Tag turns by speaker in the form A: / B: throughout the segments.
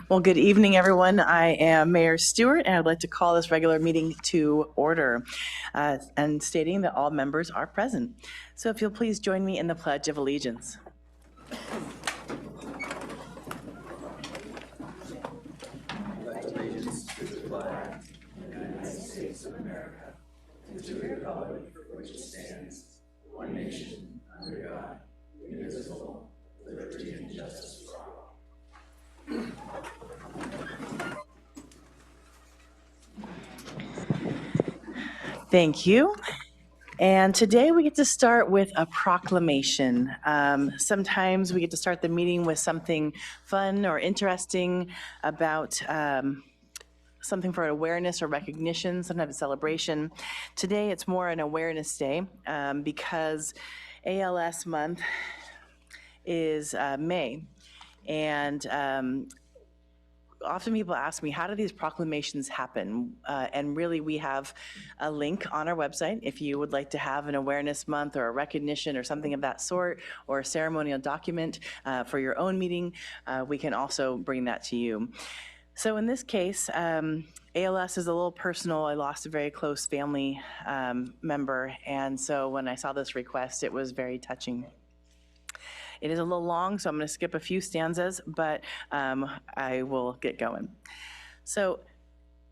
A: Well, good evening, everyone. I am Mayor Stewart, and I'd like to call this regular meeting to order and stating that all members are present. So if you'll please join me in the Pledge of Allegiance. Thank you. And today we get to start with a proclamation. Sometimes we get to start the meeting with something fun or interesting about something for awareness or recognition, sometimes a celebration. Today it's more an awareness day because ALS month is May. And often people ask me, how do these proclamations happen? And really, we have a link on our website if you would like to have an awareness month or a recognition or something of that sort, or a ceremonial document for your own meeting. We can also bring that to you. So in this case, ALS is a little personal. I lost a very close family member. And so when I saw this request, it was very touching. It is a little long, so I'm going to skip a few stanzas, but I will get going. So,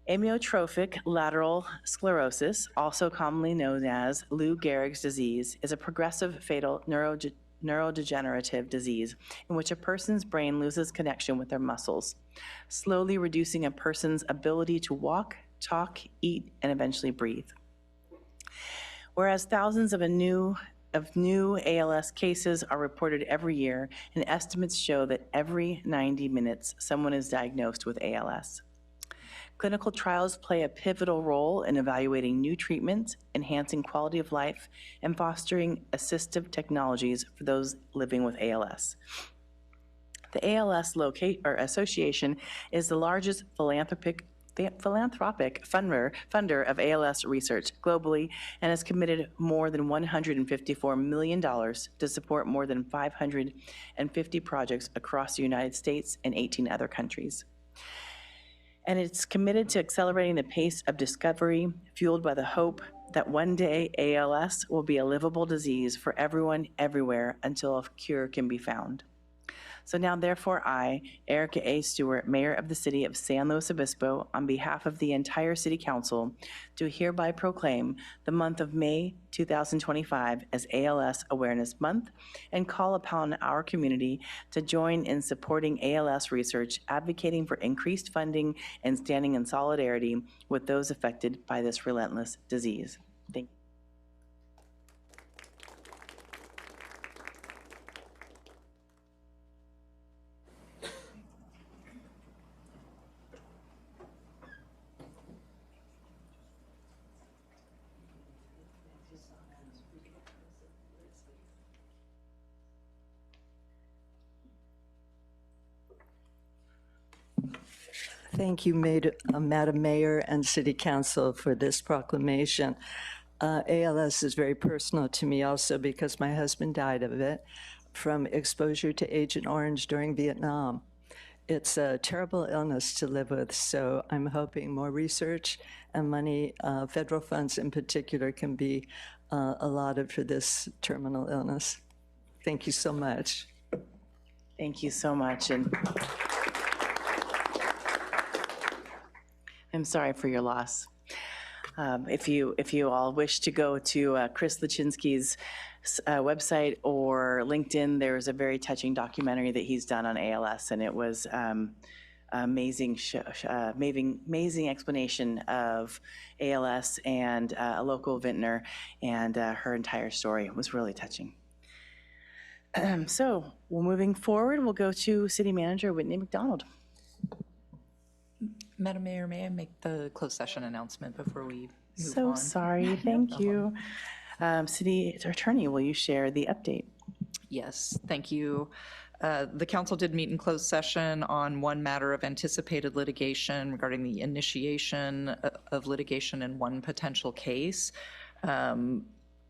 A: amyotrophic lateral sclerosis, also commonly known as Lou Gehrig's disease, is a progressive fatal neurodegenerative disease in which a person's brain loses connection with their muscles, slowly reducing a person's ability to walk, talk, eat, and eventually breathe. Whereas thousands of new ALS cases are reported every year, and estimates show that every 90 minutes someone is diagnosed with ALS. Clinical trials play a pivotal role in evaluating new treatments, enhancing quality of life, and fostering assistive technologies for those living with ALS. The ALS Association is the largest philanthropic funder of ALS research globally and has committed more than $154 million to support more than 550 projects across the United States and 18 other countries. And it's committed to accelerating the pace of discovery, fueled by the hope that one day ALS will be a livable disease for everyone, everywhere, until a cure can be found. So now, therefore, I, Erica A. Stewart, Mayor of the City of San Luis Obispo, on behalf of the entire City Council, do hereby proclaim the month of May 2025 as ALS Awareness Month and call upon our community to join in supporting ALS research, advocating for increased funding, and standing in solidarity with those affected by this relentless disease. Thank you.
B: Thank you, Madam Mayor and City Council, for this proclamation. ALS is very personal to me also because my husband died of it from exposure to Agent Orange during Vietnam. It's a terrible illness to live with, so I'm hoping more research and money, federal funds in particular, can be allotted for this terminal illness. Thank you so much.
A: Thank you so much. And I'm sorry for your loss. If you all wish to go to Chris Lachinsky's website or LinkedIn, there's a very touching documentary that he's done on ALS, and it was amazing explanation of ALS and a local vintner and her entire story. It was really touching. So, moving forward, we'll go to City Manager Whitney McDonald.
C: Madam Mayor, may I make the closed session announcement before we move
A: So
C: on?
A: sorry, thank you. City Attorney, will you share the update?
C: Yes, thank you. The council did meet in closed session on one matter of anticipated litigation regarding the initiation of litigation in one potential case.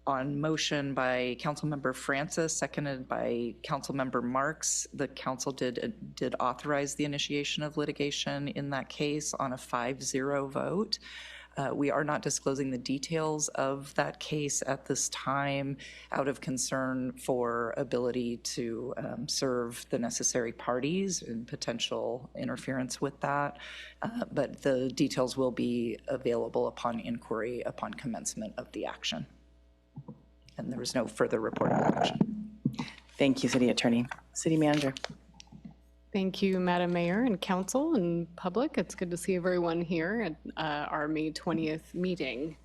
C: On motion by Councilmember Francis, seconded by Councilmember Marks, the council did authorize the initiation of litigation in that case on a 5-0 vote. We are not disclosing the details of that case at this time out of concern for ability to serve the necessary parties and potential interference with that. But the details will be available upon inquiry upon commencement of the action. And there was no further report of action.
A: Thank you, City Attorney. City Manager.
D: Thank you, Madam Mayor and Council and public. It's good to see everyone here at our May 20th meeting.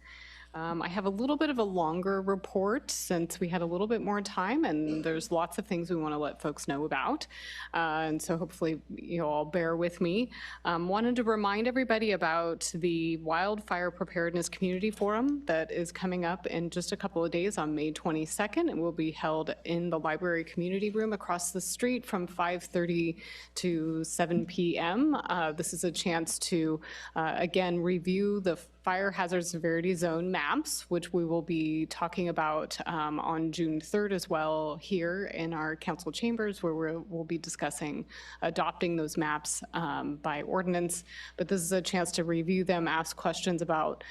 D: I have a little bit of a longer report since we had a little bit more time, and there's lots of things we want to let folks know about. And so hopefully you'll all bear with me. Wanted to remind everybody about the Wildfire Preparedness Community Forum that is coming up in just a couple of days on May 22nd. It will be held in the library community room across the street from 5:30 to 7 p.m. This is a chance to, again, review the fire hazard severity zone maps, which we will be talking about on June 3rd as well here in our council chambers, where we'll be discussing adopting those maps by ordinance. But this is a chance to review them, ask questions about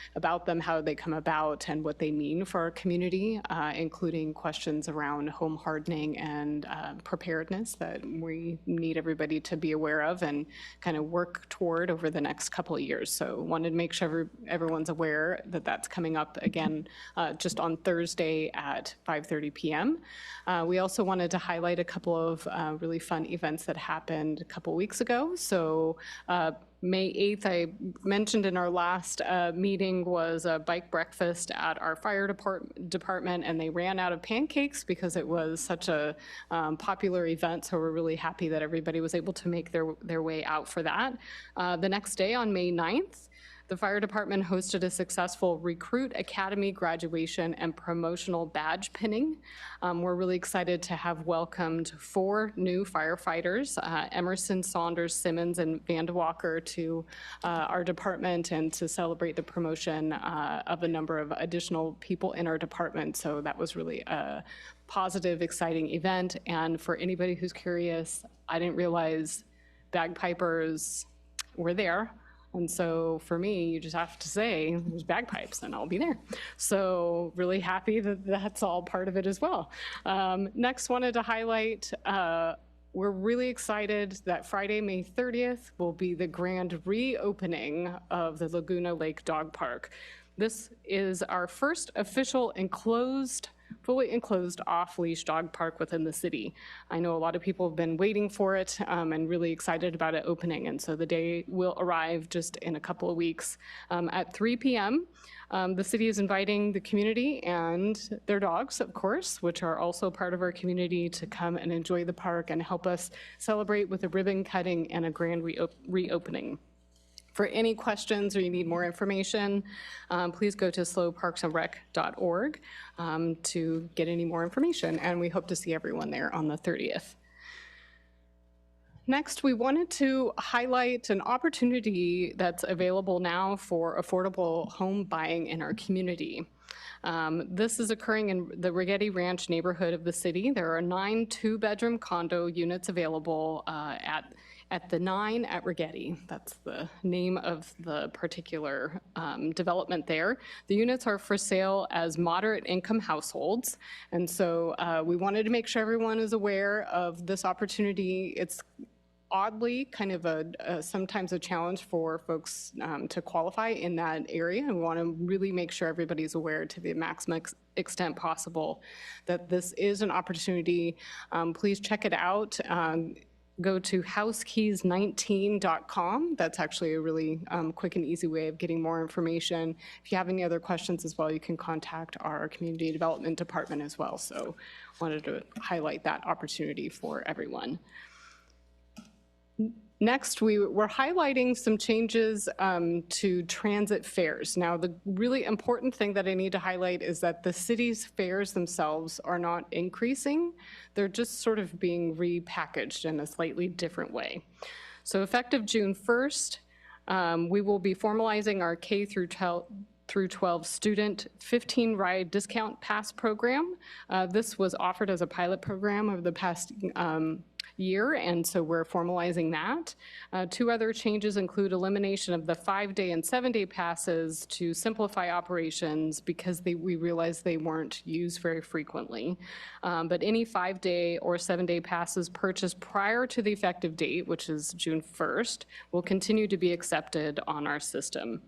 D: them, how they come about, and what they mean for our community, including questions around home hardening and preparedness that we need everybody to be aware of and kind of work toward over the next couple of years. So wanted to make sure everyone's aware that that's coming up again just on Thursday at 5:30 p.m. We also wanted to highlight a couple of really fun events that happened a couple weeks ago. So May 8th, I mentioned in our last meeting, was a bike breakfast at our fire department, and they ran out of pancakes because it was such a popular event. So we're really happy that everybody was able to make their way out for that. The next day on May 9th, the fire department hosted a successful Recruit Academy graduation and promotional badge pinning. We're really excited to have welcomed 4 new firefighters, Emerson, Saunders, Simmons, and Vandewalker, to our department, and to celebrate the promotion of a number of additional people in our department. So that was really a positive, exciting event. And for anybody who's curious, I didn't realize bagpipers were there. And so for me, you just have to say there's bagpipes and I'll be there. So really happy that that's all part of it as well. Next, wanted to highlight, we're really excited that Friday, May 30th will be the grand reopening of the Laguna Lake Dog Park. This is our first official fully enclosed off-leash dog park within the city. I know a lot of people have been waiting for it and really excited about it opening. And so the day will arrive just in a couple of weeks at 3 p.m. The city is inviting the community and their dogs, of course, which are also part of our community, to come and enjoy the park and help us celebrate with a ribbon cutting and a grand reopening. For any questions or you need more information, please go to slowparksandrec.org to get any more information, and we hope to see everyone there on the 30th. Next, we wanted to highlight an opportunity that's available now for affordable home buying in our community. This is occurring in the Rigetti Ranch neighborhood of the city. There are 9 2-bedroom condo units available at the 9 at Rigetti. That's the name of the particular development there. The units are for sale as moderate income households. And so we wanted to make sure everyone is aware of this opportunity. It's oddly kind of sometimes a challenge for folks to qualify in that area. And we want to really make sure everybody's aware to the maximum extent possible that this is an opportunity. Please check it out. Go to housekeys19.com. That's actually a really quick and easy way of getting more information. If you have any other questions as well, you can contact our community development department as well. So wanted to highlight that opportunity for everyone. Next, we're highlighting some changes to transit fares. Now, the really important thing that I need to highlight is that the city's fares themselves are not increasing. They're just sort of being repackaged in a slightly different way. So effective June 1st, we will be formalizing our K through through 12 student 15 ride discount pass program. This was offered as a pilot program over the past year, and so we're formalizing that. Two other changes include elimination of the 5-day and 7-day passes to simplify operations because we realized they weren't used very frequently. But any 5-day or 7-day passes purchased prior to the effective date, which is June 1st, will continue to be accepted on our system.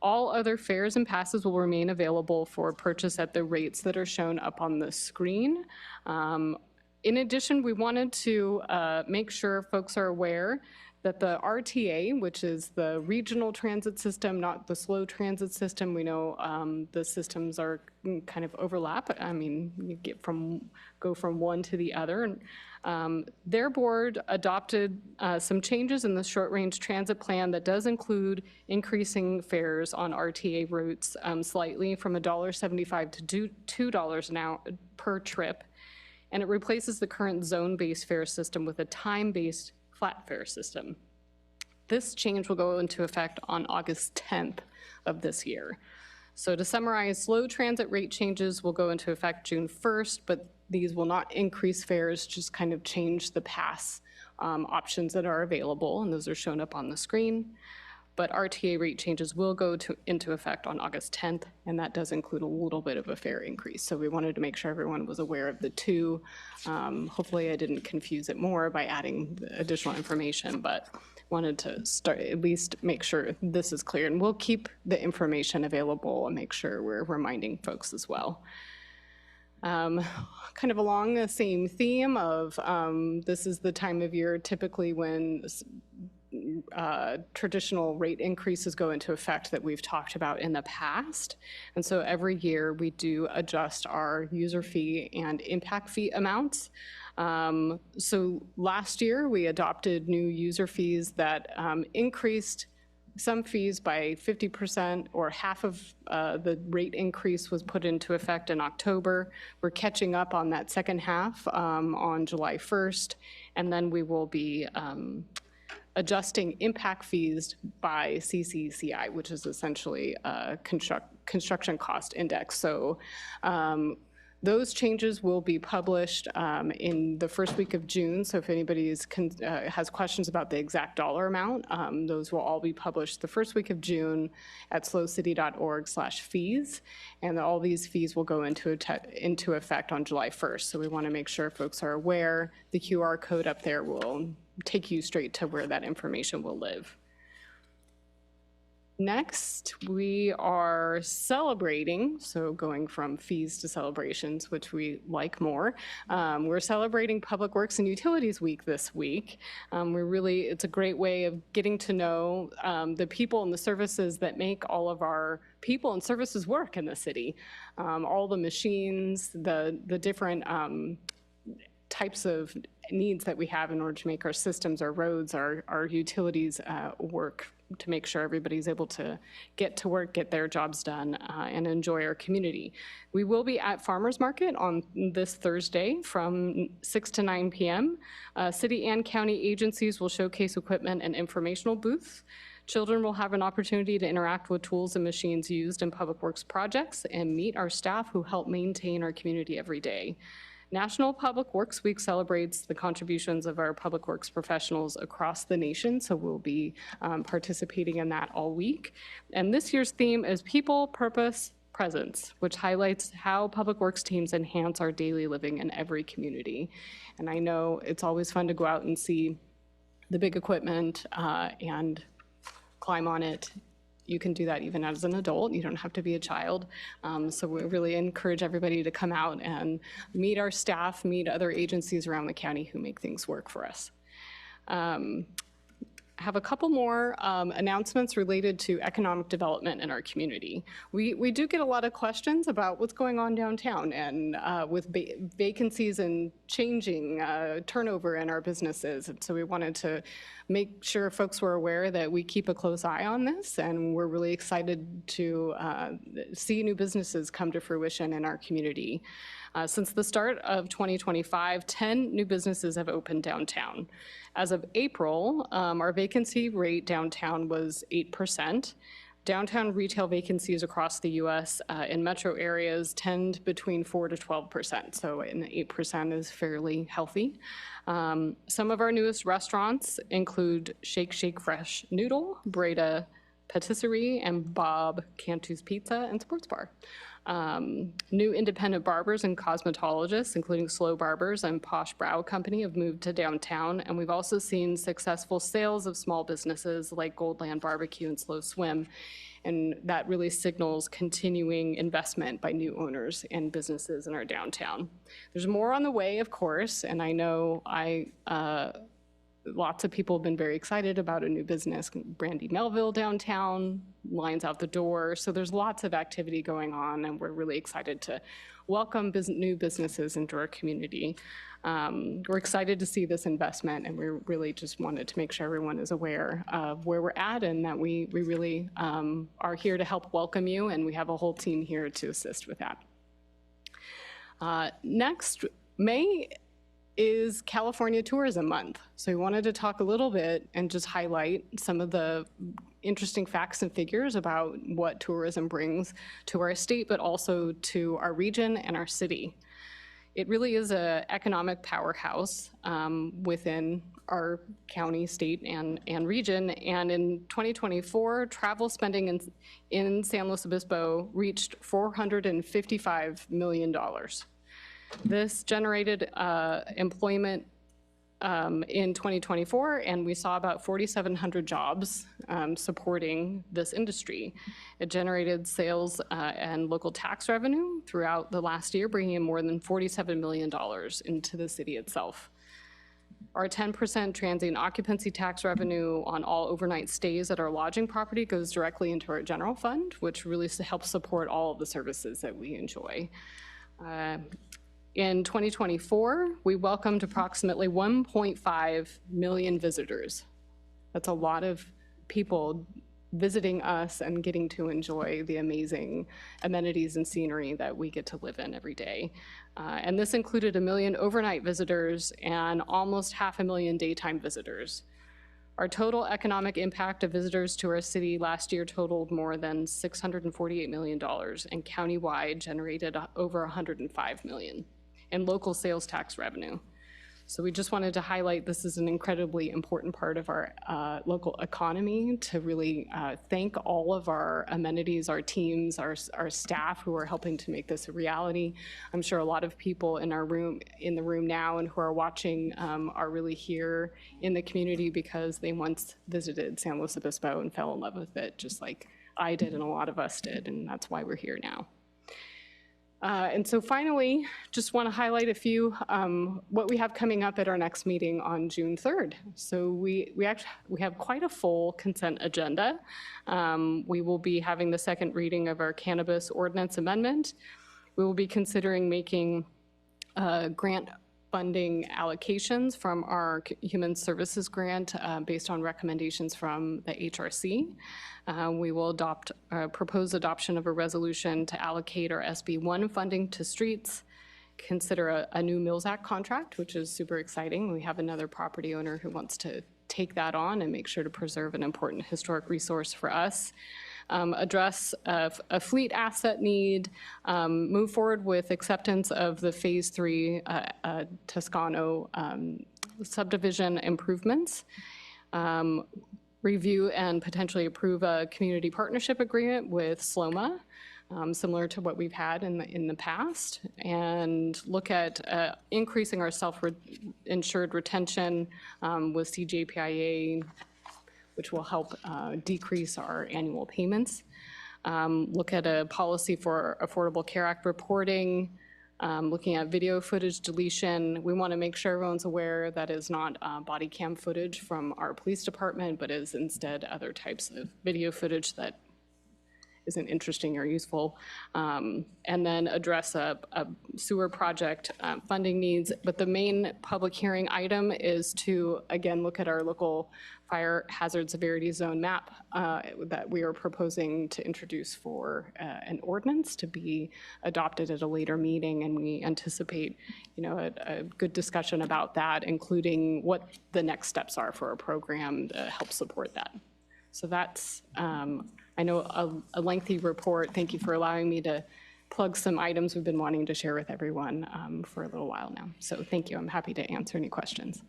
D: All other fares and passes will remain available for purchase at the rates that are shown up on the screen. In addition, we wanted to make sure folks are aware that the RTA, which is the regional transit system, not the slow transit system, we know the systems are kind of overlap. I mean, you go from one to the other. Their board adopted some changes in the short-range transit plan that does include increasing fares on RTA routes slightly from $1.75 to $2 an hour per trip. And it replaces the current zone-based fare system with a time-based flat fare system. This change will go into effect on August 10th of this year. So to summarize, slow transit rate changes will go into effect June 1st, but these will not increase fares, just kind of change the pass options that are available, and those are shown up on the screen. But RTA rate changes will go into effect on August 10th, and that does include a little bit of a fare increase. So we wanted to make sure everyone was aware of the two. Hopefully I didn't confuse it more by adding additional information, but wanted to start at least make sure this is clear. And we'll keep the information available and make sure we're reminding folks as well. Kind of along the same theme of this is the time of year typically when traditional rate increases go into effect that we've talked about in the past. And so every year we do adjust our user fee and impact fee amounts. So last year we adopted new user fees that increased some fees by 50%, or half of the rate increase was put into effect in October. We're catching up on that second half on July 1st, and then we will be adjusting impact fees by CCCI, which is essentially a construction cost index. So those changes will be published in the first week of June. So if anybody has questions about the exact dollar amount, those will all be published the first week of June at slowcity.org/fees. And all these fees will go into effect on July 1st. So we want to make sure folks are aware. The QR code up there will take you straight to where that information will live. Next, we are celebrating, so going from fees to celebrations, which we like more. We're celebrating Public Works and Utilities Week this week. It's a great way of getting to know the people and the services that make all of our people and services work in the city. All the machines, the different types of needs that we have in order to make our systems, our roads, our utilities work, to make sure everybody's able to get to work, get their jobs done, and enjoy our community. We will be at Farmers Market on this Thursday from 6 to 9 p.m. City and county agencies will showcase equipment and informational booths. Children will have an opportunity to interact with tools and machines used in public works projects and meet our staff who help maintain our community every day. National Public Works Week celebrates the contributions of our public works professionals across the nation, so we'll be participating in that all week. And this year's theme is People, Purpose, Presence, which highlights how public works teams enhance our daily living in every community. And I know it's always fun to go out and see the big equipment and climb on it. You can do that even as an adult. You don't have to be a child. So we really encourage everybody to come out and meet our staff, meet other agencies around the county who make things work for us. I have a couple more announcements related to economic development in our community. We do get a lot of questions about what's going on downtown, and with vacancies and changing turnover in our businesses. And so we wanted to make sure folks were aware that we keep a close eye on this, and we're really excited to see new businesses come to fruition in our community. Since the start of 2025, 10 new businesses have opened downtown. As of April, our vacancy rate downtown was 8%. Downtown retail vacancies across the U.S. In metro areas tend between 4 to 12%, so an 8% is fairly healthy. Some of our newest restaurants include Shake Shake Fresh Noodle, Breda Patisserie, and Bob Cantu's Pizza and Sports Bar. New independent barbers and cosmetologists, including Slow Barbers and Posh Brow Company, have moved to downtown, and we've also seen successful sales of small businesses like Goldland Barbecue and Slow Swim, and that really signals continuing investment by new owners and businesses in our downtown. There's more on the way, of course, and I know lots of people have been very excited about a new business, Brandy Melville downtown, lines out the door. So there's lots of activity going on, and we're really excited to welcome new businesses into our community. We're excited to see this investment, and we really just wanted to make sure everyone is aware of where we're at and that we really are here to help welcome you, and we have a whole team here to assist with that. Next, May is California Tourism Month. So we wanted to talk a little bit and just highlight some of the interesting facts and figures about what tourism brings to our state, but also to our region and our city. It really is an economic powerhouse within our county, state, and region. And in 2024, travel spending in San Luis Obispo reached $455 million. This generated employment in 2024, and we saw about 4,700 jobs supporting this industry. It generated sales and local tax revenue throughout the last year, bringing in more than $47 million into the city itself. Our 10% transient occupancy tax revenue on all overnight stays at our lodging property goes directly into our general fund, which really helps support all of the services that we enjoy. In 2024, we welcomed approximately 1.5 million visitors. That's a lot of people visiting us and getting to enjoy the amazing amenities and scenery that we get to live in every day. And this included 1 million overnight visitors and almost 500,000 daytime visitors. Our total economic impact of visitors to our city last year totaled more than $648 million, and countywide generated over $105 million in local sales tax revenue. So we just wanted to highlight this is an incredibly important part of our local economy, to really thank all of our amenities, our teams, our staff who are helping to make this a reality. I'm sure a lot of people in the room now and who are watching are really here in the community because they once visited San Luis Obispo and fell in love with it, just like I did and a lot of us did, and that's why we're here now. And so finally, just want to highlight a few, what we have coming up at our next meeting on June 3rd. So we have quite a full consent agenda. We will be having the second reading of our cannabis ordinance amendment. We will be considering making grant funding allocations from our human services grant based on recommendations from the HRC. We will propose adoption of a resolution to allocate our SB1 funding to streets, consider a new Mills Act contract, which is super exciting. We have another property owner who wants to take that on and make sure to preserve an important historic resource for us. Address a fleet asset need, move forward with acceptance of the Phase 3 Toscano subdivision improvements, review and potentially approve a community partnership agreement with SLOMA, similar to what we've had in the past, and look at increasing our self-insured retention with CJPIA, which will help decrease our annual payments. Look at a policy for Affordable Care Act reporting, looking at video footage deletion. We want to make sure everyone's aware that is not body cam footage from our police department, but is instead other types of video footage that isn't interesting or useful. And then address a sewer project funding needs. But the main public hearing item is to, again, look at our local fire hazard severity zone map that we are proposing to introduce for an ordinance to be adopted at a later meeting. And we anticipate, a good discussion about that, including what the next steps are for a program to help support that. So that's, I know, a lengthy report. Thank you for allowing me to plug some items we've been wanting to share with everyone for a little while now. So thank you. I'm happy to answer any questions.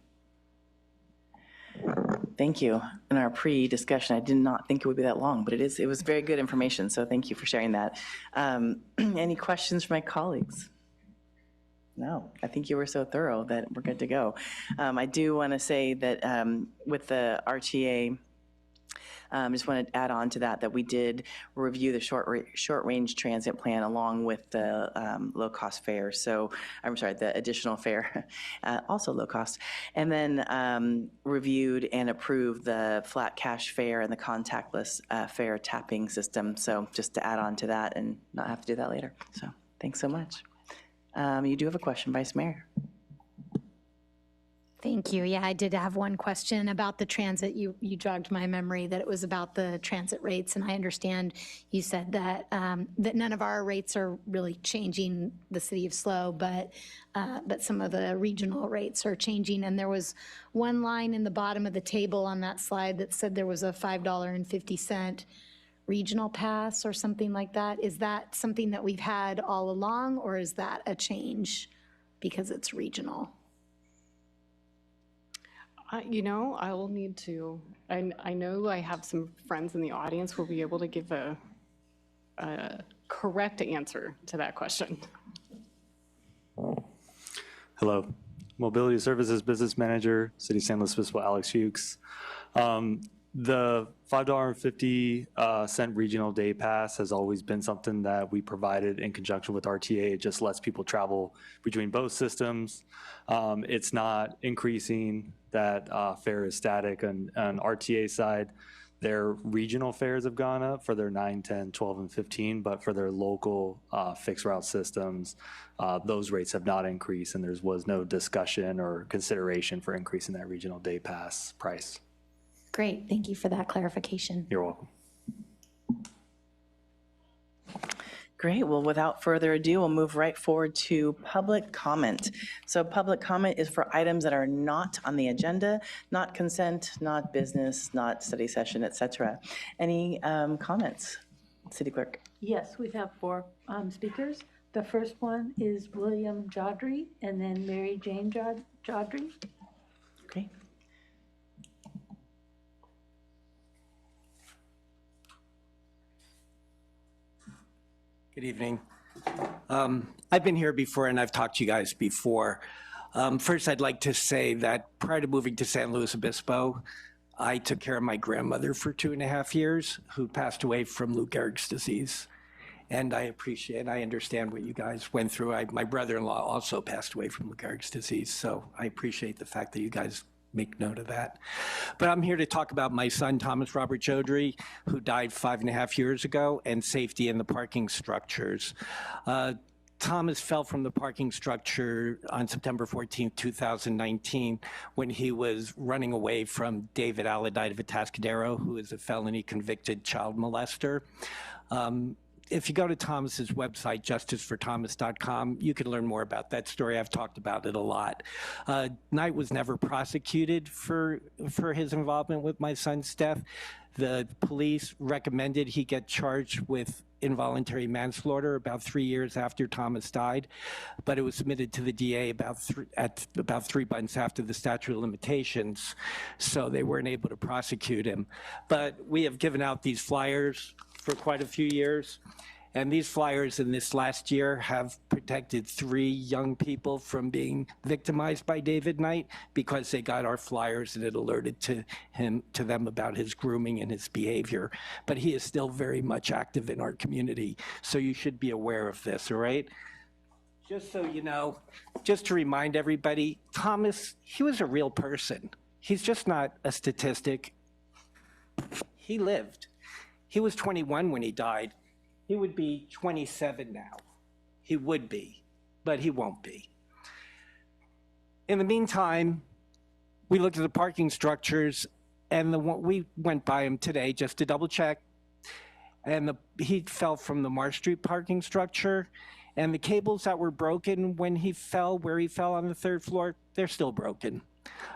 A: Thank you. In our pre-discussion, I did not think it would be that long, but it was very good information, so thank you for sharing that. Any questions from my colleagues? No, I think you were so thorough that we're good to go. I do want to say that with the RTA, I just want to add on to that we did review the short-range transit plan along with the low-cost fare. So, I'm sorry, the additional fare, also low cost. And then reviewed and approved the flat cash fare and the contactless fare tapping system. So just to add on to that and not have to do that later. So thanks so much. You do have a question, Vice Mayor.
E: Thank you. Yeah, I did have one question about the transit. You jogged my memory that it was about the transit rates, and I understand you said that that none of our rates are really changing the city of SLO, but some of the regional rates are changing. And there was one line in the bottom of the table on that slide that said there was a $5.50 regional pass or something like that. Is that something that we've had all along, or is that a change because it's regional?
D: You know, I will need to, I know I have some friends in the audience who will be able to give a correct answer to that question.
F: Hello, Mobility Services Business Manager, City of San Luis Obispo, Alex Hughes. The $5.50 regional day pass has always been something that we provided in conjunction with RTA. It just lets people travel between both systems. It's not increasing. That fare is static. On RTA side, their regional fares have gone up for their 9, 10, 12, and 15, but for their local fixed route systems, those rates have not increased, and there was no discussion or consideration for increasing that regional day pass price.
E: Great, thank you for that clarification.
F: You're welcome.
A: Great. Well, without further ado, we'll move right forward to public comment. So public comment is for items that are not on the agenda, not consent, not business, not study session, et cetera. Any comments, City Clerk?
G: Yes, we have 4 speakers. The first one is William Jodry, and then Mary Jane Jodry.
A: Okay.
H: Good evening. I've been here before and I've talked to you guys before. First, I'd like to say that prior to moving to San Luis Obispo, I took care of my grandmother for 2.5 years, who passed away from Lou Gehrig's disease. And I appreciate and I understand what you guys went through. My brother-in-law also passed away from Lou Gehrig's disease, so I appreciate the fact that you guys make note of that. But I'm here to talk about my son, Thomas Robert Jodry, who died 5.5 years ago, and safety in the parking structures. Thomas fell from the parking structure on September 14, 2019, when he was running away from David Allardyce of Atascadero, who is a felony convicted child molester. If you go to Thomas's website, justiceforthomas.com, you can learn more about that story. I've talked about it a lot. Knight was never prosecuted for his involvement with my son's death. The police recommended he get charged with involuntary manslaughter about 3 years after Thomas died, but it was submitted to the DA about 3 months after the statute of limitations, so they weren't able to prosecute him. But we have given out these flyers for quite a few years. And these flyers in this last year have protected 3 young people from being victimized by David Knight because they got our flyers and it alerted to them about his grooming and his behavior. But he is still very much active in our community. So you should be aware of this, all right? Just so you know, just to remind everybody, Thomas, he was a real person. He's just not a statistic. He lived. He was 21 when he died. He would be 27 now. He would be, but he won't be. In the meantime, we looked at the parking structures, and we went by him today just to double check. And he fell from the Marsh Street parking structure, and the cables that were broken when he fell, where he fell on the 3rd floor, they're still broken.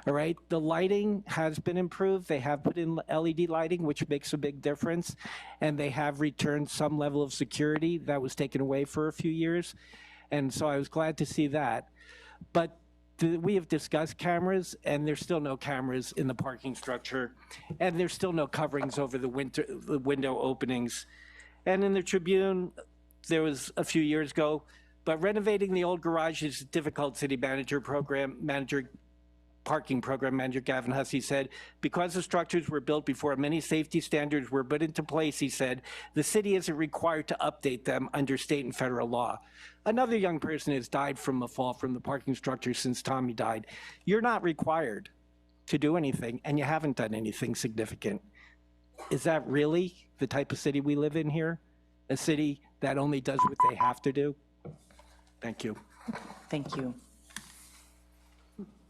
H: All right, the lighting has been improved. They have put in LED lighting, which makes a big difference. And they have returned some level of security that was taken away for a few years. And so I was glad to see that. But we have discussed cameras, and there's still no cameras in the parking structure. And there's still no coverings over the window openings. And in the Tribune, there was a few years ago, but renovating the old garage is difficult, City Parking Program Manager Gavin Hussey said, because the structures were built before many safety standards were put into place, he said, the city isn't required to update them under state and federal law. Another young person has died from a fall from the parking structure since Tommy died. You're not required to do anything, and you haven't done anything significant. Is that really the type of city we live in here? A city that only does what they have to do? Thank you.
A: Thank you.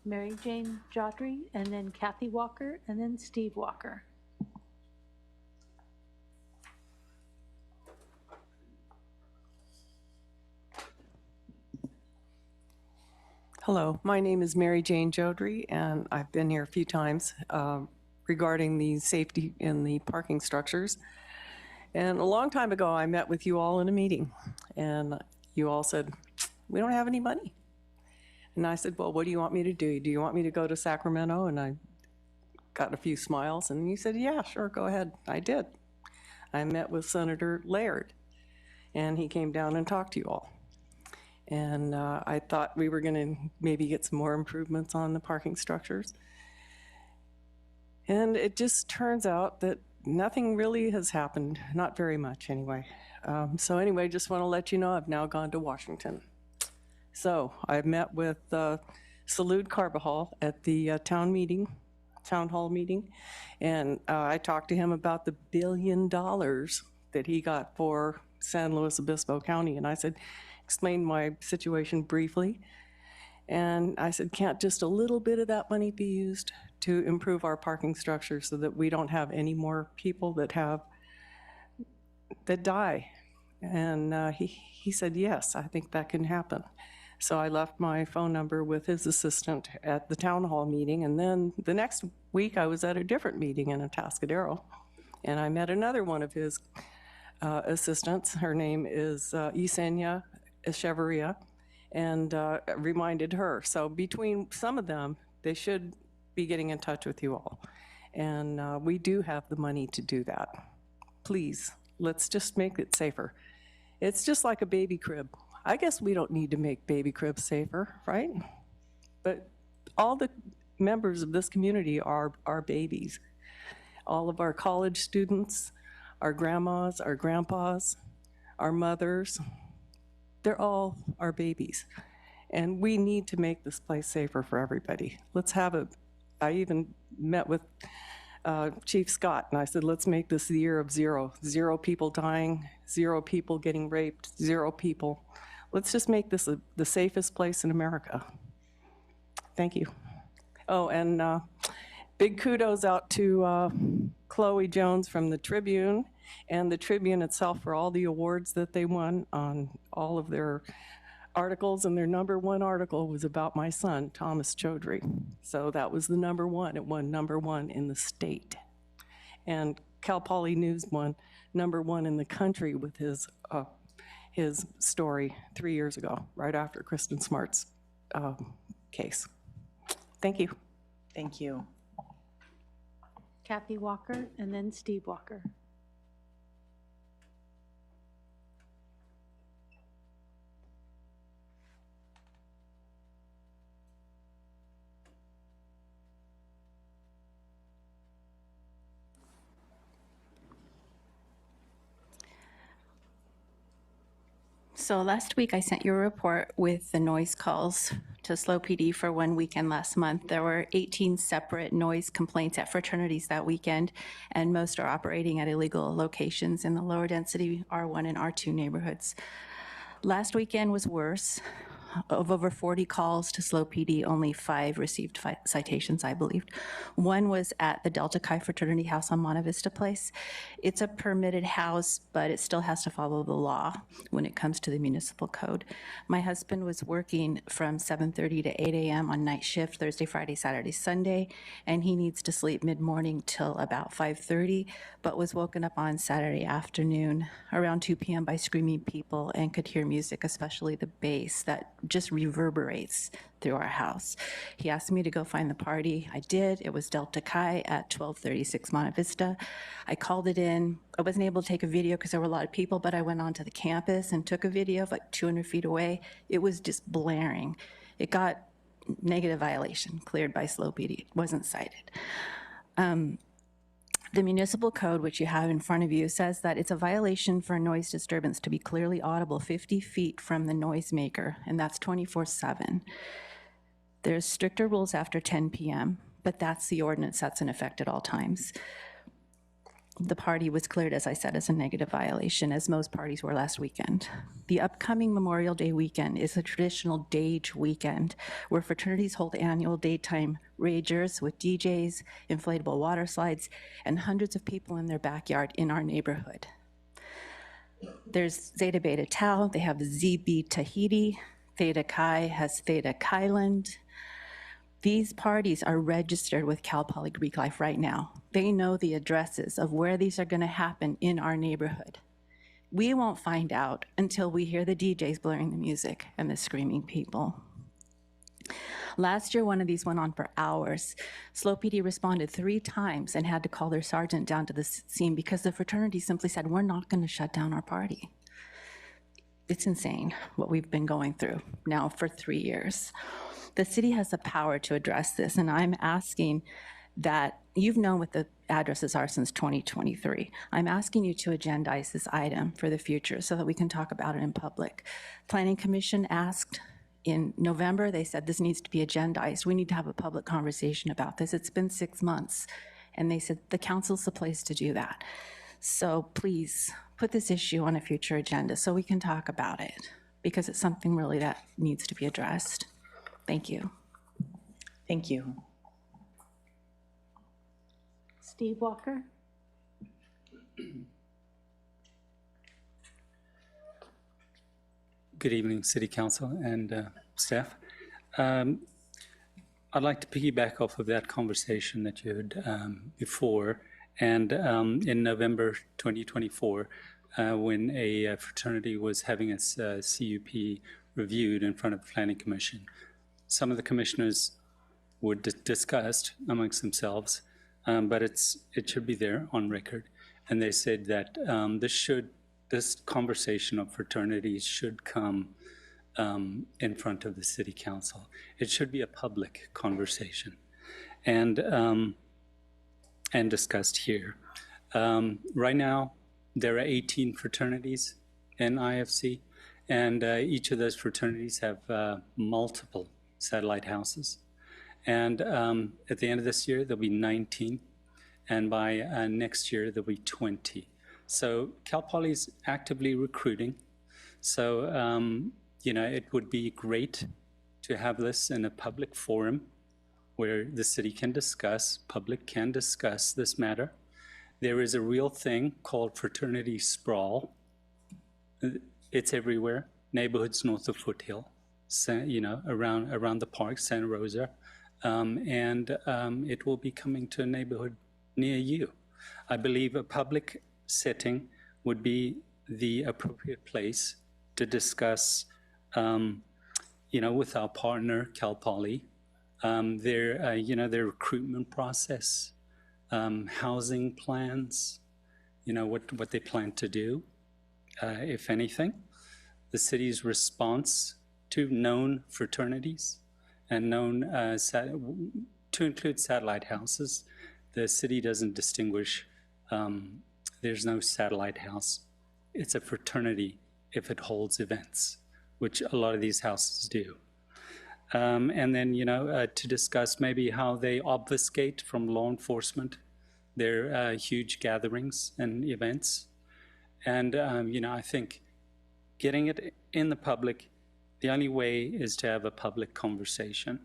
G: Mary Jane Jodry, and then Kathy Walker, and then Steve Walker.
I: Hello, my name is Mary Jane Jodry, and I've been here a few times regarding the safety in the parking structures. And a long time ago, I met with you all in a meeting, and you all said, we don't have any money. And I said, well, what do you want me to do? Do you want me to go to Sacramento? And I got a few smiles, and you said, yeah, sure, go ahead. I did. I met with Senator Laird, and he came down and talked to you all. And I thought we were going to maybe get some more improvements on the parking structures. And it just turns out that nothing really has happened, not very much anyway. So anyway, just want to let you know I've now gone to Washington. So I've met with Salud Carbajal at the town hall meeting, and I talked to him about the $1 billion that he got for San Luis Obispo County. And I said, explained my situation briefly. And I said, can't just a little bit of that money be used to improve our parking structure so that we don't have any more people that die? And he said, yes, I think that can happen. So I left my phone number with his assistant at the town hall meeting. And then the next week I was at a different meeting in Atascadero. And I met another one of his assistants. Her name is Yesenia Echeverria, and reminded her. So between some of them, they should be getting in touch with you all. And we do have the money to do that. Please, let's just make it safer. It's just like a baby crib. I guess we don't need to make baby cribs safer, right? But all the members of this community are babies. All of our college students, our grandmas, our grandpas, our mothers, they're all our babies. And we need to make this place safer for everybody. Let's have it. I even met with Chief Scott, and I said, let's make this the year of zero. 0 people dying, 0 people getting raped, 0 people. Let's just make this the safest place in America. Thank you. Oh, and big kudos out to Chloe Jones from the Tribune and the Tribune itself for all the awards that they won on all of their articles. And their #1 article was about my son, Thomas Chaudhry. So that was the #1. It won #1 in the state. And Cal Poly News won #1 in the country with his story 3 years ago, right after Kristen Smart's case. Thank you.
A: Thank you.
G: Kathy Walker, and then Steve Walker.
J: So last week I sent you a report with the noise calls to SLO PD for one weekend last month. There were 18 separate noise complaints at fraternities that weekend, and most are operating at illegal locations in the lower density R1 and R2 neighborhoods. Last weekend was worse. Of over 40 calls to SLO PD, only 5 received citations, I believe. One was at the Delta Chi Fraternity House on Monte Vista Place. It's a permitted house, but it still has to follow the law when it comes to the municipal code. My husband was working from 7:30 to 8 a.m. on night shift, Thursday, Friday, Saturday, Sunday, and he needs to sleep mid-morning till about 5:30, but was woken up on Saturday afternoon around 2 p.m. by screaming people and could hear music, especially the bass, that just reverberates through our house. He asked me to go find the party. I did. It was Delta Chi at 1236 Monte Vista. I called it in. I wasn't able to take a video because there were a lot of people, but I went onto the campus and took a video of like 200 feet away. It was just blaring. It got negative violation, cleared by SLO PD. It wasn't cited. The municipal code, which you have in front of you, says that it's a violation for a noise disturbance to be clearly audible 50 feet from the noisemaker, and that's 24/7. There's stricter rules after 10 p.m., but that's the ordinance that's in effect at all times. The party was cleared, as I said, as a negative violation, as most parties were last weekend. The upcoming Memorial Day weekend is a traditional DAGE weekend, where fraternities hold annual daytime ragers with DJs, inflatable water slides, and hundreds of people in their backyard in our neighborhood. There's Zeta Beta Tau, they have ZB Tahiti, Theta Chi has Theta Chiland. These parties are registered with Cal Poly Greek Life right now. They know the addresses of where these are going to happen in our neighborhood. We won't find out until we hear the DJs blaring the music and the screaming people. Last year, one of these went on for hours. SLO PD responded 3 times and had to call their sergeant down to the scene because the fraternity simply said, we're not going to shut down our party. It's insane what we've been going through now for 3 years. The city has the power to address this, and I'm asking that, you've known what the addresses are since 2023. I'm asking you to agendize this item for the future so that we can talk about it in public. Planning Commission asked in November, they said this needs to be agendized. We need to have a public conversation about this. It's been 6 months, and they said the council's the place to do that. So please put this issue on a future agenda so we can talk about it, because it's something really that needs to be addressed. Thank you.
A: Thank you.
G: Steve Walker?
K: Good evening, City Council and staff. I'd like to piggyback off of that conversation that you had before. And in November 2024, when a fraternity was having its CUP reviewed in front of the Planning Commission, some of the commissioners were discussed amongst themselves, but it should be there on record. And they said that this conversation of fraternities should come in front of the City Council. It should be a public conversation and discussed here. Right now, there are 18 fraternities in IFC, and each of those fraternities have multiple satellite houses. And at the end of this year, there'll be 19, and by next year, there'll be 20. So Cal Poly's actively recruiting. So, it would be great to have this in a public forum where the city can discuss, public can discuss this matter. There is a real thing called fraternity sprawl. It's everywhere, neighborhoods north of Foothill, around the park, Santa Rosa, and it will be coming to a neighborhood near you. I believe a public setting would be the appropriate place to discuss, with our partner, Cal Poly, their recruitment process, housing plans, what they plan to do, if anything, the city's response to known fraternities and known, to include satellite houses. The city doesn't distinguish. There's no satellite house. It's a fraternity if it holds events, which a lot of these houses do. And then, to discuss maybe how they obfuscate from law enforcement their huge gatherings and events. And, I think getting it in the public The only way is to have a public conversation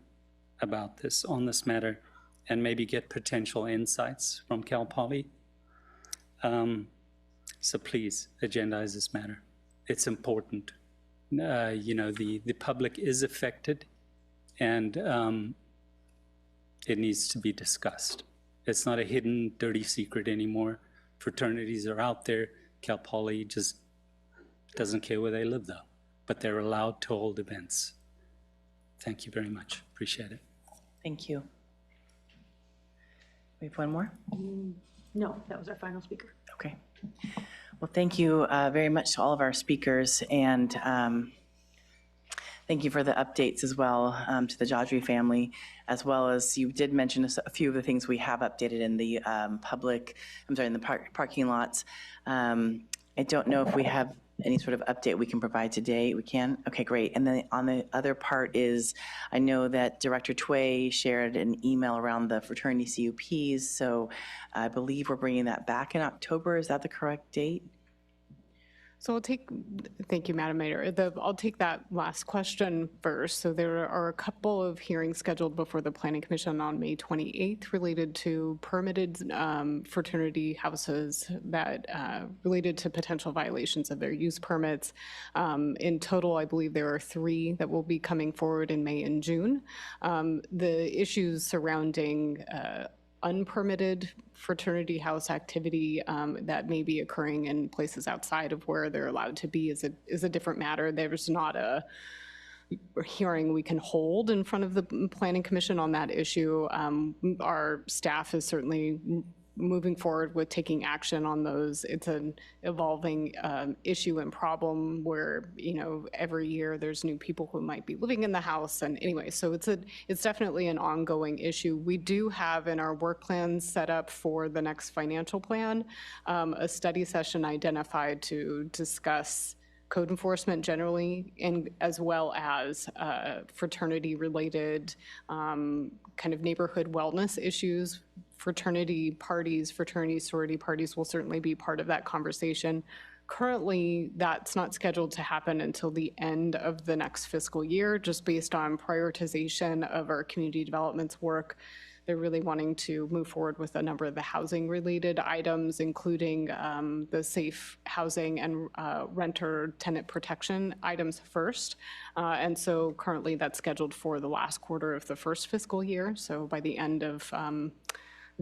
K: about this, on this matter, and maybe get potential insights from Cal Poly. So please agendize this matter. It's important. The public is affected, and it needs to be discussed. It's not a hidden, dirty secret anymore. Fraternities are out there. Cal Poly just doesn't care where they live, though, but they're allowed to hold events. Thank you very much. Appreciate it.
A: Thank you. We have one more?
G: No, that was our final speaker.
A: Okay. Well, thank you very much to all of our speakers, and thank you for the updates as well to the Jodry family, as well as you did mention a few of the things we have updated in the in the parking lots. I don't know if we have any sort of update we can provide today. We can? Okay, great. And then on the other part is, I know that Director Tway shared an email around the fraternity CUPs, so I believe we're bringing that back in October. Is that the correct date?
D: So thank you, Madam Mayor. I'll take that last question first. So there are a couple of hearings scheduled before the Planning Commission on May 28th related to permitted fraternity houses that related to potential violations of their use permits. In total, I believe there are 3 that will be coming forward in May and June. The issues surrounding unpermitted fraternity house activity that may be occurring in places outside of where they're allowed to be is a different matter. There's not a hearing we can hold in front of the Planning Commission on that issue. Our staff is certainly moving forward with taking action on those. It's an evolving issue and problem where, every year there's new people who might be living in the house. And anyway, so it's definitely an ongoing issue. We do have in our work plans set up for the next financial plan, a study session identified to discuss code enforcement generally, and as well as fraternity-related kind of neighborhood wellness issues. Fraternity parties, fraternity sorority parties will certainly be part of that conversation. Currently, that's not scheduled to happen until the end of the next fiscal year, just based on prioritization of our community development's work. They're really wanting to move forward with a number of the housing-related items, including the safe housing and renter tenant protection items first. And so currently that's scheduled for the last quarter of the first fiscal year, so by the end of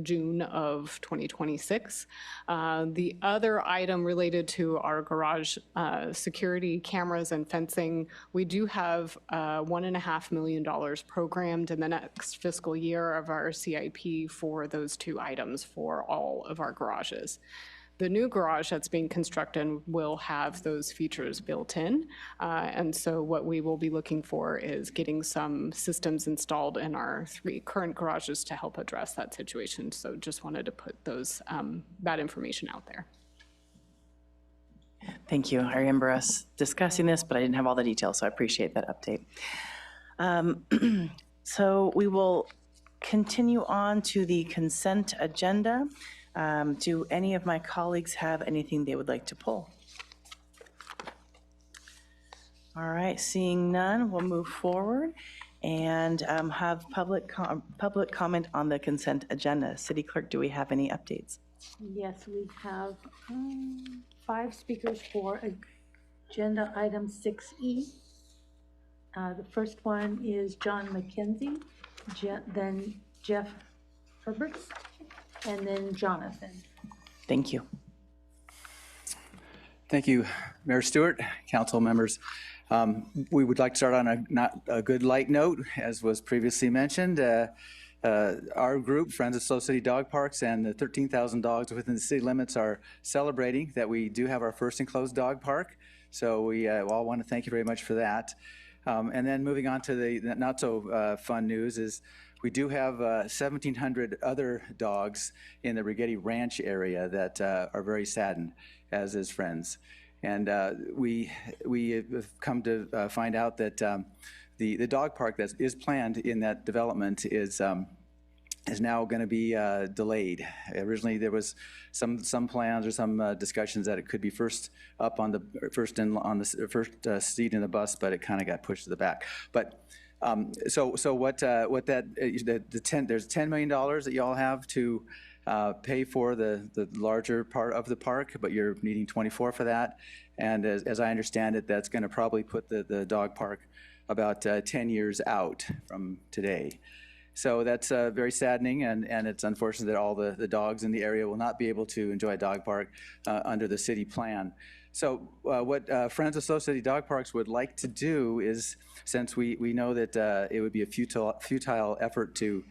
D: June of 2026. The other item related to our garage security cameras and fencing, we do have $1.5 million programmed in the next fiscal year of our CIP for those 2 items for all of our garages. The new garage that's being constructed will have those features built in. And so what we will be looking for is getting some systems installed in our 3 current garages to help address that situation. So just wanted to put that information out there.
A: Thank you. I remember us discussing this, but I didn't have all the details, so I appreciate that update. So we will continue on to the consent agenda. Do any of my colleagues have anything they would like to pull? All right, seeing none, we'll move forward and have public comment on the consent agenda. City Clerk, do we have any updates?
G: Yes, we have 5 speakers for agenda item 6E. The first one is John McKenzie, then Jeff Herbert, and then Jonathan.
A: Thank you.
L: Thank you, Mayor Stewart, council members. We would like to start on a good light note, as was previously mentioned. Our group, Friends of SLO City Dog Parks, and the 13,000 dogs within the city limits are celebrating that we do have our first enclosed dog park. So we all want to thank you very much for that. And then moving on to the not so fun news is we do have 1,700 other dogs in the Rigetti Ranch area that are very saddened, as is Friends. And we have come to find out that the dog park that is planned in that development is is now going to be delayed. Originally, there was some plans or some discussions that it could be first up on the first seat in the bus, but it kind of got pushed to the back. But so what that there's $10 million that y'all have to pay for the larger part of the park, but you're needing 24 for that. And as I understand it, that's going to probably put the dog park about 10 years out from today. So that's very saddening, and it's unfortunate that all the dogs in the area will not be able to enjoy a dog park under the city plan. So what Friends of Slow City Dog Parks would like to do is, since we know that it would be a futile effort to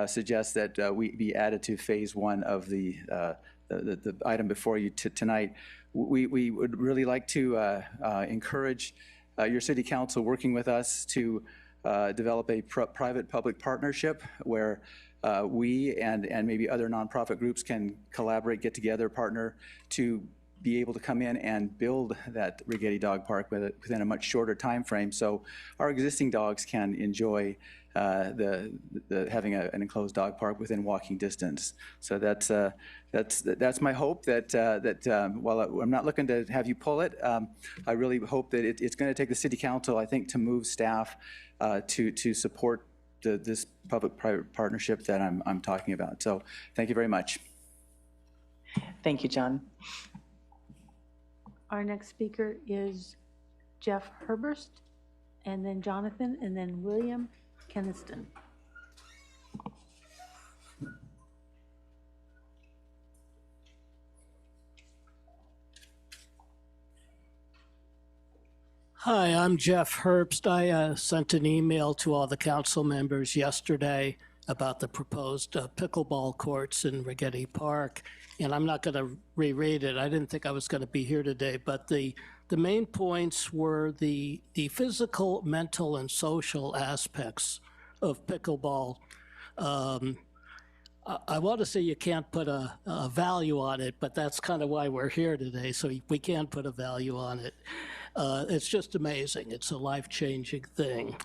L: suggest that we be added to phase 1 of the item before you tonight, we would really like to encourage your city council working with us to develop a private-public partnership where we and maybe other nonprofit groups can collaborate, get together, partner to be able to come in and build that Righetti Dog Park within a much shorter time frame, so our existing dogs can enjoy having an enclosed dog park within walking distance. So that's my hope that while I'm not looking to have you pull it, I really hope that it's going to take the city council, I think, to move staff to support this public-private partnership that I'm talking about. So thank you very much.
A: Thank you, John.
G: Our next speaker is Jeff Herberst, and then Jonathan, and then William Keniston.
M: Hi, I'm Jeff Herbst. I sent an email to all the council members yesterday about the proposed pickleball courts in Righetti Park, and I'm not going to reread it. I didn't think I was going to be here today, but the main points were the physical, mental, and social aspects of pickleball. I want to say you can't put a value on it, but that's kind of why we're here today, so we can put a value on it. It's just amazing. It's a life-changing thing.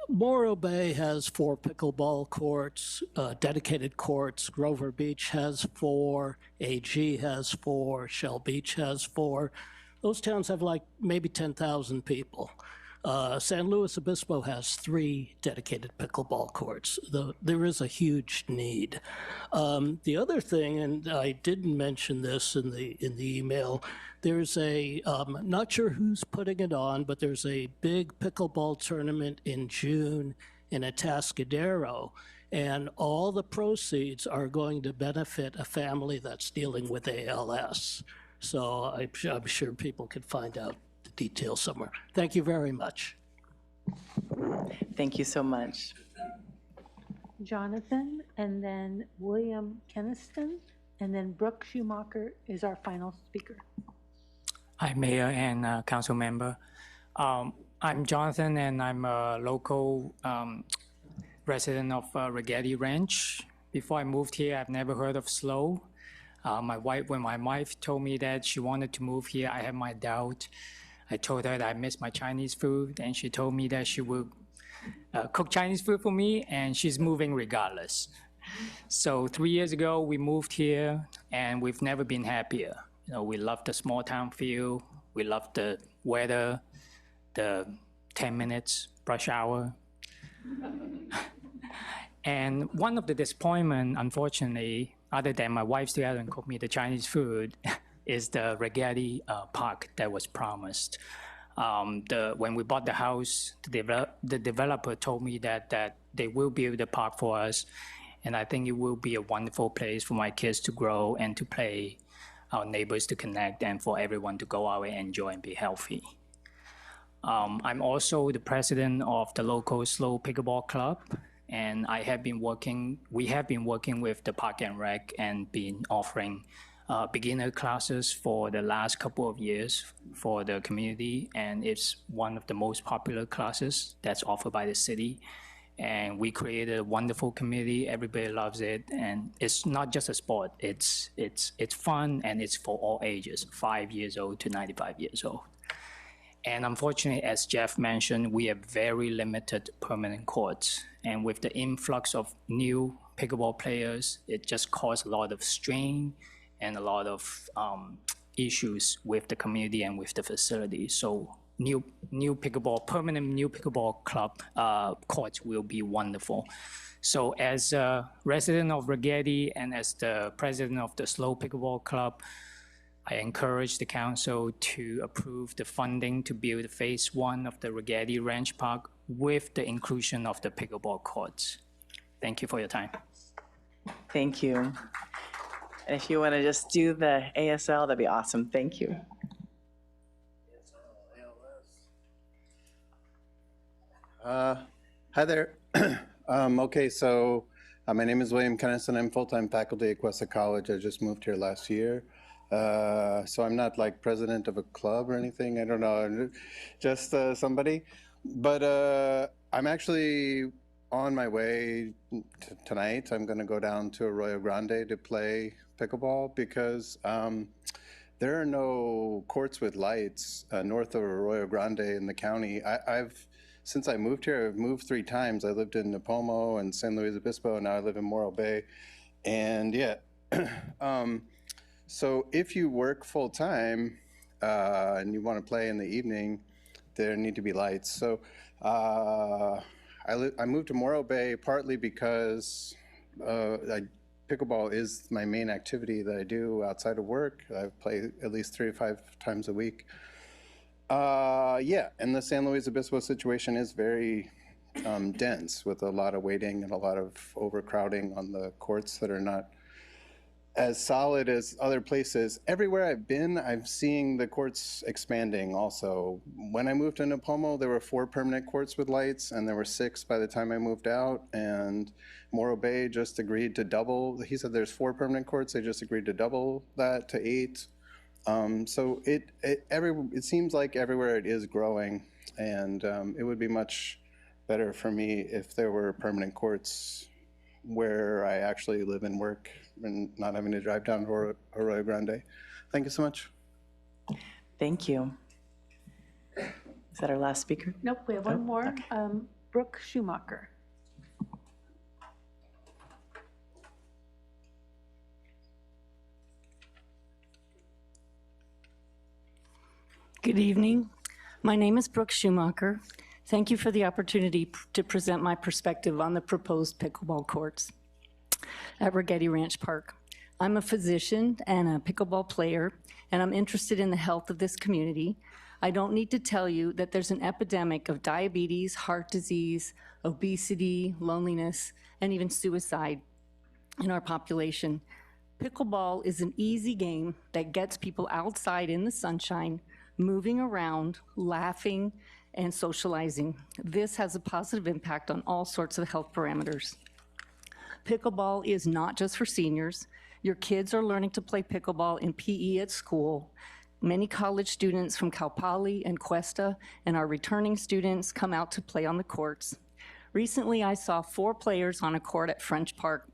M: Morro Bay has 4 pickleball courts, dedicated courts. Grover Beach has 4. AG has 4. Shell Beach has 4. Those towns have like maybe 10,000 people. San Luis Obispo has 3 dedicated pickleball courts. There is a huge need. The other thing, and I didn't mention this in the email, there's not sure who's putting it on, but there's a big pickleball tournament in June in Atascadero, and all the proceeds are going to benefit a family that's dealing with ALS. So I'm sure people could find out the details somewhere. Thank you very much.
A: Thank you so much.
G: Jonathan, and then William Keniston, and then Brooke Schumacher is our final speaker.
N: Hi, Mayor and Council member. I'm Jonathan, and I'm a local resident of Righetti Ranch. Before I moved here, I've never heard of SLO. When my wife told me that she wanted to move here, I had my doubt. I told her that I miss my Chinese food, and she told me that she would cook Chinese food for me, and she's moving regardless. So 3 years ago, we moved here, and we've never been happier. You know, we love the small town feel. We love the weather, the 10 minutes rush hour. And one of the disappointment, unfortunately, other than my wife still hasn't cooked me the Chinese food, is the Righetti Park that was promised. When we bought the house, the developer told me that they will build the park for us, and I think it will be a wonderful place for my kids to grow and to play, our neighbors to connect, and for everyone to go out and enjoy and be healthy. I'm also the president of the local SLO Pickleball Club, and we have been working with the Park and Rec and been offering beginner classes for the last couple of years for the community, and it's one of the most popular classes that's offered by the city. And we created a wonderful community. Everybody loves it, and it's not just a sport. It's fun, and it's for all ages, 5 years old to 95 years old. And unfortunately, as Jeff mentioned, we have very limited permanent courts. And with the influx of new pickleball players, it just caused a lot of strain and a lot of issues with the community and with the facility. So permanent new pickleball club courts will be wonderful. So as a resident of Ragetti and as the president of the SLO Pickleball Club, I encourage the council to approve the funding to build phase 1 of the Ragetti Ranch Park with the inclusion of the pickleball courts. Thank you for your time.
A: Thank you. And if you want to just do the ASL, that'd be awesome. Thank you.
O: Hi there. Okay, so my name is William Kennison. I'm full-time faculty at Cuesta College. I just moved here last year. So I'm not like president of a club or anything. I don't know, just somebody. But I'm actually on my way tonight. I'm going to go down to Arroyo Grande to play pickleball because there are no courts with lights north of Arroyo Grande in the county. Since I moved here, I've moved 3 times. I lived in Nipomo and San Luis Obispo, and now I live in Morro Bay. And yeah, so if you work full time and you want to play in the evening, there need to be lights. So I moved to Morro Bay partly because pickleball is my main activity that I do outside of work. I play at least 3 to 5 times a week. Yeah, and the San Luis Obispo situation is very dense with a lot of waiting and a lot of overcrowding on the courts that are not as solid as other places. Everywhere I've been, I'm seeing the courts expanding also. When I moved to Nipomo, there were 4 permanent courts with lights, and there were 6 by the time I moved out, and Morro Bay just agreed to double. He said there's 4 permanent courts, they just agreed to double that to 8. So it seems like everywhere it is growing, and it would be much better for me if there were permanent courts where I actually live and work and not having to drive down to Arroyo Grande. Thank you so much.
A: Thank you. Is that our last speaker?
G: Nope, we have one more.
A: Okay.
G: Brooke Schumacher.
P: Good evening. My name is Brooke Schumacher. Thank you for the opportunity to present my perspective on the proposed pickleball courts at Ragetti Ranch Park. I'm a physician and a pickleball player, and I'm interested in the health of this community. I don't need to tell you that there's an epidemic of diabetes, heart disease, obesity, loneliness, and even suicide in our population. Pickleball is an easy game that gets people outside in the sunshine, moving around, laughing, and socializing. This has a positive impact on all sorts of health parameters. Pickleball is not just for seniors. Your kids are learning to play pickleball in PE at school. Many college students from Cal Poly and Cuesta and our returning students come out to play on the courts. Recently, I saw 4 players on a court at French Park.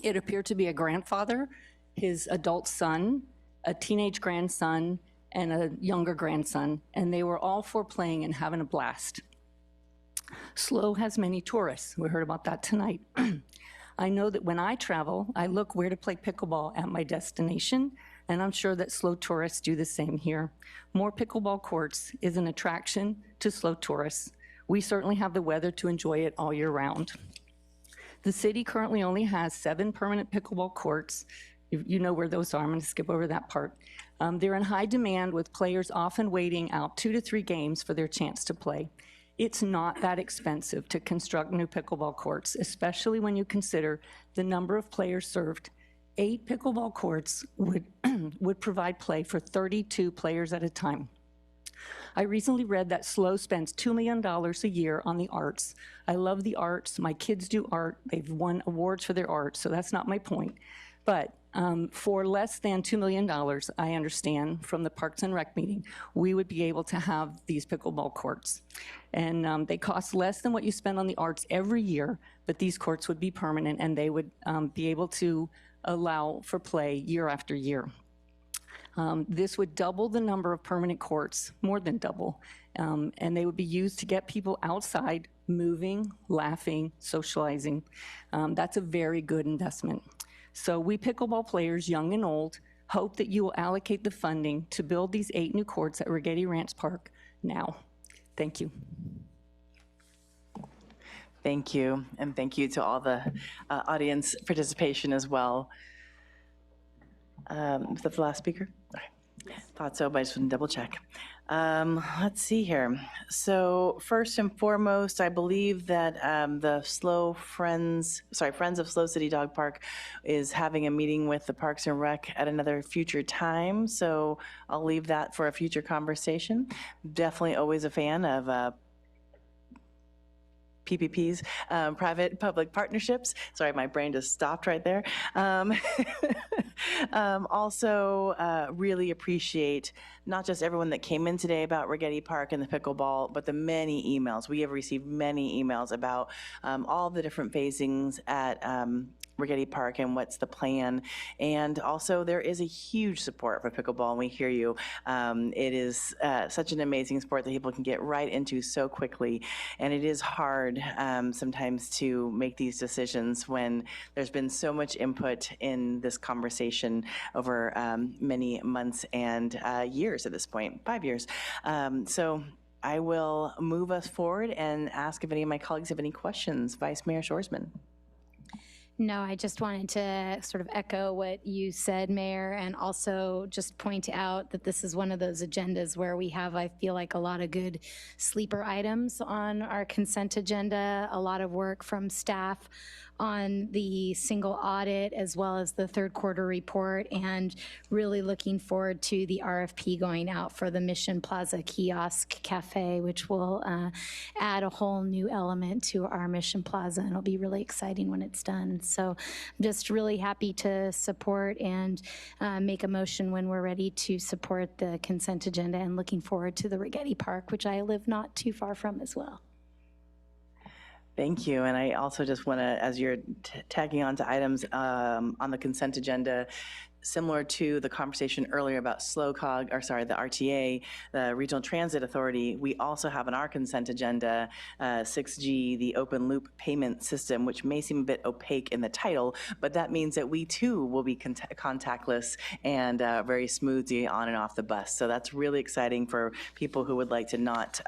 P: It appeared to be a grandfather, his adult son, a teenage grandson, and a younger grandson, and they were all 4 playing and having a blast. SLO has many tourists. We heard about that tonight. I know that when I travel, I look where to play pickleball at my destination, and I'm sure that SLO tourists do the same here. More pickleball courts is an attraction to SLO tourists. We certainly have the weather to enjoy it all year round. The city currently only has 7 permanent pickleball courts. You know where those are. I'm going to skip over that part. They're in high demand, with players often waiting out 2 to 3 games for their chance to play. It's not that expensive to construct new pickleball courts, especially when you consider the number of players served. 8 pickleball courts would provide play for 32 players at a time. I recently read that SLO spends $2 million a year on the arts. I love the arts. My kids do art. They've won awards for their art, so that's not my point. But for less than $2 million, I understand from the Parks and Rec meeting, we would be able to have these pickleball courts. And they cost less than what you spend on the arts every year, but these courts would be permanent, and they would be able to allow for play year after year. This would double the number of permanent courts, more than double, and they would be used to get people outside, moving, laughing, socializing. That's a very good investment. So we pickleball players, young and old, hope that you will allocate the funding to build these 8 new courts at Rigetti Ranch Park now. Thank you.
A: Thank you, and thank you to all the audience participation as well. Was that the last speaker? Okay. Yes. Thought so, but I just want to double check. Let's see here. So first and foremost, I believe that the Friends of Slow City Dog Park is having a meeting with the Parks and Rec at another future time. So I'll leave that for a future conversation. Definitely always a fan of PPPs, private-public partnerships. Sorry, my brain just stopped right there. Also, really appreciate not just everyone that came in today about Rigetti Park and the pickleball, but the many emails. We have received many emails about all the different phasings at Rigetti Park and what's the plan. And also there is a huge support for pickleball, and we hear you. It is such an amazing sport that people can get right into so quickly. And it is hard sometimes to make these decisions when there's been so much input in this conversation over many months and years at this point, 5 years. So I will move us forward and ask if any of my colleagues have any questions. Vice Mayor Shoresman.
E: No, I just wanted to sort of echo what you said, Mayor, and also just point out that this is one of those agendas where we have, I feel like, a lot of good sleeper items on our consent agenda, a lot of work from staff on the single audit as well as the third quarter report, and really looking forward to the RFP going out for the Mission Plaza Kiosk Cafe, which will add a whole new element to our Mission Plaza, and it'll be really exciting when it's done. So I'm just really happy to support and make a motion when we're ready to support the consent agenda, and looking forward to the Rigetti Park, which I live not too far from as well.
A: Thank you. And I also just want to, as you're tagging on to items on the consent agenda, similar to the conversation earlier about the RTA, the Regional Transit Authority, we also have on our consent agenda 6G, the open loop payment system, which may seem a bit opaque in the title, but that means that we too will be contactless and very smoothly on and off the bus. So that's really exciting for people who would like to not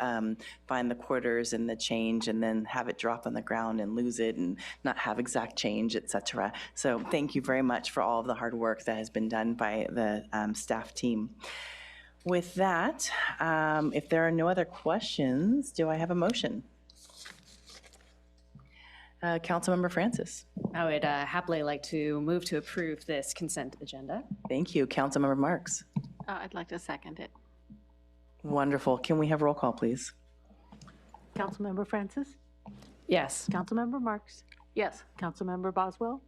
A: find the quarters and the change and then have it drop on the ground and lose it and not have exact change, et cetera. So thank you very much for all of the hard work that has been done by the staff team. With that, if there are no other questions, do I have a motion? Councilmember Francis.
Q: I would happily like to move to approve this consent agenda.
A: Thank you. Councilmember Marks.
J: I'd like to second it.
A: Wonderful. Can we have roll call, please?
G: Councilmember Francis?
Q: Yes.
G: Councilmember Marks?
J: Yes.
G: Councilmember Boswell?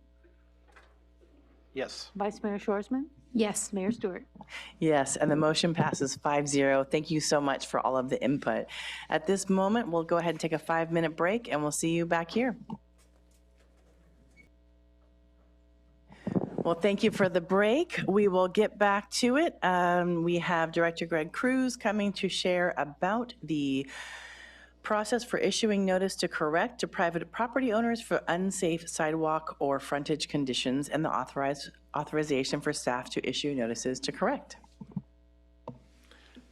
H: Yes.
G: Vice Mayor Shoresman?
E: Yes.
G: Mayor Stewart?
A: Yes, and the motion passes 5-0. Thank you so much for all of the input. At this moment, we'll go ahead and take a 5-minute break, and we'll see you back here. Well, thank you for the break. We will get back to it. We have Director Greg Cruz coming to share about the process for issuing notice to correct to private property owners for unsafe sidewalk or frontage conditions, and the authorization for staff to issue notices to correct.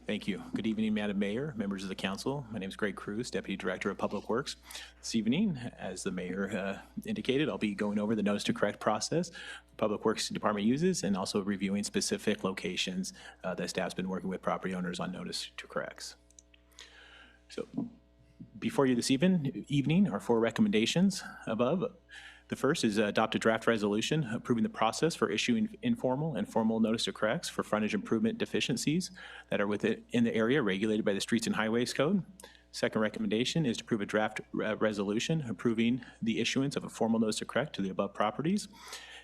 R: Thank you. Good evening, Madam Mayor, members of the council. My name is Greg Cruz, Deputy Director of Public Works. This evening, as the mayor indicated, I'll be going over the notice to correct process Public Works Department uses, and also reviewing specific locations that staff's been working with property owners on notice to corrects. So, before you this evening are 4 recommendations above. The first is adopt a draft resolution approving the process for issuing informal and formal notice to corrects for frontage improvement deficiencies that are within the area regulated by the Streets and Highways Code. Second recommendation is to approve a draft resolution approving the issuance of a formal notice to correct to the above properties,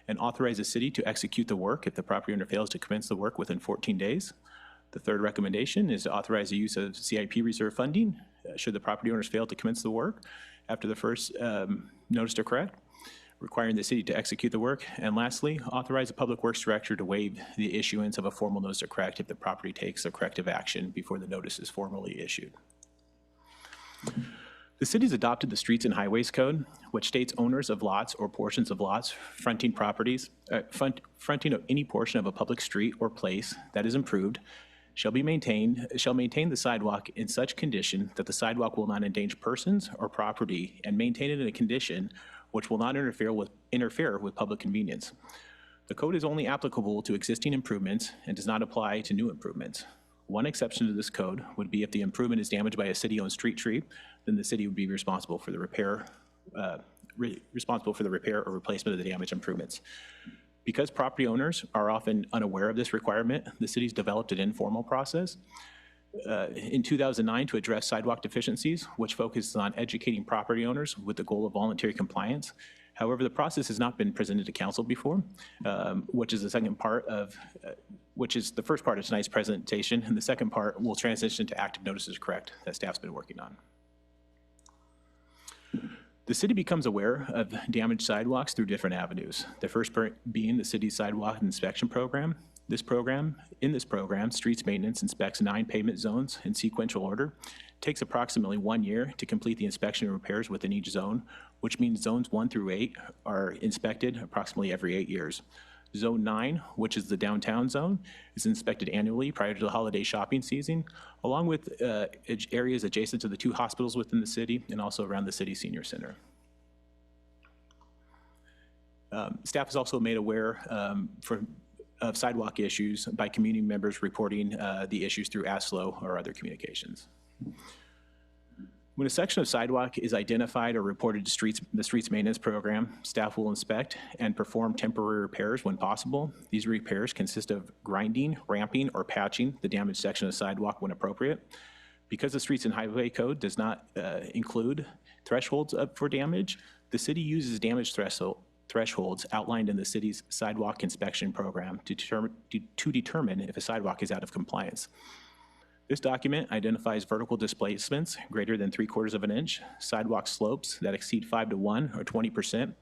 R: and authorize the city to execute the work if the property owner fails to commence the work within 14 days. The third recommendation is to authorize the use of CIP reserve funding should the property owners fail to commence the work after the first notice to correct. requiring the city to execute the work. And lastly, authorize the Public Works Director to waive the issuance of a formal notice to correct if the property takes a corrective action before the notice is formally issued. The city's adopted the Streets and Highways Code, which states owners of lots or portions of lots fronting any portion of a public street or place that is improved shall maintain the sidewalk in such condition that the sidewalk will not endanger persons or property, and maintain it in a condition which will not interfere with public convenience. The code is only applicable to existing improvements and does not apply to new improvements. One exception to this code would be if the improvement is damaged by a city-owned street tree, then the city would be responsible for the repair or replacement of the damaged improvements. Because property owners are often unaware of this requirement, the city's developed an informal process in 2009 to address sidewalk deficiencies, which focuses on educating property owners with the goal of voluntary compliance. However, the process has not been presented to council before, which is the first part of tonight's presentation, and the second part will transition to active notices correct that staff's been working on. The city becomes aware of damaged sidewalks through different avenues. The first being the city's sidewalk inspection program. In this program, streets maintenance inspects 9 pavement zones in sequential order. It takes approximately 1 year to complete the inspection and repairs within each zone, which means zones 1 through 8 are inspected approximately every 8 years. Zone 9, which is the downtown zone, is inspected annually prior to the holiday shopping season, along with areas adjacent to the 2 hospitals within the city and also around the city senior center. Staff is also made aware of sidewalk issues by community members reporting the issues through ASLO or other communications. When a section of sidewalk is identified or reported to the streets maintenance program, staff will inspect and perform temporary repairs when possible. These repairs consist of grinding, ramping, or patching the damaged section of sidewalk when appropriate. Because the Streets and Highway Code does not include thresholds up for damage, the city uses damage thresholds outlined in the city's sidewalk inspection program to determine if a sidewalk is out of compliance. This document identifies vertical displacements greater than 3/4 of an inch, sidewalk slopes that exceed 5 to 1 or 20%,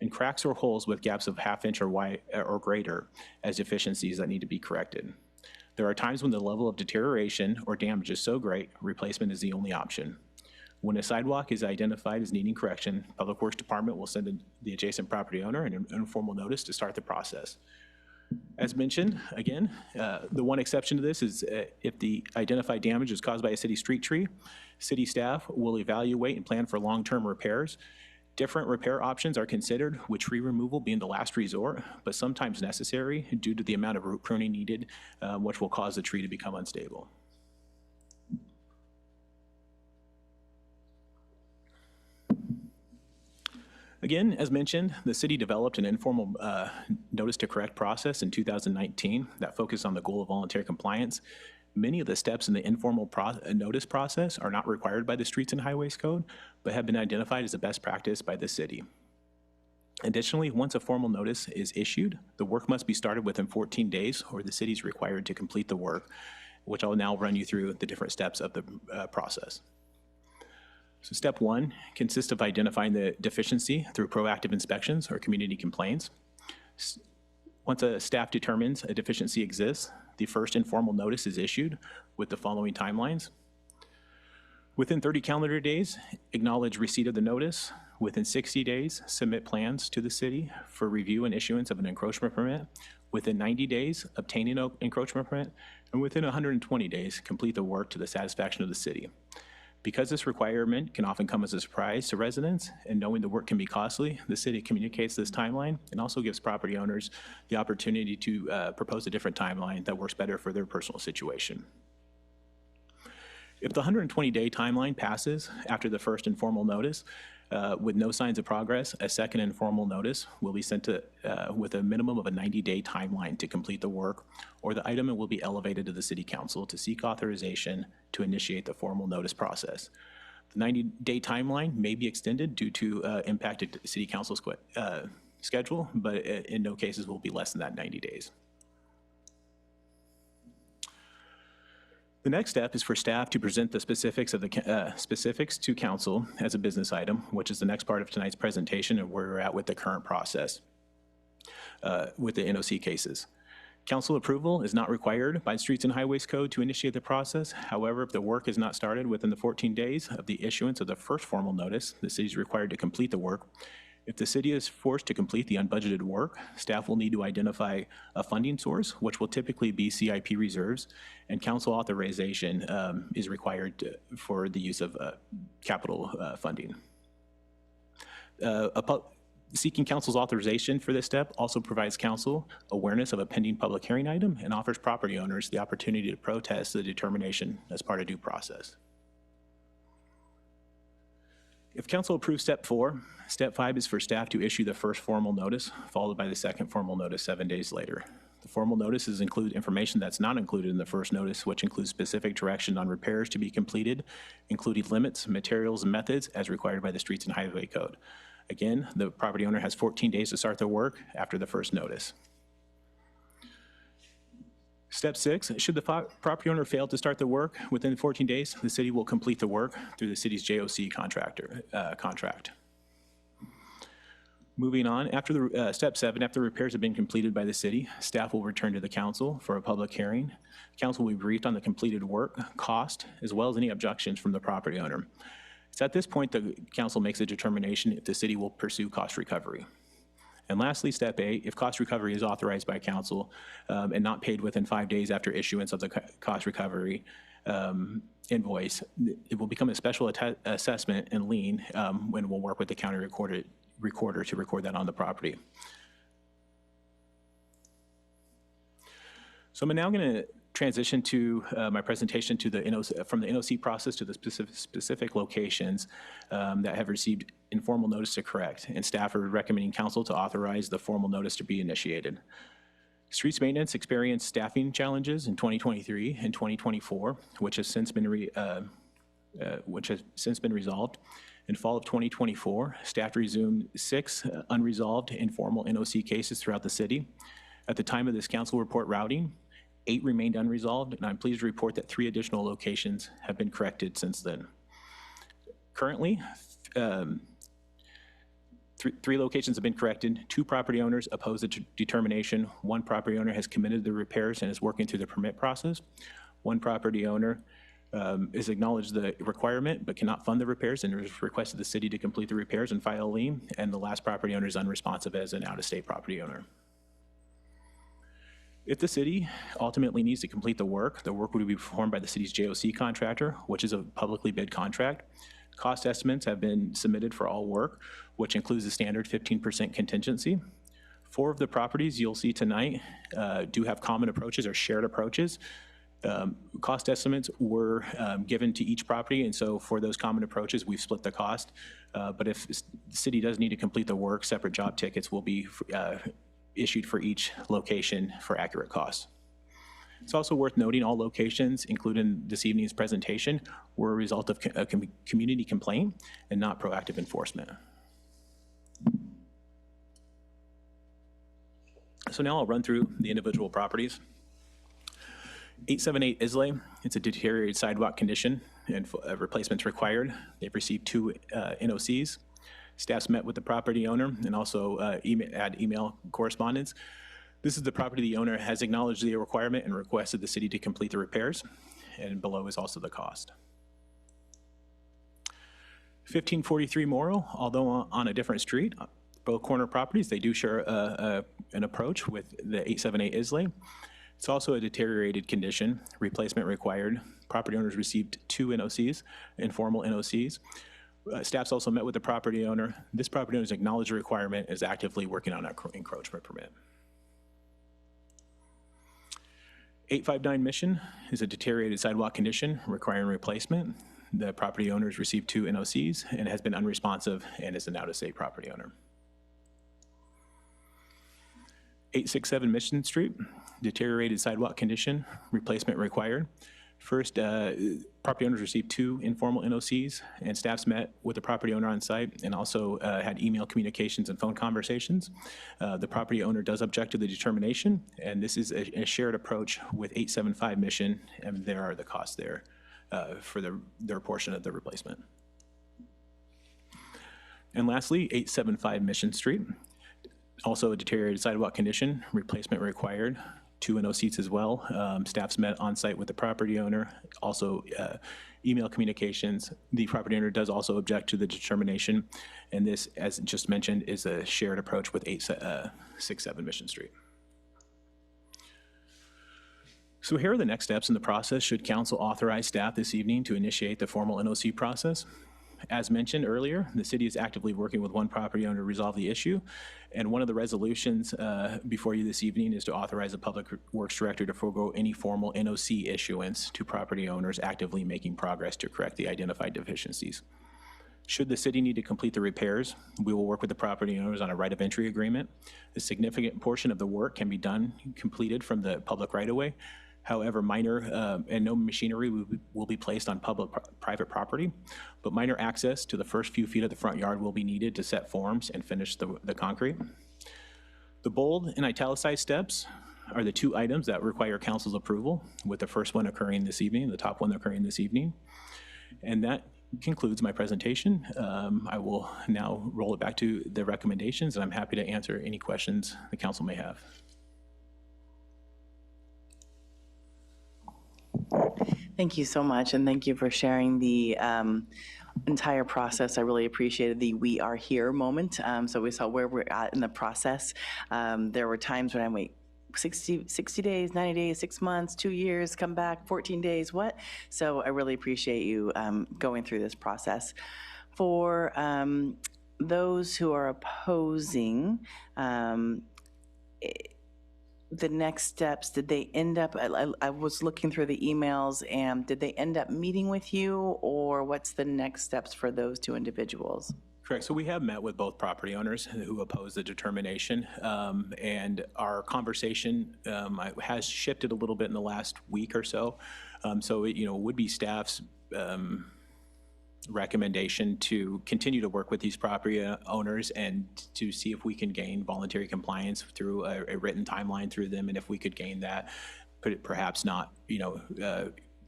R: and cracks or holes with gaps of 1/2 inch or greater as deficiencies that need to be corrected. There are times when the level of deterioration or damage is so great, replacement is the only option. When a sidewalk is identified as needing correction, Public Works Department will send the adjacent property owner an informal notice to start the process. As mentioned, again, the one exception to this is if the identified damage is caused by a city street tree, city staff will evaluate and plan for long-term repairs. Different repair options are considered, with tree removal being the last resort, but sometimes necessary due to the amount of root pruning needed, which will cause the tree to become unstable. Again, as mentioned, the city developed an informal notice to correct process in 2019 that focused on the goal of voluntary compliance. Many of the steps in the informal notice process are not required by the Streets and Highways Code, but have been identified as a best practice by the city. Additionally, once a formal notice is issued, the work must be started within 14 days, or the city is required to complete the work, which I'll now run you through the different steps of the process. So step 1 consists of identifying the deficiency through proactive inspections or community complaints. Once a staff determines a deficiency exists, the first informal notice is issued with the following timelines. Within 30 calendar days, acknowledge receipt of the notice. Within 60 days, submit plans to the city for review and issuance of an encroachment permit. Within 90 days, obtain an encroachment permit. And within 120 days, complete the work to the satisfaction of the city. Because this requirement can often come as a surprise to residents, and knowing the work can be costly, the city communicates this timeline and also gives property owners the opportunity to propose a different timeline that works better for their personal situation. If the 120-day timeline passes after the first informal notice, with no signs of progress, a second informal notice will be sent to, with a minimum of a 90-day timeline to complete the work, or the item will be elevated to the City Council to seek authorization to initiate the formal notice process. The 90-day timeline may be extended due to impacted City Council's schedule, but in no cases will be less than that 90 days. The next step is for staff to present the specifics of the specifics to council as a business item, which is the next part of tonight's presentation of where we're at with the current process with the NOC cases. Council approval is not required by the Streets and Highways Code to initiate the process. However, if the work is not started within the 14 days of the issuance of the first formal notice, the city is required to complete the work. If the city is forced to complete the unbudgeted work, staff will need to identify a funding source, which will typically be CIP reserves, and council authorization is required for the use of capital funding. Seeking council's authorization for this step also provides council awareness of a pending public hearing item and offers property owners the opportunity to protest the determination as part of due process. If council approves step 4, step 5 is for staff to issue the first formal notice, followed by the second formal notice 7 days later. The formal notices include information that's not included in the first notice, which includes specific direction on repairs to be completed, including limits, materials, and methods as required by the Streets and Highway Code. Again, the property owner has 14 days to start their work after the first notice. Step 6, should the property owner fail to start the work within 14 days, the city will complete the work through the city's JOC contract. Moving on, after the step 7, after repairs have been completed by the city, staff will return to the council for a public hearing. Council will be briefed on the completed work, cost, as well as any objections from the property owner. It's at this point the council makes a determination if the city will pursue cost recovery. And lastly, step 8, if cost recovery is authorized by council and not paid within 5 days after issuance of the cost recovery invoice, it will become a special assessment and lien when we'll work with the county recorder to record that on the property. So I'm now going to transition to my presentation to the NOC, from the NOC process to the specific locations that have received informal notice to correct, and staff are recommending council to authorize the formal notice to be initiated. Streets maintenance experienced staffing challenges in 2023 and 2024, which has since been resolved. In fall of 2024, staff resumed 6 unresolved informal NOC cases throughout the city. At the time of this council report routing, 8 remained unresolved, and I'm pleased to report that 3 additional locations have been corrected since then. Currently, 3 locations have been corrected. 2 property owners oppose the determination. 1 property owner has committed the repairs and is working through the permit process. 1 property owner has acknowledged the requirement but cannot fund the repairs and has requested the city to complete the repairs and file a lien. And the last property owner is unresponsive as an out-of-state property owner. If the city ultimately needs to complete the work would be performed by the city's JOC contractor, which is a publicly bid contract. Cost estimates have been submitted for all work, which includes the standard 15% contingency. 4 of the properties you'll see tonight do have common approaches or shared approaches. Cost estimates were given to each property, and so for those common approaches, we've split the cost. But if the city does need to complete the work, separate job tickets will be issued for each location for accurate costs. It's also worth noting all locations included in this evening's presentation were a result of a community complaint and not proactive enforcement. So now I'll run through the individual properties. 878 Islay, it's a deteriorated sidewalk condition and replacements required. They've received 2 NOCs. Staff's met with the property owner and also had email correspondence. This is the property the owner has acknowledged the requirement and requested the city to complete the repairs, and below is also the cost. 1543 Morrow, although on a different street, both corner properties, they do share an approach with the 878 Islay. It's also a deteriorated condition, replacement required. Property owners received 2 NOCs, informal NOCs. Staff's also met with the property owner. This property owner has acknowledged the requirement, is actively working on an encroachment permit. 859 Mission is a deteriorated sidewalk condition requiring replacement. The property owner has received 2 NOCs and has been unresponsive and is an out-of-state property owner. 867 Mission Street, deteriorated sidewalk condition, replacement required. First, property owners received 2 informal NOCs, and staffs met with the property owner on site and also had email communications and phone conversations. The property owner does object to the determination, and this is a shared approach with 875 Mission, and there are the costs there for their portion of the replacement. And lastly, 875 Mission Street, also a deteriorated sidewalk condition, replacement required. 2 NOCs as well. Staffs met on site with the property owner, also email communications. The property owner does also object to the determination, and this, as just mentioned, is a shared approach with 867 Mission Street. So here are the next steps in the process should council authorize staff this evening to initiate the formal NOC process. As mentioned earlier, the city is actively working with one property owner to resolve the issue, and one of the resolutions before you this evening is to authorize the Public Works Director to forego any formal NOC issuance to property owners actively making progress to correct the identified deficiencies. Should the city need to complete the repairs, we will work with the property owners on a right of entry agreement. A significant portion of the work can be completed from the public right-of-way. However, minor and no machinery will be placed on private property, but minor access to the first few feet of the front yard will be needed to set forms and finish the concrete. The bold and italicized steps are the 2 items that require council's approval, with the first one occurring this evening, the top one occurring this evening. And that concludes my presentation. I will now roll it back to the recommendations, and I'm happy to answer any questions the council may have.
A: Thank you so much, and thank you for sharing the entire process. I really appreciated the "we are here" moment. So we saw where we're at in the process. There were times when I wait 60 days, 90 days, 6 months, 2 years, come back, 14 days, what? So I really appreciate you going through this process. For those who are opposing, the next steps, did they end up, I was looking through the emails, and did they end up meeting with you, or what's the next steps for those 2 individuals?
R: Correct. So we have met with both property owners who oppose the determination, and our conversation has shifted a little bit in the last week or so. So it, would be staff's recommendation to continue to work with these property owners and to see if we can gain voluntary compliance through a written timeline through them, and if we could gain that, perhaps not,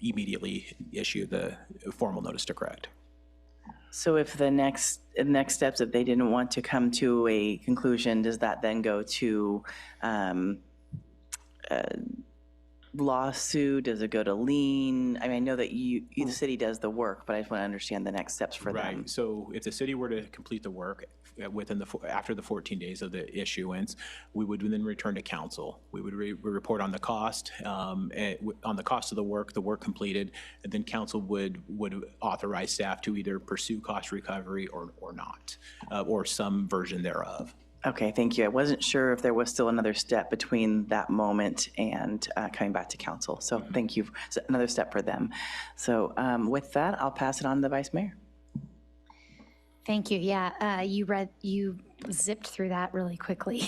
R: immediately issue the formal notice to correct.
A: So if the next steps, if they didn't want to come to a conclusion, does that then go to lawsuit? Does it go to lien? I mean, I know that the city does the work, but I just want to understand the next steps for them.
R: Right. So if the city were to complete the work within after the 14 days of the issuance, we would then return to council. We would report on the cost, of the work completed, and then council would authorize staff to either pursue cost recovery or not, or some version thereof.
A: Okay, thank you. I wasn't sure if there was still another step between that moment and coming back to council. So thank you. So another step for them. So with that, I'll pass it on to the Vice Mayor.
E: Thank you. Yeah, you zipped through that really quickly.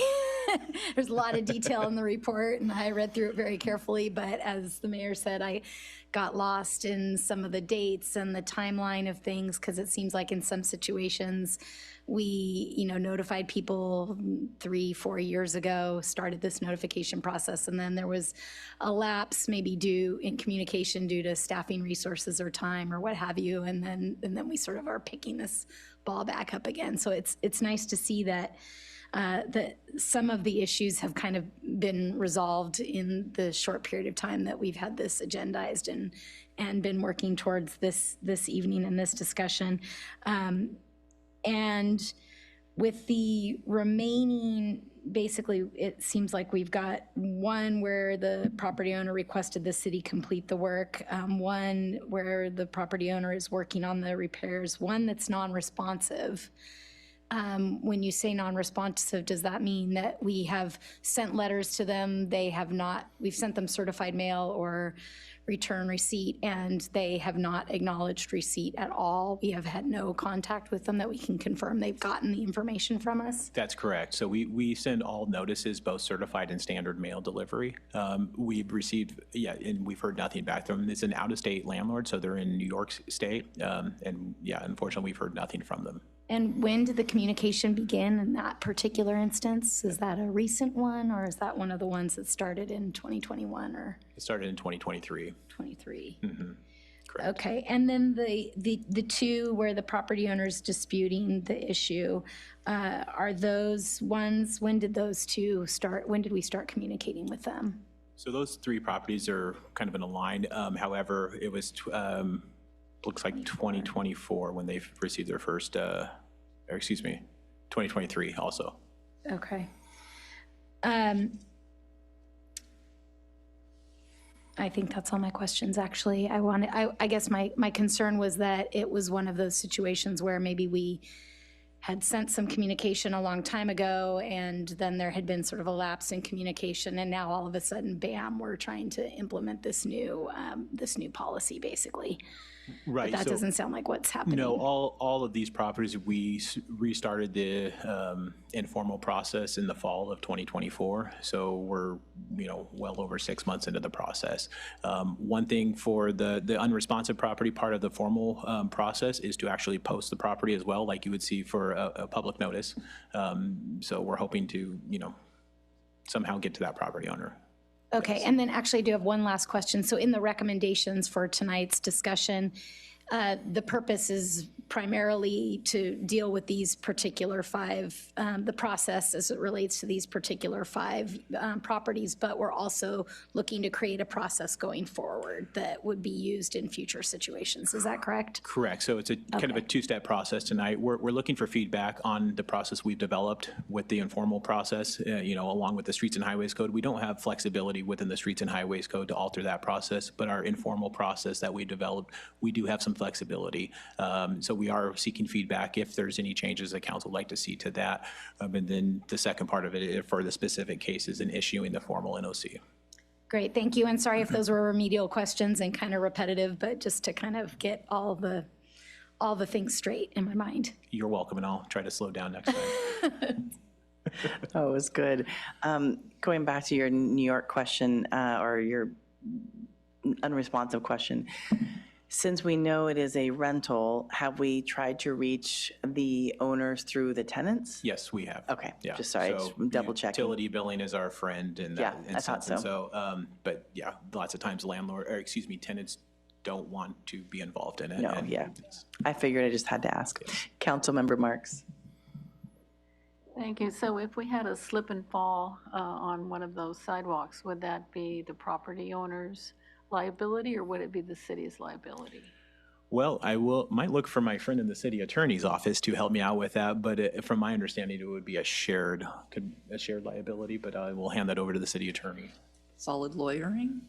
E: There's a lot of detail in the report, and I read through it very carefully, but as the mayor said, I got lost in some of the dates and the timeline of things, because it seems like in some situations we, notified people 3-4 years ago, started this notification process, and then there was a lapse maybe due in communication due to staffing resources or time or what have you, and then we sort of are picking this ball back up again. So it's nice to see that that some of the issues have kind of been resolved in the short period of time that we've had this agendized and been working towards this evening in this discussion. And with the remaining, basically, it seems like we've got one where the property owner requested the city complete the work, one where the property owner is working on the repairs, one that's non-responsive. When you say non-responsive, does that mean that we have sent letters to them, they have not, we've sent them certified mail or return receipt, and they have not acknowledged receipt at all. We have had no contact with them that we can confirm they've gotten the information from us.
R: That's correct. So we send all notices, both certified and standard mail delivery. We've received, and we've heard nothing back from them. It's an out-of-state landlord, so they're in New York State. And unfortunately, we've heard nothing from them.
E: And when did the communication begin in that particular instance? Is that a recent one, or is that one of the ones that started in 2021 or
R: It started in 2023.
E: 23?
R: Correct.
E: Okay, and then the two where the property owner's disputing the issue, are those ones, when did those two start, when did we start communicating with them?
R: So those three properties are kind of in a line. However, it was, looks like 2024 when they've received their first, 2023 also.
E: Okay. I think that's all my questions, actually. I guess my concern was that it was one of those situations where maybe we had sent some communication a long time ago, and then there had been sort of a lapse in communication, and now all of a sudden, bam, we're trying to implement this new policy, basically.
R: Right.
E: But that
R: so-
E: doesn't sound like what's happening.
R: No, all of these properties, we restarted the informal process in the fall of 2024. So we're, well over 6 months into the process. One thing for the unresponsive property, part of the formal process is to actually post the property as well, like you would see for a public notice. So we're hoping to, somehow get to that property owner.
E: Okay, and then actually I do have one last question. So in the recommendations for tonight's discussion, the purpose is primarily to deal with these particular five, the process as it relates to these particular five properties, but we're also looking to create a process going forward that would be used in future situations. Is that correct?
R: Correct. So it's a kind of a two-step process tonight. We're looking for feedback on the process we've developed with the informal process, along with the Streets and Highways Code. We don't have flexibility within the Streets and Highways Code to alter that process, but our informal process that we developed, we do have some flexibility. So we are seeking feedback if there's any changes the council would like to see to that. And then the second part of it for the specific cases and issuing the formal NOC.
E: Great, thank you. And sorry if those were remedial questions and kind of repetitive, but just to kind of get all the things straight in my mind.
R: You're welcome, and I'll try to slow down next time.
A: Oh, it was good. Going back to your New York question, or your unresponsive question, since we know it is a rental, have we tried to reach the owners through the tenants?
R: Yes, we have.
A: Okay,
R: Yeah.
A: just sorry, just double checking.
R: Utility billing is our friend in that
A: Yeah, I
R: instance.
A: thought so.
R: And so, but yeah, lots of times tenants don't want to be involved in it.
A: No,
R: and
A: yeah. I figured I just had to ask. Councilmember Marks.
S: Thank you. So if we had a slip and fall on one of those sidewalks, would that be the property owner's liability, or would it be the city's liability?
R: Well, might look for my friend in the city attorney's office to help me out with that, but from my understanding, it would be a shared liability, but I will hand that over to the city attorney.
C: Solid lawyering?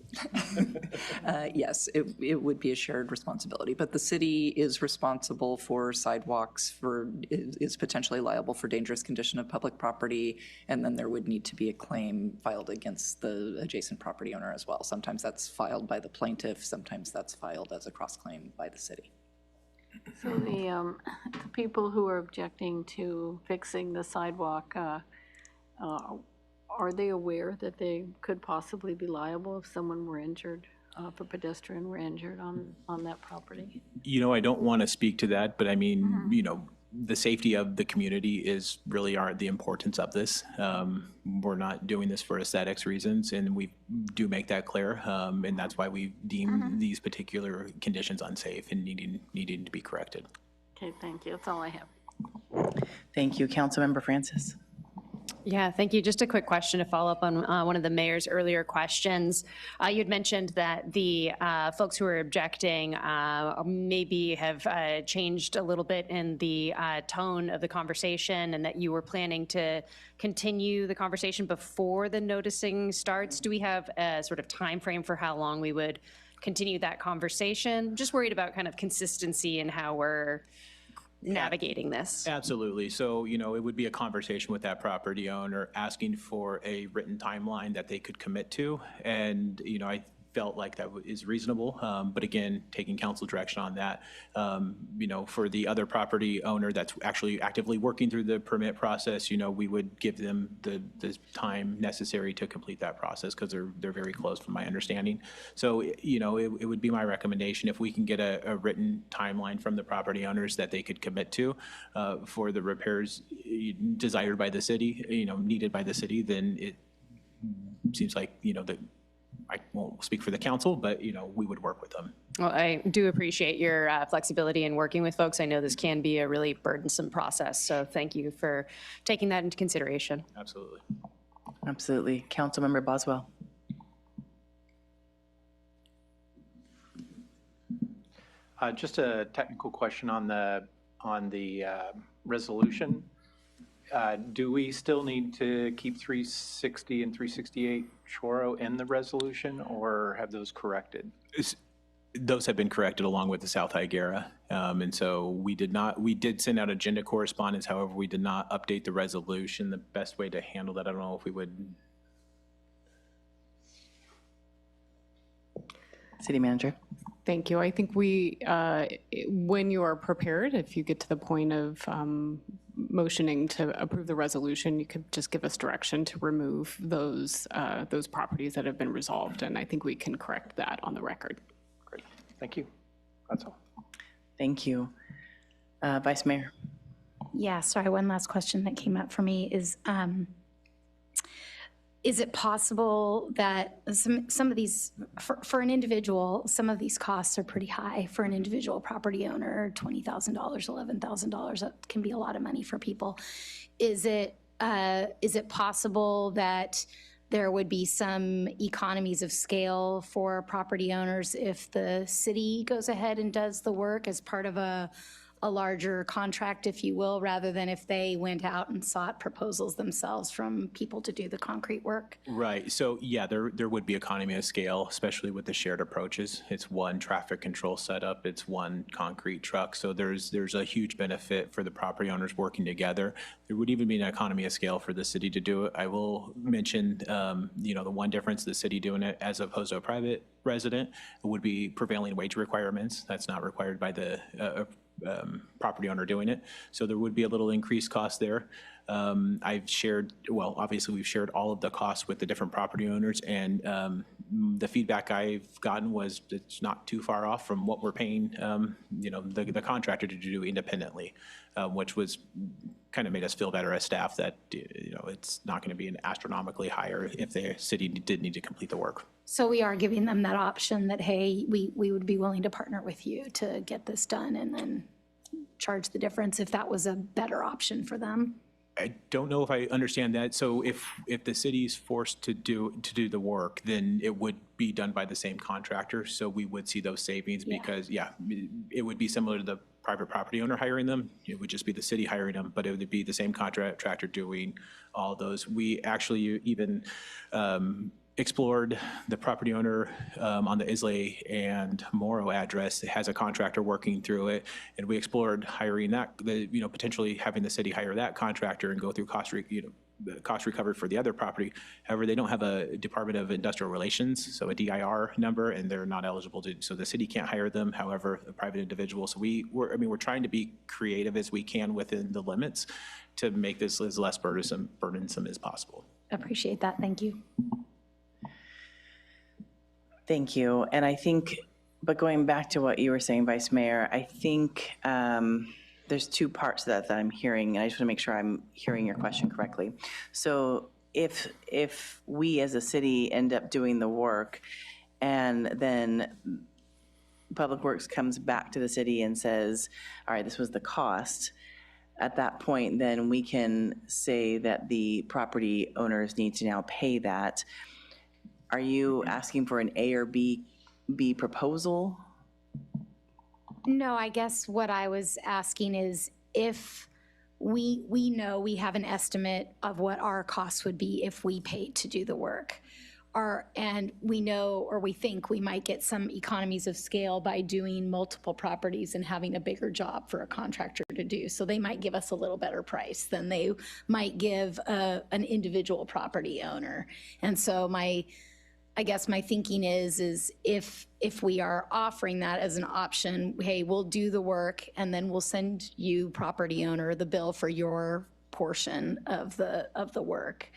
C: Yes, it would be a shared responsibility, but the city is responsible for sidewalks, is potentially liable for dangerous condition of public property, and then there would need to be a claim filed against the adjacent property owner as well. Sometimes that's filed by the plaintiff, sometimes that's filed as a cross-claim by the city.
S: So the people who are objecting to fixing the sidewalk, are they aware that they could possibly be liable if someone were injured, if a pedestrian were injured on that property?
R: I don't want to speak to that, but I mean, the safety of the community is really the importance of this. We're not doing this for aesthetics reasons, and we do make that clear, and that's why we deem these particular conditions unsafe and needing to be corrected.
S: Okay, thank you. That's all I have.
A: Thank you. Councilmember Francis.
Q: Yeah, thank you. Just a quick question to follow up on one of the mayor's earlier questions. You had mentioned that the folks who are objecting maybe have changed a little bit in the tone of the conversation, and that you were planning to continue the conversation before the noticing starts. Do we have a sort of time frame for how long we would continue that conversation? Just worried about kind of consistency in how we're navigating this.
R: Absolutely. So, it would be a conversation with that property owner asking for a written timeline that they could commit to. And, I felt like that is reasonable. But again, taking council direction on that, for the other property owner that's actually actively working through the permit process, we would give them the time necessary to complete that process because they're very close from my understanding. So, it would be my recommendation if we can get a written timeline from the property owners that they could commit to for the repairs desired by the city, needed by the city, then it seems like, I won't speak for the council, but, we would work with them.
Q: Well, I do appreciate your flexibility in working with folks. I know this can be a really burdensome process, so thank you for taking that into consideration.
R: Absolutely.
A: Absolutely. Councilmember Boswell.
T: Just a technical question on the resolution. Do we still need to keep 360 and 368 Shoro in the resolution, or have those corrected?
R: Those have been corrected along with the South Higuera. And so we did send out agenda correspondence. However, we did not update the resolution. The best way to handle that, I don't know if we would.
A: City Manager.
D: Thank you. I think when you are prepared, if you get to the point of motioning to approve the resolution, you could just give us direction to remove those properties that have been resolved, and I think we can correct that on the record.
T: Great. Thank you. That's all.
A: Thank you. Vice Mayor.
E: Yeah, sorry, one last question that came up for me is it possible that some of these, for an individual, some of these costs are pretty high for an individual property owner, $20,000, $11,000, that can be a lot of money for people. Is it possible that there would be some economies of scale for property owners if the city goes ahead and does the work as part of a larger contract, if you will, rather than if they went out and sought proposals themselves from people to do the concrete work?
R: Right. So yeah, there would be economy of scale, especially with the shared approaches. It's one traffic control setup. It's one concrete truck. So there's a huge benefit for the property owners working together. There would even be an economy of scale for the city to do it. I will mention, the one difference, the city doing it as opposed to a private resident would be prevailing wage requirements. That's not required by the property owner doing it. So there would be a little increased cost there. Obviously we've shared all of the costs with the different property owners, and the feedback I've gotten was it's not too far off from what we're paying, the contractor to do independently, which was kind of made us feel better as staff that, it's not going to be an astronomically higher if the city did need to complete the work.
E: So we are giving them that option that, hey, we would be willing to partner with you to get this done and then charge the difference if that was a better option for them.
R: I don't know if I understand that. So if the city's forced to do the work, then it would be done by the same contractor. So we would see those savings because, it would be similar to the private property owner hiring them. It would just be the city hiring them, but it would be the same contractor doing all those. We actually even explored the property owner on the Islay and Morrow address. It has a contractor working through it, and we explored hiring that, potentially having the city hire that contractor and go through cost recovery for the other property. However, they don't have a Department of Industrial Relations, so a DIR number, and they're not eligible to, so the city can't hire them. However, a private individual. So we're trying to be creative as we can within the limits to make this as less burdensome as possible.
E: Appreciate that. Thank you.
A: Thank you. And I think, but going back to what you were saying, Vice Mayor, I think there's two parts to that I'm hearing, and I just want to make sure I'm hearing your question correctly. So if we as a city end up doing the work and then Public Works comes back to the city and says, all right, this was the cost, at that point, then we can say that the property owners need to now pay that. Are you asking for an A or B proposal?
E: No, I guess what I was asking is if we know we have an estimate of what our costs would be if we paid to do the work. And we know, or we think we might get some economies of scale by doing multiple properties and having a bigger job for a contractor to do. So they might give us a little better price than they might give an individual property owner. And so I guess my thinking is if we are offering that as an option, hey, we'll do the work and then we'll send you, property owner, the bill for your portion of the work.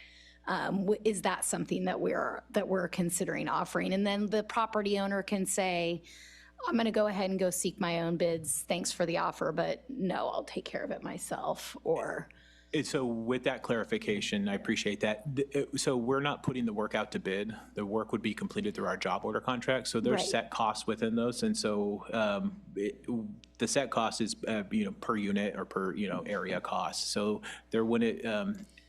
E: Is that something that we're considering offering? And then the property owner can say, I'm going to go ahead and go seek my own bids. Thanks for the offer, but no, I'll take care of it myself. Or
R: So with that clarification, I appreciate that. So we're not putting the work out to bid. The work would be completed through our job order contract. So there's
E: Right.
R: set costs within those. And so the set cost is, per unit or per, area cost. So there wouldn't,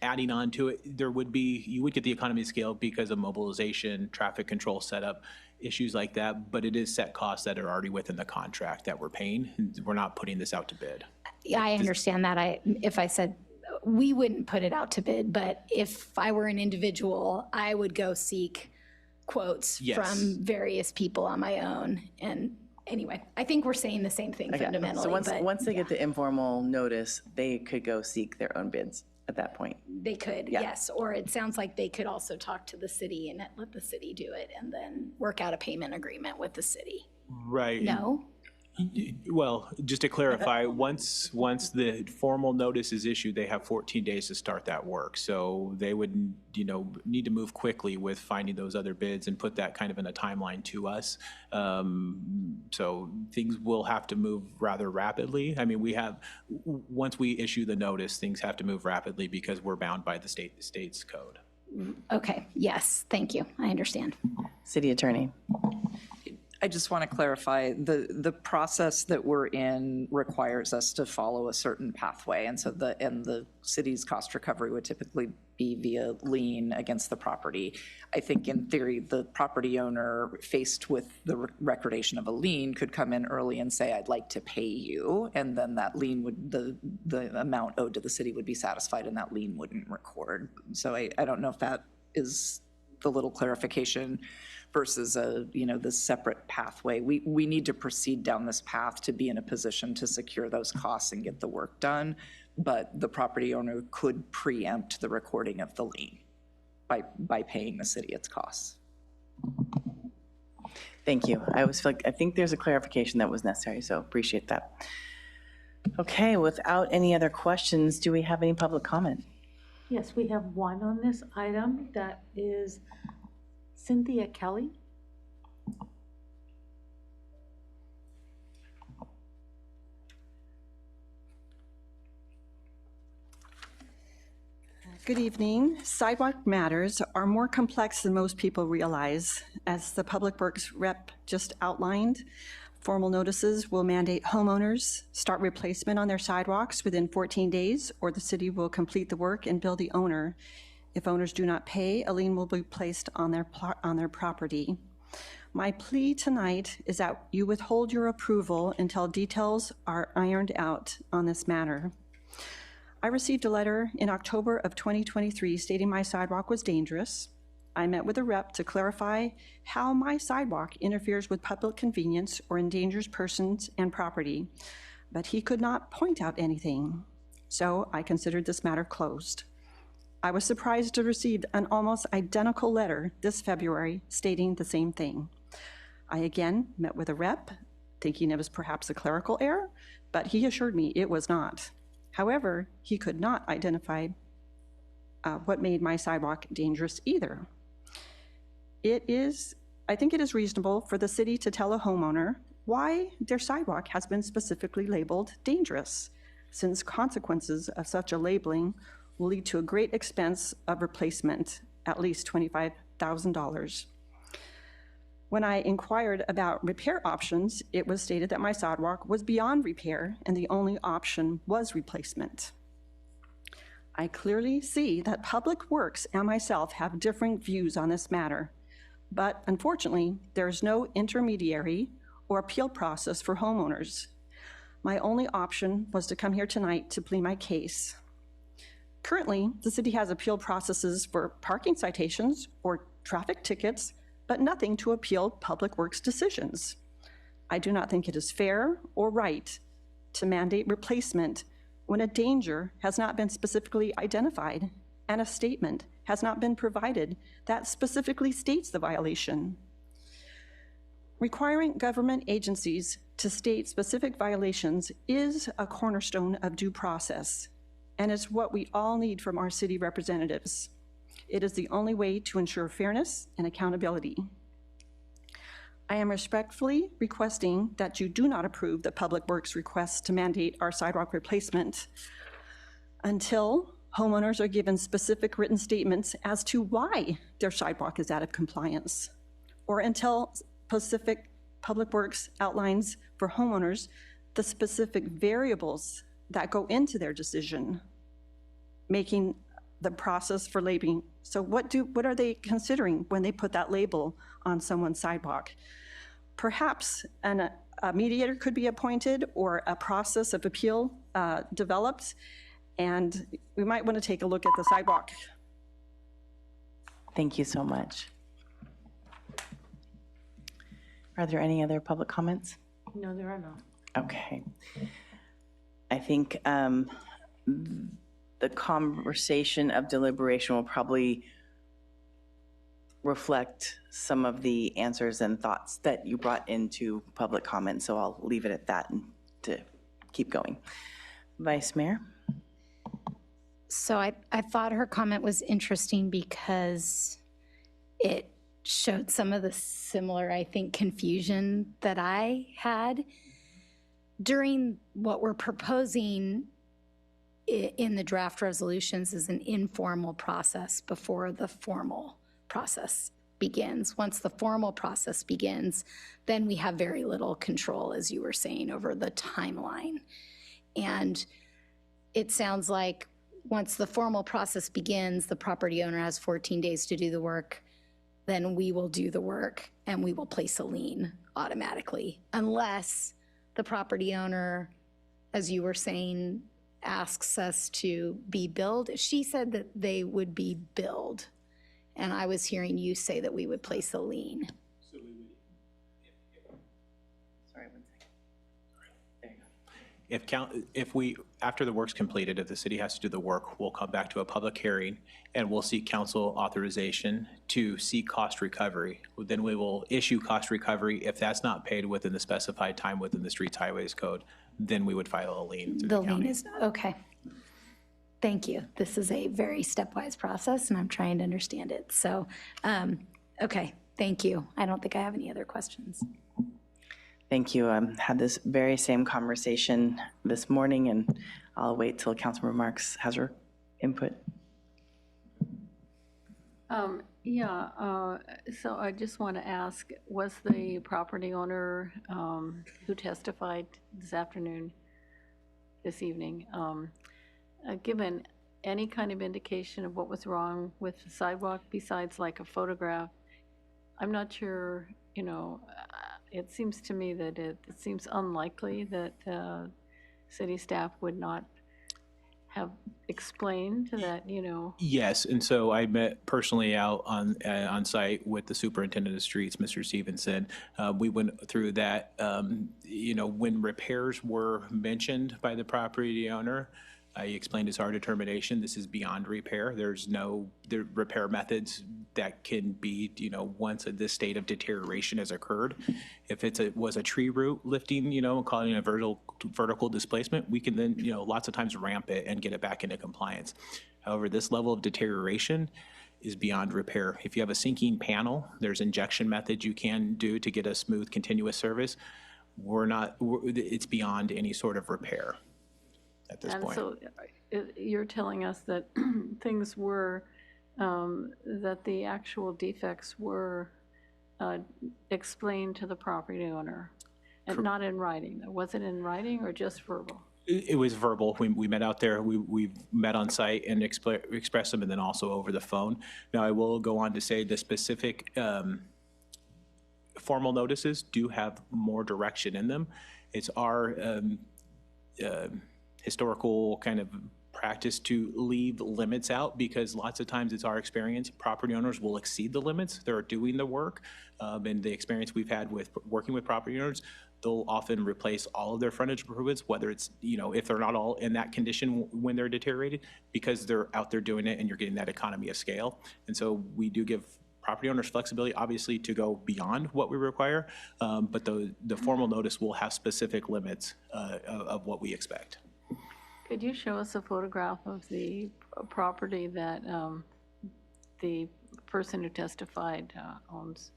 R: adding on to it, you would get the economy of scale because of mobilization, traffic control setup, issues like that. But it is set costs that are already within the contract that we're paying. We're not putting this out to bid.
E: yeah, I understand that. If I said we wouldn't put it out to bid, but if I were an individual, I would go seek quotes
R: Yes.
E: from various people on my own. And anyway, I think we're saying the same thing
A: Okay.
E: fundamentally.
A: So
E: but
A: once they get the informal notice, they could go seek their own bids at that point.
E: they could,
A: Yeah.
E: yes. Or it sounds like they could also talk to the city and let the city do it and then work out a payment agreement with the city.
R: Right.
E: No?
R: Well, just to clarify, once the formal notice is issued, they have 14 days to start that work. So they would, need to move quickly with finding those other bids and put that kind of in a timeline to us. So things will have to move rather rapidly. I mean, once we issue the notice, things have to move rapidly because we're bound by the state's code.
E: Okay, yes, thank you. I understand.
A: City Attorney.
C: I just want to clarify, the process that we're in requires us to follow a certain pathway. And so the city's cost recovery would typically be via lien against the property. I think in theory, the property owner faced with the recordation of a lien could come in early and say, I'd like to pay you. And then that lien would, the amount owed to the city would be satisfied and that lien wouldn't record. So I don't know if that is the little clarification versus this separate pathway. We need to proceed down this path to be in a position to secure those costs and get the work done, but the property owner could preempt the recording of the lien by paying the city its costs.
A: Thank you. I think there's a clarification that was necessary, so appreciate that. Okay, without any other questions, do we have any public comment?
G: Yes, we have one on this item. That is Cynthia Kelly.
U: Good evening. Sidewalk matters are more complex than most people realize. As the Public Works rep just outlined, formal notices will mandate homeowners start replacement on their sidewalks within 14 days, or the city will complete the work and bill the owner. If owners do not pay, a lien will be placed on their property. My plea tonight is that you withhold your approval until details are ironed out on this matter. I received a letter in October of 2023 stating my sidewalk was dangerous. I met with a rep to clarify how my sidewalk interferes with public convenience or endangers persons and property, but he could not point out anything. So I considered this matter closed. I was surprised to receive an almost identical letter this February stating the same thing. I again met with a rep, thinking it was perhaps a clerical error, but he assured me it was not. However, he could not identify what made my sidewalk dangerous either. I think it is reasonable for the city to tell a homeowner why their sidewalk has been specifically labeled dangerous, since consequences of such a labeling will lead to a great expense of replacement, at least $25,000. When I inquired about repair options, it was stated that my sidewalk was beyond repair and the only option was replacement. I clearly see that Public Works and myself have different views on this matter, but unfortunately, there's no intermediary or appeal process for homeowners. My only option was to come here tonight to plead my case. Currently, the city has appeal processes for parking citations or traffic tickets, but nothing to appeal Public Works decisions. I do not think it is fair or right to mandate replacement when a danger has not been specifically identified and a statement has not been provided that specifically states the violation. Requiring government agencies to state specific violations is a cornerstone of due process, and it's what we all need from our city representatives. It is the only way to ensure fairness and accountability. I am respectfully requesting that you do not approve the Public Works request to mandate our sidewalk replacement until homeowners are given specific written statements as to why their sidewalk is out of compliance, or until Public Works outlines for homeowners the specific variables that go into their decision, making the process for labeling. So what are they considering when they put that label on someone's sidewalk? Perhaps a mediator could be appointed or a process of appeal developed, and we might want to take a look at the sidewalk.
A: Thank you so much. Are there any other public comments?
G: No, there are not.
A: Okay. I think the conversation of deliberation will probably reflect some of the answers and thoughts that you brought into public comment, so I'll leave it at that and to keep going. Vice Mayor?
E: So I thought her comment was interesting because it showed some of the similar, I think, confusion that I had. During what we're proposing in the draft resolutions is an informal process before the formal process begins. Once the formal process begins, then we have very little control, as you were saying, over the timeline. And it sounds like once the formal process begins, the property owner has 14 days to do the work, then we will do the work and we will place a lien automatically, unless the property owner, as you were saying, asks us to be billed. She said that they would be billed, and I was hearing you say that we would place a lien.
R: If we, after the work's completed, if the city has to do the work, we'll come back to a public hearing and we'll seek council authorization to seek cost recovery. Then we will issue cost recovery. If that's not paid within the specified time within the Streets Highways Code, then we would file a lien through the
E: The lien is, okay. Thank you. This is a very stepwise process and I'm trying to understand it. So, okay, thank you. I don't think I have any other questions.
A: Thank you. I had this very same conversation this morning, and I'll wait till Councilmember Marks has her input.
S: So I just want to ask, was the property owner who testified this evening, given any kind of indication of what was wrong with the sidewalk besides like a photograph? I'm not sure, it seems to me that it seems unlikely that city staff would not have explained that,
R: Yes, and so I met personally out on site with the superintendent of streets, Mr. Stevenson. We went through that, when repairs were mentioned by the property owner, I explained it's our determination. This is beyond repair. There's no repair methods that can be, once this state of deterioration has occurred. If it was a tree root lifting, calling it a vertical displacement, we can then, lots of times ramp it and get it back into compliance. However, this level of deterioration is beyond repair. If you have a sinking panel, there's injection methods you can do to get a smooth, continuous service. It's beyond any sort of repair at this point.
S: So you're telling us that things were, that the actual defects were explained to the property owner and not in writing. Was it in writing or just verbal?
R: It was verbal. We met out there. We met on site and expressed them, and then also over the phone. Now, I will go on to say the specific formal notices do have more direction in them. It's our historical kind of practice to leave limits out, because lots of times it's our experience, property owners will exceed the limits. They're doing the work. And the experience we've had with working with property owners, they'll often replace all of their frontage improvements, whether it's, if they're not all in that condition when they're deteriorated, because they're out there doing it and you're getting that economy of scale. And so we do give property owners flexibility, obviously, to go beyond what we require, but the formal notice will have specific limits of what we expect.
S: Could you show us a photograph of the property that the person who testified owns?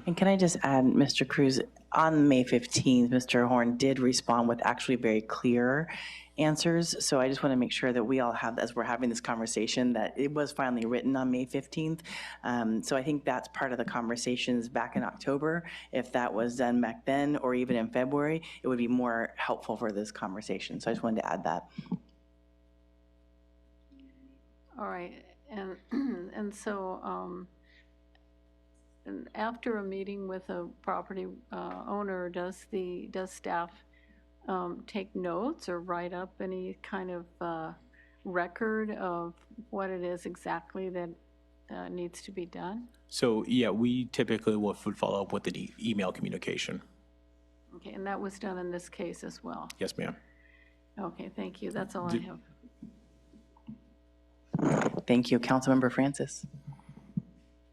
A: And can I just add, Mr. Cruz, on May 15th, Mr. Horn did respond with actually very clear answers. So I just want to make sure that we all have, as we're having this conversation, that it was finally written on May 15th. So I think that's part of the conversations back in October. If that was done back then, or even in February, it would be more helpful for this conversation. So I just wanted to add that.
S: All right, and so and after a meeting with a property owner, does staff take notes or write up any kind of record of what it is exactly that needs to be done?
R: So yeah, we typically would follow up with an email communication.
S: Okay, and that was done in this case as well?
R: Yes, ma'am.
S: Okay, thank you. That's all I have.
A: Thank you. Councilmember Francis.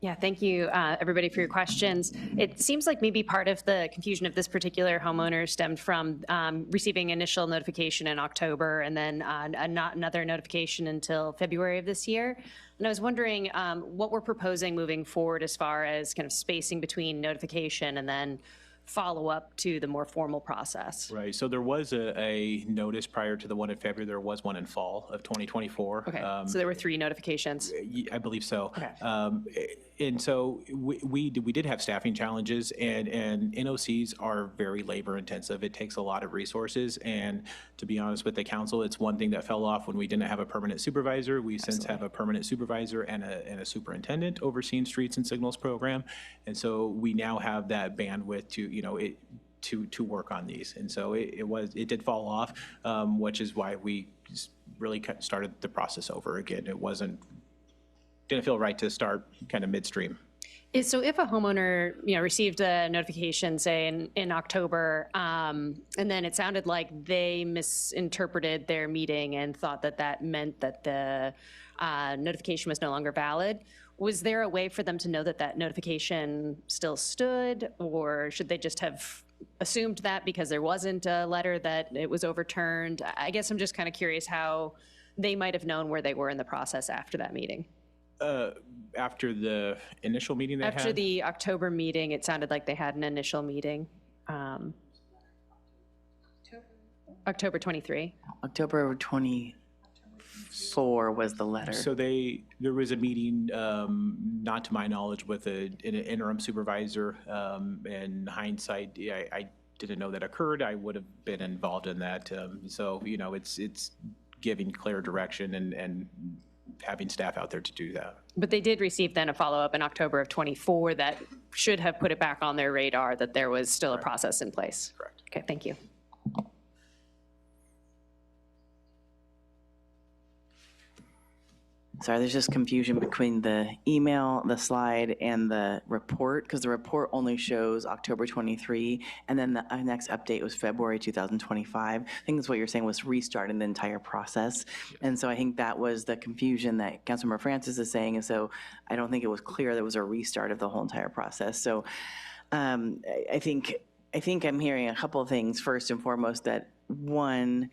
Q: Yeah, thank you, everybody, for your questions. It seems like maybe part of the confusion of this particular homeowner stemmed from receiving initial notification in October and then not another notification until February of this year. And I was wondering what we're proposing moving forward as far as kind of spacing between notification and then follow up to the more formal process.
R: Right, so there was a notice prior to the one in February. There was one in fall of 2024.
Q: Okay, so there were 3 notifications.
R: I believe so.
Q: Okay.
R: And so we did have staffing challenges, and NOCs are very labor intensive. It takes a lot of resources, and to be honest with the council, it's one thing that fell off when we didn't have a permanent supervisor. We since have a permanent supervisor and a superintendent overseeing streets and signals program, and so we now have that bandwidth to work on these. And so it did fall off, which is why we really started the process over again. Didn't feel right to start kind of midstream.
Q: So if a homeowner, received a notification, say in October, and then it sounded like they misinterpreted their meeting and thought that meant that the notification was no longer valid, was there a way for them to know that notification still stood, or should they just have assumed that because there wasn't a letter that it was overturned? I guess I'm just kind of curious how they might have known where they were in the process after that meeting.
R: After the initial meeting they had?
Q: After the October meeting, it sounded like they had an initial meeting. October 23.
A: October 24 was the letter.
R: So there was a meeting, not to my knowledge, with an interim supervisor. In hindsight, I didn't know that occurred. I would have been involved in that. So it's giving clear direction and having staff out there to do that.
Q: But they did receive then a follow-up in October of 24 that should have put it back on their radar that there was still a process in place.
R: Correct.
Q: Okay, thank you.
A: Sorry, there's just confusion between the email, the slide, and the report, because the report only shows October 23, and then the next update was February 2025. I think that's what you're saying, was restarting the entire process. And so I think that was the confusion that Councilmember Francis is saying, and so I don't think it was clear there was a restart of the whole entire process. So I think I'm hearing a couple of things. First and foremost, that one,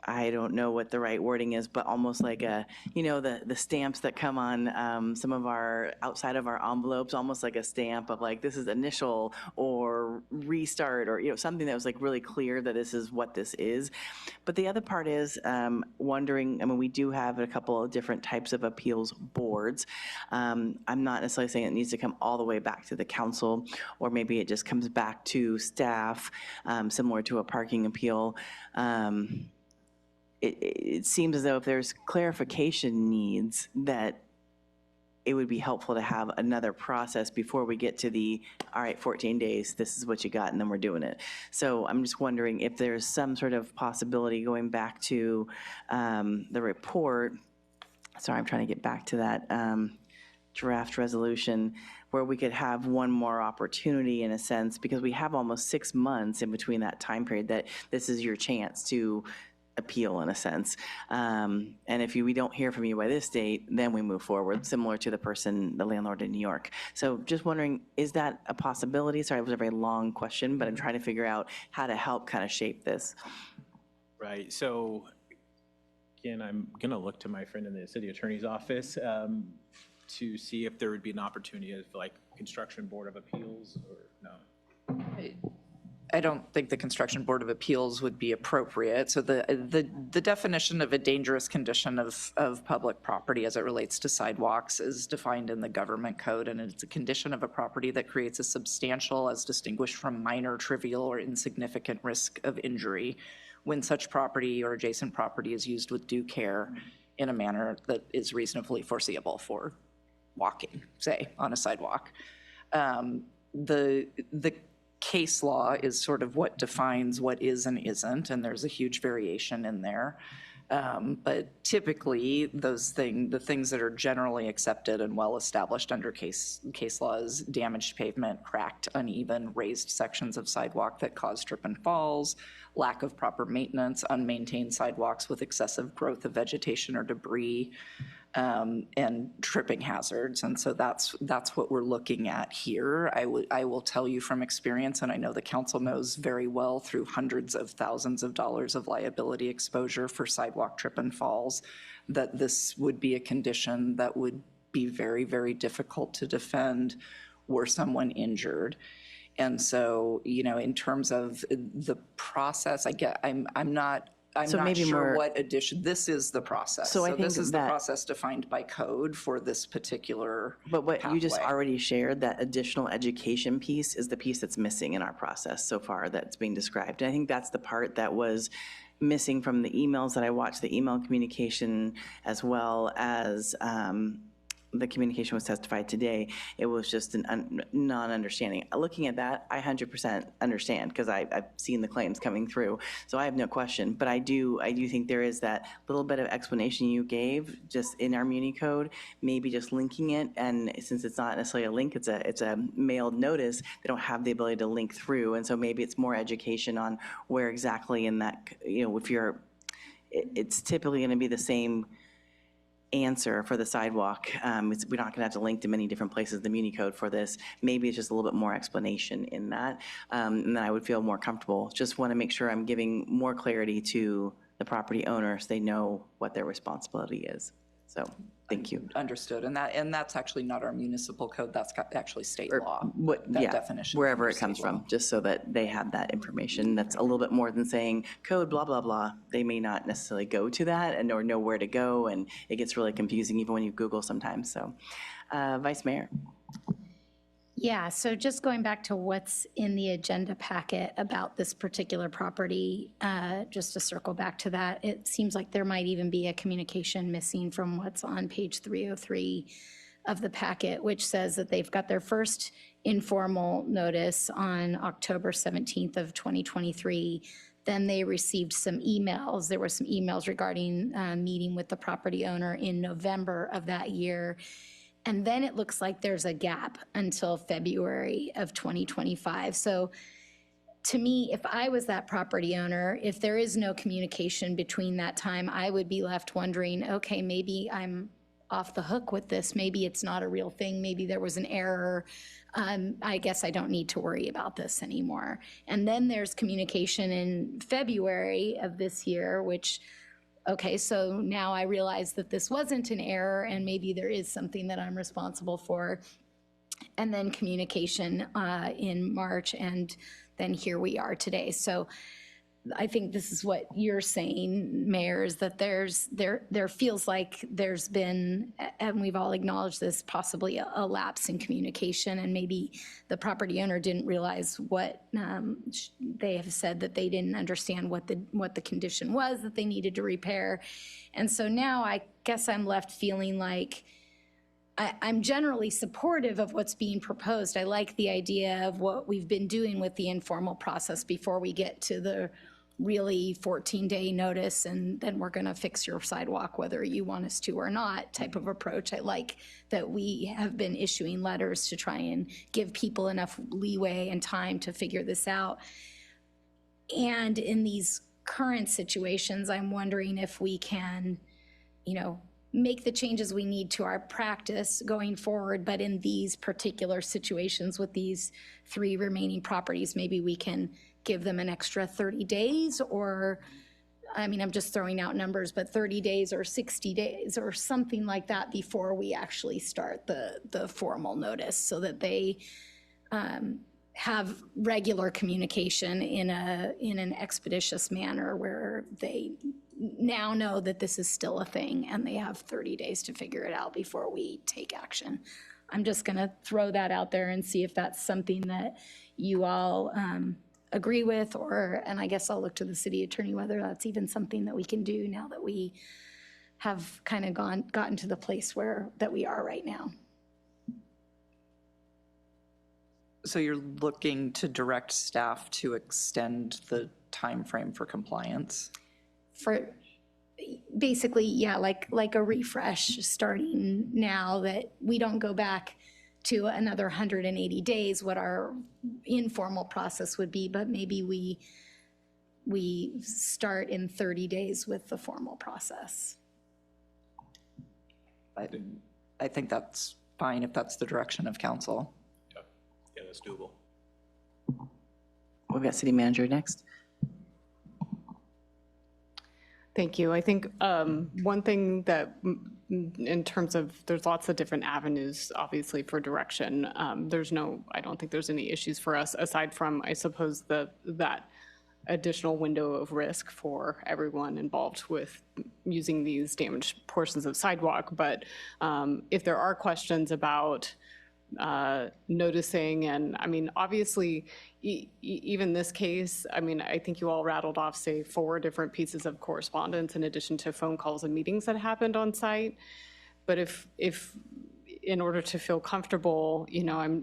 A: I don't know what the right wording is, but almost like the stamps that come on some of our, outside of our envelopes, almost like a stamp of like, this is initial or restart, or, something that was like really clear that this is what this is. But the other part is wondering, we do have a couple of different types of appeals boards. I'm not necessarily saying it needs to come all the way back to the council, or maybe it just comes back to staff, similar to a parking appeal. It seems as though if there's clarification needs, that it would be helpful to have another process before we get to the, all right, 14 days, this is what you got, and then we're doing it. So I'm just wondering if there's some sort of possibility going back to the report. Sorry, I'm trying to get back to that draft resolution where we could have one more opportunity in a sense, because we have almost 6 months in between that time period that this is your chance to appeal in a sense. And if we don't hear from you by this date, then we move forward, similar to the landlord in New York. So just wondering, is that a possibility? Sorry, it was a very long question, but I'm trying to figure out how to help kind of shape this.
R: Right, so again, I'm gonna look to my friend in the city attorney's office to see if there would be an opportunity of like construction board of appeals or no.
C: I don't think the Construction Board of Appeals would be appropriate. So the definition of a dangerous condition of public property as it relates to sidewalks is defined in the government code, and it's a condition of a property that creates a substantial, as distinguished from minor, trivial, or insignificant risk of injury when such property or adjacent property is used with due care in a manner that is reasonably foreseeable for walking, say, on a sidewalk. The case law is sort of what defines what is and isn't, and there's a huge variation in there. But typically, the things that are generally accepted and well established under case law is damaged pavement, cracked, uneven, raised sections of sidewalk that cause trip and falls, lack of proper maintenance, unmaintained sidewalks with excessive growth of vegetation or debris, and tripping hazards. And so that's what we're looking at here. I will tell you from experience, and I know the council knows very well through hundreds of thousands of dollars of liability exposure for sidewalk trip and falls, that this would be a condition that would be very, very difficult to defend were someone injured. And so, you know, in terms of the process, I'm not sure what addition, this is the process.
A: So I think
C: this is the process defined by code for this particular
A: But what you just
C: pathway.
A: already shared, that additional education piece is the piece that's missing in our process so far that's being described. And I think that's the part that was missing from the emails that I watched, the email communication, as well as the communication was testified today. It was just an non-understanding. Looking at that, I 100% understand, because I've seen the claims coming through, so I have no question. But I do think there is that little bit of explanation you gave just in our Muni code, maybe just linking it, and since it's not necessarily a link, it's a mailed notice, they don't have the ability to link through, and so maybe it's more education on where exactly in that, you know, if you're, it's typically going to be the same answer for the sidewalk. We're not going to have to link to many different places, the Muni code for this. Maybe it's just a little bit more explanation in that, and then I would feel more comfortable. Just want to make sure I'm giving more clarity to the property owner so they know what their responsibility is. So, thank you.
C: Understood, and that's actually not our municipal code, that's actually state law.
A: Yeah,
C: definition.
A: wherever it comes from, just so that they have that information. That's a little bit more than saying code, blah, blah, blah. They may not necessarily go to that or know where to go, and it gets really confusing even when you Google sometimes. So, Vice Mayor.
E: Yeah, so just going back to what's in the agenda packet about this particular property, just to circle back to that, it seems like there might even be a communication missing from what's on page 303 of the packet, which says that they've got their first informal notice on October 17th of 2023. Then they received some emails. There were some emails regarding meeting with the property owner in November of that year. And then it looks like there's a gap until February of 2025. So to me, if I was that property owner, if there is no communication between that time, I would be left wondering, okay, maybe I'm off the hook with this. Maybe it's not a real thing. Maybe there was an error. I guess I don't need to worry about this anymore. And then there's communication in February of this year, which, okay, so now I realize that this wasn't an error and maybe there is something that I'm responsible for. And then communication in March, and then here we are today. So I think this is what you're saying, Mayor, is that there feels like there's been, and we've all acknowledged this, possibly a lapse in communication, and maybe the property owner didn't realize what they have said, that they didn't understand what the condition was that they needed to repair. And so now I guess I'm left feeling like I'm generally supportive of what's being proposed. I like the idea of what we've been doing with the informal process before we get to the really 14-day notice and then we're going to fix your sidewalk whether you want us to or not type of approach. I like that we have been issuing letters to try and give people enough leeway and time to figure this out. And in these current situations, I'm wondering if we can, make the changes we need to our practice going forward, but in these particular situations with these 3 remaining properties, maybe we can give them an extra 30 days or, I'm just throwing out numbers, but 30 days or 60 days or something like that before we actually start the formal notice so that they have regular communication in an expeditious manner where they now know that this is still a thing and they have 30 days to figure it out before we take action. I'm just going to throw that out there and see if that's something that you all agree with, and I guess I'll look to the city attorney whether that's even something that we can do now that we have kind of gotten to the place that we are right now.
C: So you're looking to direct staff to extend the time frame for compliance?
E: For basically, yeah, like a refresh starting now that we don't go back to another 180 days, what our informal process would be, but maybe we start in 30 days with the formal process.
C: I think that's fine if that's the direction of council.
R: Yeah, that's doable.
A: We've got city manager next.
D: Thank you. I think one thing that in terms of, there's lots of different avenues, obviously, for direction. I don't think there's any issues for us aside from, I suppose, that additional window of risk for everyone involved with using these damaged portions of sidewalk. But if there are questions about noticing, and obviously, even this case, I think you all rattled off, say, 4 different pieces of correspondence in addition to phone calls and meetings that happened on site. But if in order to feel comfortable,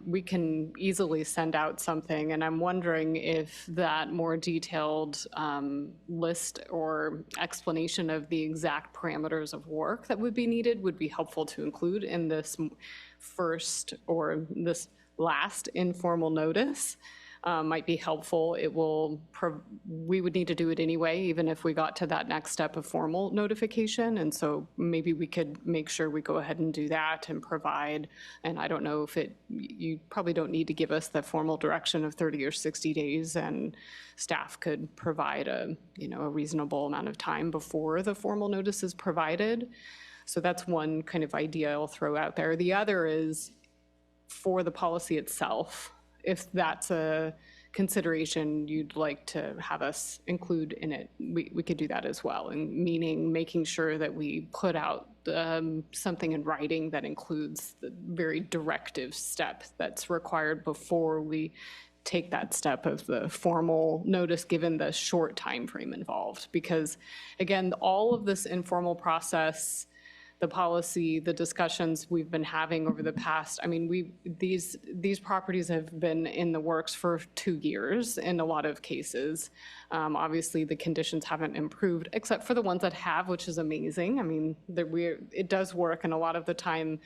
D: we can easily send out something, and I'm wondering if that more detailed list or explanation of the exact parameters of work that would be needed would be helpful to include in this first or this last informal notice. Might be helpful. We would need to do it anyway, even if we got to that next step of formal notification. And so maybe we could make sure we go ahead and do that and provide, and I don't know if you probably don't need to give us the formal direction of 30 or 60 days, and staff could provide a reasonable amount of time before the formal notice is provided. So that's one kind of idea I'll throw out there. The other is for the policy itself. If that's a consideration you'd like to have us include in it, we could do that as well. And meaning making sure that we put out something in writing that includes the very directive step that's required before we take that step of the formal notice, given the short time frame involved. Because again, all of this informal process, the policy, the discussions we've been having over the past, these properties have been in the works for 2 years in a lot of cases. Obviously, the conditions haven't improved, except for the ones that have, which is amazing. It does work, and a lot of the time,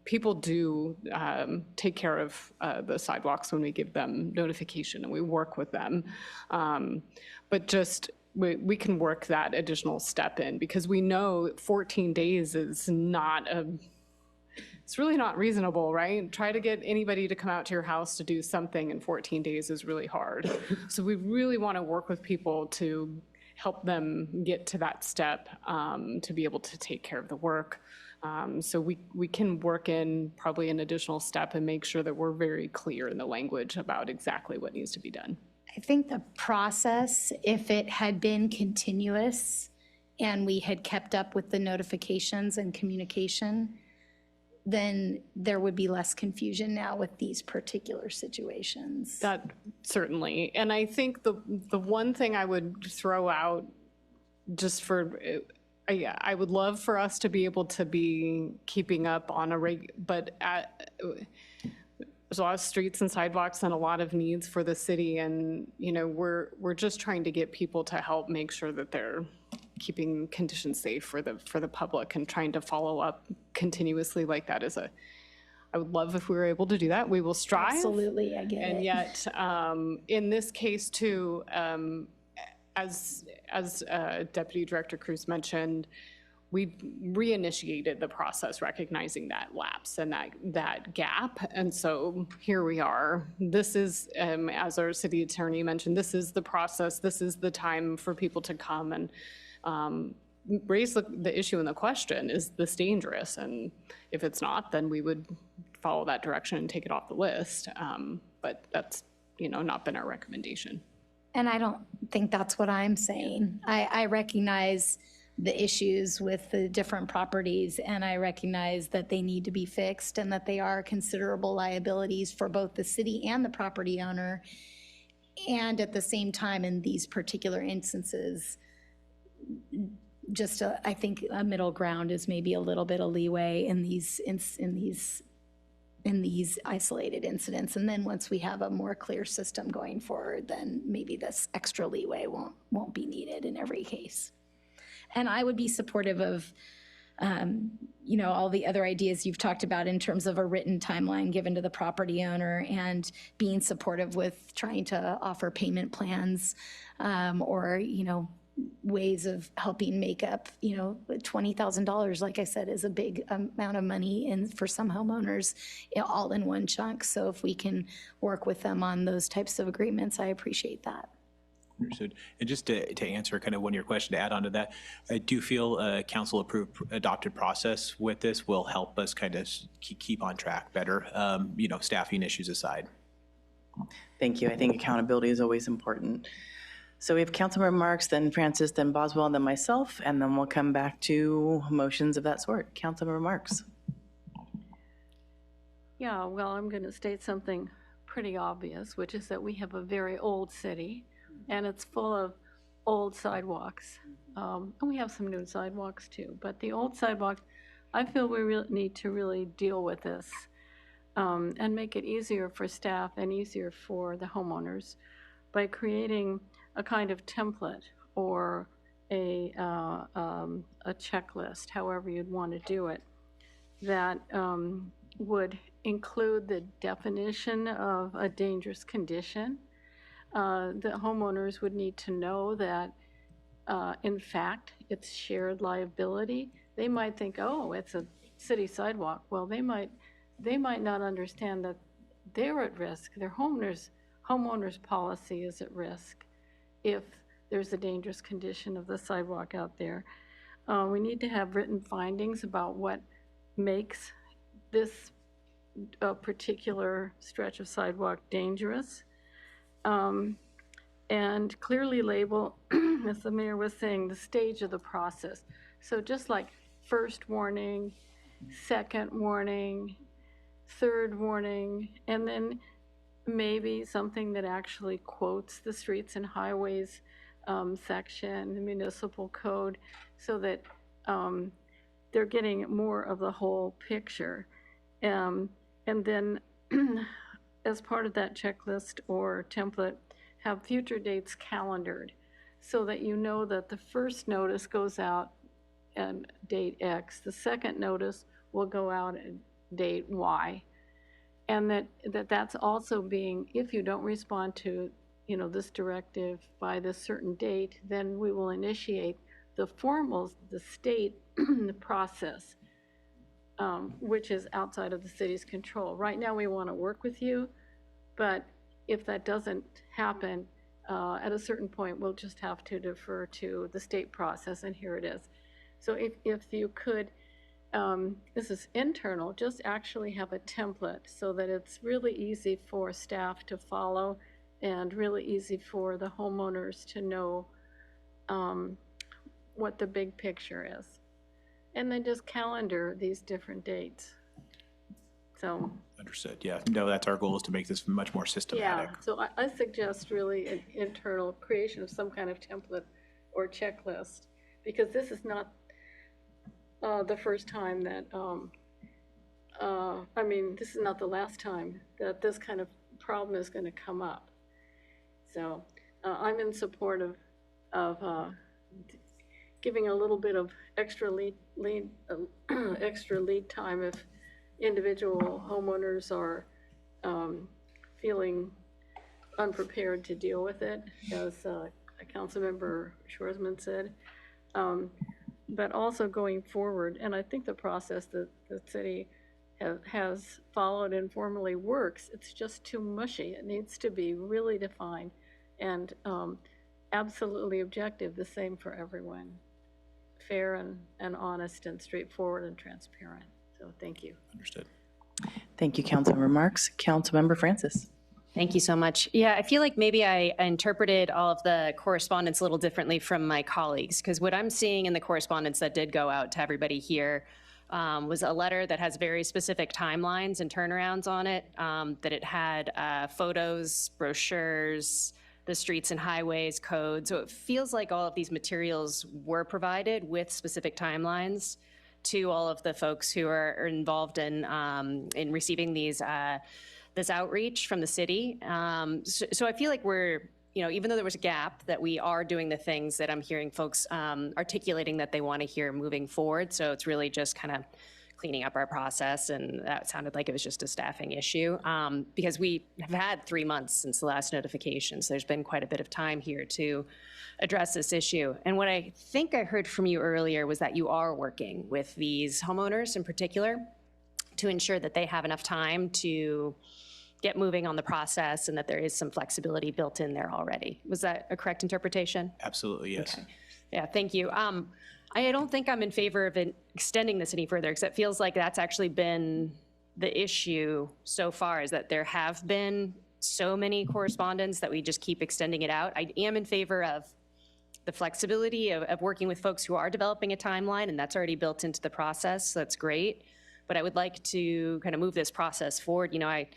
D: people do take care of the sidewalks when we give them notification, and we work with them. But just, we can work that additional step in, because we know 14 days is it's really not reasonable, right? Try to get anybody to come out to your house to do something in 14 days is really hard. So we really want to work with people to help them get to that step, to be able to take care of the work. So we can work in probably an additional step and make sure that we're very clear in the language about exactly what needs to be done.
E: I think the process, if it had been continuous and we had kept up with the notifications and communication, then there would be less confusion now with these particular situations.
D: That certainly. And I think the one thing I would throw out just for Yeah, I would love for us to be able to be keeping up on but there's a lot of streets and sidewalks and a lot of needs for the city, and we're just trying to get people to help make sure that they're keeping conditions safe for the public and trying to follow up continuously like that I would love if we were able to do that. We will strive.
E: Absolutely, I get it.
D: And yet, in this case too, as Deputy Director Cruz mentioned, we reinitiated the process recognizing that lapse and that gap. And so here we are. This is, as our city attorney mentioned, this is the process. This is the time for people to come and raise the issue and the question, is this dangerous? And if it's not, then we would follow that direction and take it off the list. But that's, not been our recommendation.
E: And I don't think that's what I'm saying. I recognize the issues with the different properties, and I recognize that they need to be fixed and that they are considerable liabilities for both the city and the property owner. And at the same time, in these particular instances, I think a middle ground is maybe a little bit of leeway in these isolated incidents. And then once we have a more clear system going forward, then maybe this extra leeway won't be needed in every case. And I would be supportive of, all the other ideas you've talked about in terms of a written timeline given to the property owner, and being supportive with trying to offer payment plans, or, ways of helping make up, $20,000, like I said, is a big amount of money for some homeowners, all in one chunk. So if we can work with them on those types of agreements, I appreciate that.
R: Understood. And just to answer kind of one of your question, to add on to that, I do feel a council-approved adopted process with this will help us kind of keep on track better, staffing issues aside.
A: Thank you. I think accountability is always important. So we have Councilmember Marks, then Francis, then Boswell, and then myself, and then we'll come back to motions of that sort. Councilmember Marks.
S: Yeah, well, I'm going to state something pretty obvious, which is that we have a very old city, and it's full of old sidewalks. And we have some new sidewalks too, but the old sidewalks, I feel we really need to really deal with this and make it easier for staff and easier for the homeowners by creating a kind of template or a checklist, however you'd want to do it, that would include the definition of a dangerous condition. The homeowners would need to know that, in fact, it's shared liability. They might think, oh, it's a city sidewalk. Well, they might not understand that they're at risk. Their homeowners policy is at risk if there's a dangerous condition of the sidewalk out there. We need to have written findings about what makes this particular stretch of sidewalk dangerous. And clearly label, as the mayor was saying, the stage of the process. So just like first warning, second warning, third warning, and then maybe something that actually quotes the streets and highways section, the municipal code, so that they're getting more of the whole picture. And then as part of that checklist or template, have future dates calendared so that you know that the first notice goes out at date X, the second notice will go out at date Y. And that's also being, if you don't respond to, this directive by this certain date, then we will initiate the state the process, which is outside of the city's control. Right now, we want to work with you, but if that doesn't happen, at a certain point, we'll just have to defer to the state process, and here it is. So if you could, this is internal, just actually have a template so that it's really easy for staff to follow and really easy for the homeowners to know what the big picture is. And then just calendar these different dates. So.
R: Understood. Yeah. No, that's our goal, is to make this much more systematic.
S: Yeah. So I suggest really an internal creation of some kind of template or checklist, because this is not the first time that, I mean, this is not the last time that this kind of problem is going to come up. So I'm in support of giving a little bit of extra lead time if individual homeowners are feeling unprepared to deal with it, as Councilmember Schwarzman said. But also going forward, and I think the process that the city has followed informally works. It's just too mushy. It needs to be really defined and absolutely objective, the same for everyone. Fair and honest and straightforward and transparent. So thank you.
R: Understood.
A: Thank you, Councilmember Marks. Councilmember Francis.
Q: Thank you so much. Yeah, I feel like maybe I interpreted all of the correspondence a little differently from my colleagues, because what I'm seeing in the correspondence that did go out to everybody here was a letter that has very specific timelines and turnarounds on it, that it had photos, brochures, the streets and highways code. So it feels like all of these materials were provided with specific timelines to all of the folks who are involved in receiving these this outreach from the city. So I feel like we're, even though there was a gap, that we are doing the things that I'm hearing folks articulating that they want to hear moving forward. So it's really just kind of cleaning up our process, and that sounded like it was just a staffing issue, because we have had 3 months since the last notification, so there's been quite a bit of time here to address this issue. And what I think I heard from you earlier was that you are working with these homeowners in particular to ensure that they have enough time to get moving on the process and that there is some flexibility built in there already. Was that a correct interpretation?
R: Absolutely, yes.
Q: Okay. Yeah, thank you. I don't think I'm in favor of extending this any further, because it feels like that's actually been the issue so far, is that there have been so many correspondence that we just keep extending it out. I am in favor of the flexibility of working with folks who are developing a timeline, and that's already built into the process, so that's great. But I would like to kind of move this process forward. I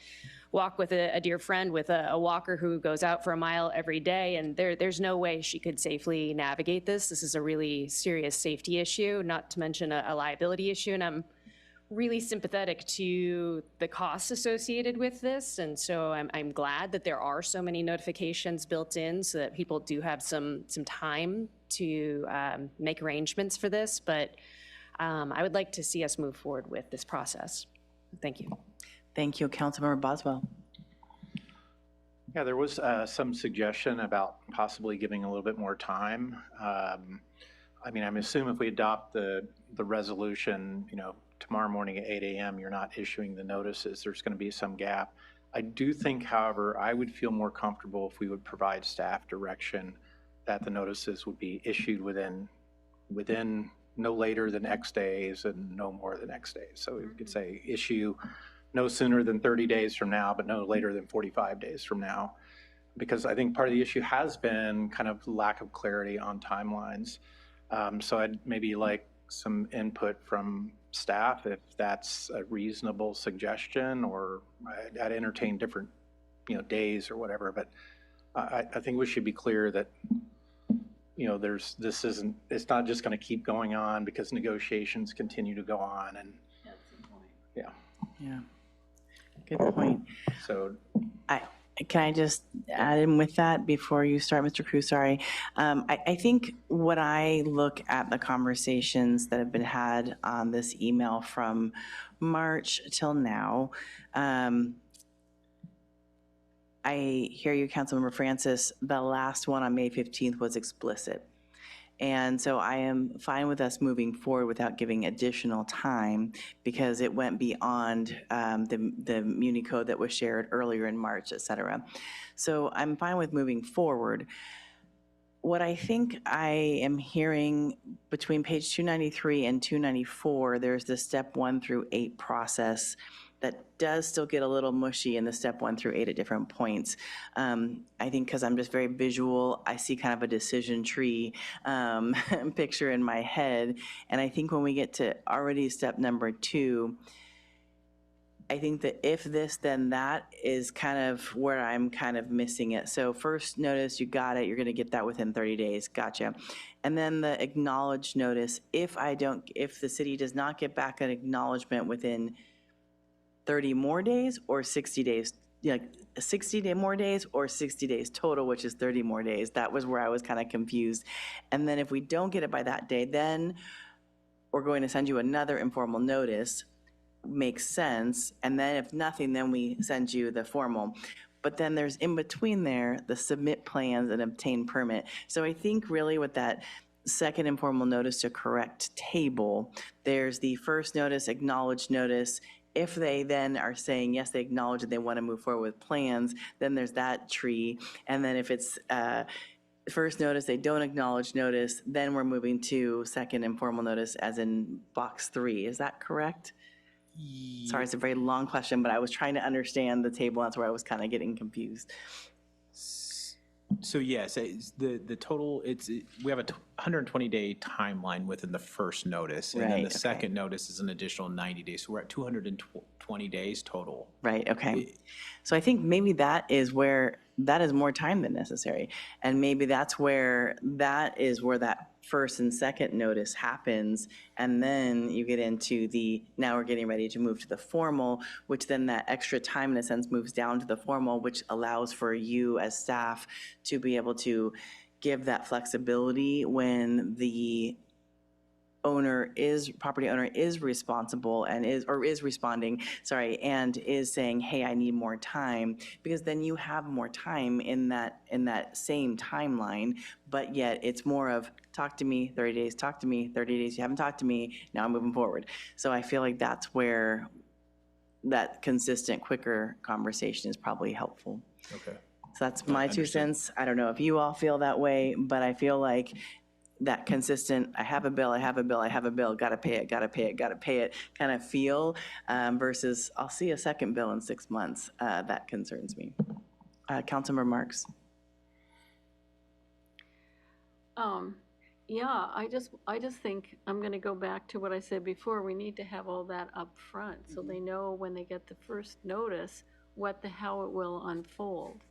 Q: walk with a dear friend with a walker who goes out for a mile every day, and there's no way she could safely navigate this. This is a really serious safety issue, not to mention a liability issue, and I'm really sympathetic to the costs associated with this, and so I'm glad that there are so many notifications built in so that people do have some time to make arrangements for this, but I would like to see us move forward with this process. Thank you.
A: Thank you, Councilmember Boswell.
T: Yeah, there was some suggestion about possibly giving a little bit more time. I mean, I'm assuming if we adopt the resolution, tomorrow morning at 8 a.m., you're not issuing the notices. There's going to be some gap. I do think, however, I would feel more comfortable if we would provide staff direction that the notices would be issued within no later than X days and no more than X days. So we could say issue no sooner than 30 days from now, but no later than 45 days from now. Because I think part of the issue has been kind of lack of clarity on timelines. So I'd maybe like some input from staff if that's a reasonable suggestion, or I'd entertain different, days or whatever. But I think we should be clear that, it's not just going to keep going on because negotiations continue to go on. And
S: that's the point.
T: Yeah.
A: Yeah. Good point.
T: So
A: can I just add in with that before you start, Mr. Cruz? Sorry. I think when I look at the conversations that have been had on this email from March till now, I hear you, Councilmember Francis. The last one on May 15th was explicit. And so I am fine with us moving forward without giving additional time, because it went beyond the Muni code that was shared earlier in March, et cetera. So I'm fine with moving forward. What I think I am hearing between page 293 and 294, there's the step 1 through 8 process that does still get a little mushy in the step 1 through 8 at different points. I think because I'm just very visual, I see kind of a decision tree picture in my head. And I think when we get to already step number 2, I think that if this, then that is kind of where I'm kind of missing it. So first notice, you got it, you're gonna get that within 30 days, gotcha. And then the acknowledged notice, if the city does not get back an acknowledgement within 30 more days or 60 days, 60 more days or 60 days total, which is 30 more days. That was where I was kind of confused. And then if we don't get it by that day, then we're going to send you another informal notice. Makes sense. And then if nothing, then we send you the formal. But then there's in between there, the submit plans and obtain permit. So I think really with that second informal notice to correct table, there's the first notice, acknowledged notice. If they then are saying, yes, they acknowledge that they want to move forward with plans, then there's that tree. And then if it's first notice, they don't acknowledge notice, then we're moving to second informal notice as in box 3. Is that correct? Sorry, it's a very long question, but I was trying to understand the table. That's where I was kind of getting confused.
R: So yes, the total, we have a 120-day timeline within the first notice. And then
A: Right,
R: the
A: okay.
R: second notice is an additional 90 days. So we're at 220 days total.
A: Right, okay. So I think maybe that is more time than necessary. And maybe that's where that first and second notice happens. And then you get into now we're getting ready to move to the formal, which then that extra time in a sense moves down to the formal, which allows for you as staff to be able to give that flexibility when the property owner is responsible and is responding, and is saying, hey, I need more time, because then you have more time in that same timeline, but yet it's more of talk to me, 30 days, talk to me, 30 days, you haven't talked to me, now I'm moving forward. So I feel like that's where that consistent, quicker conversation is probably helpful.
R: Okay.
A: So that's my 2 cents. I don't know if you all feel that way, but I feel like that consistent, I have a bill, gotta pay it kind of feel versus I'll see a second bill in 6 months. That concerns me. Councilmember Marks.
S: Yeah, I just think I'm going to go back to what I said before. We need to have all that up front so they know when they get the first notice how it will unfold.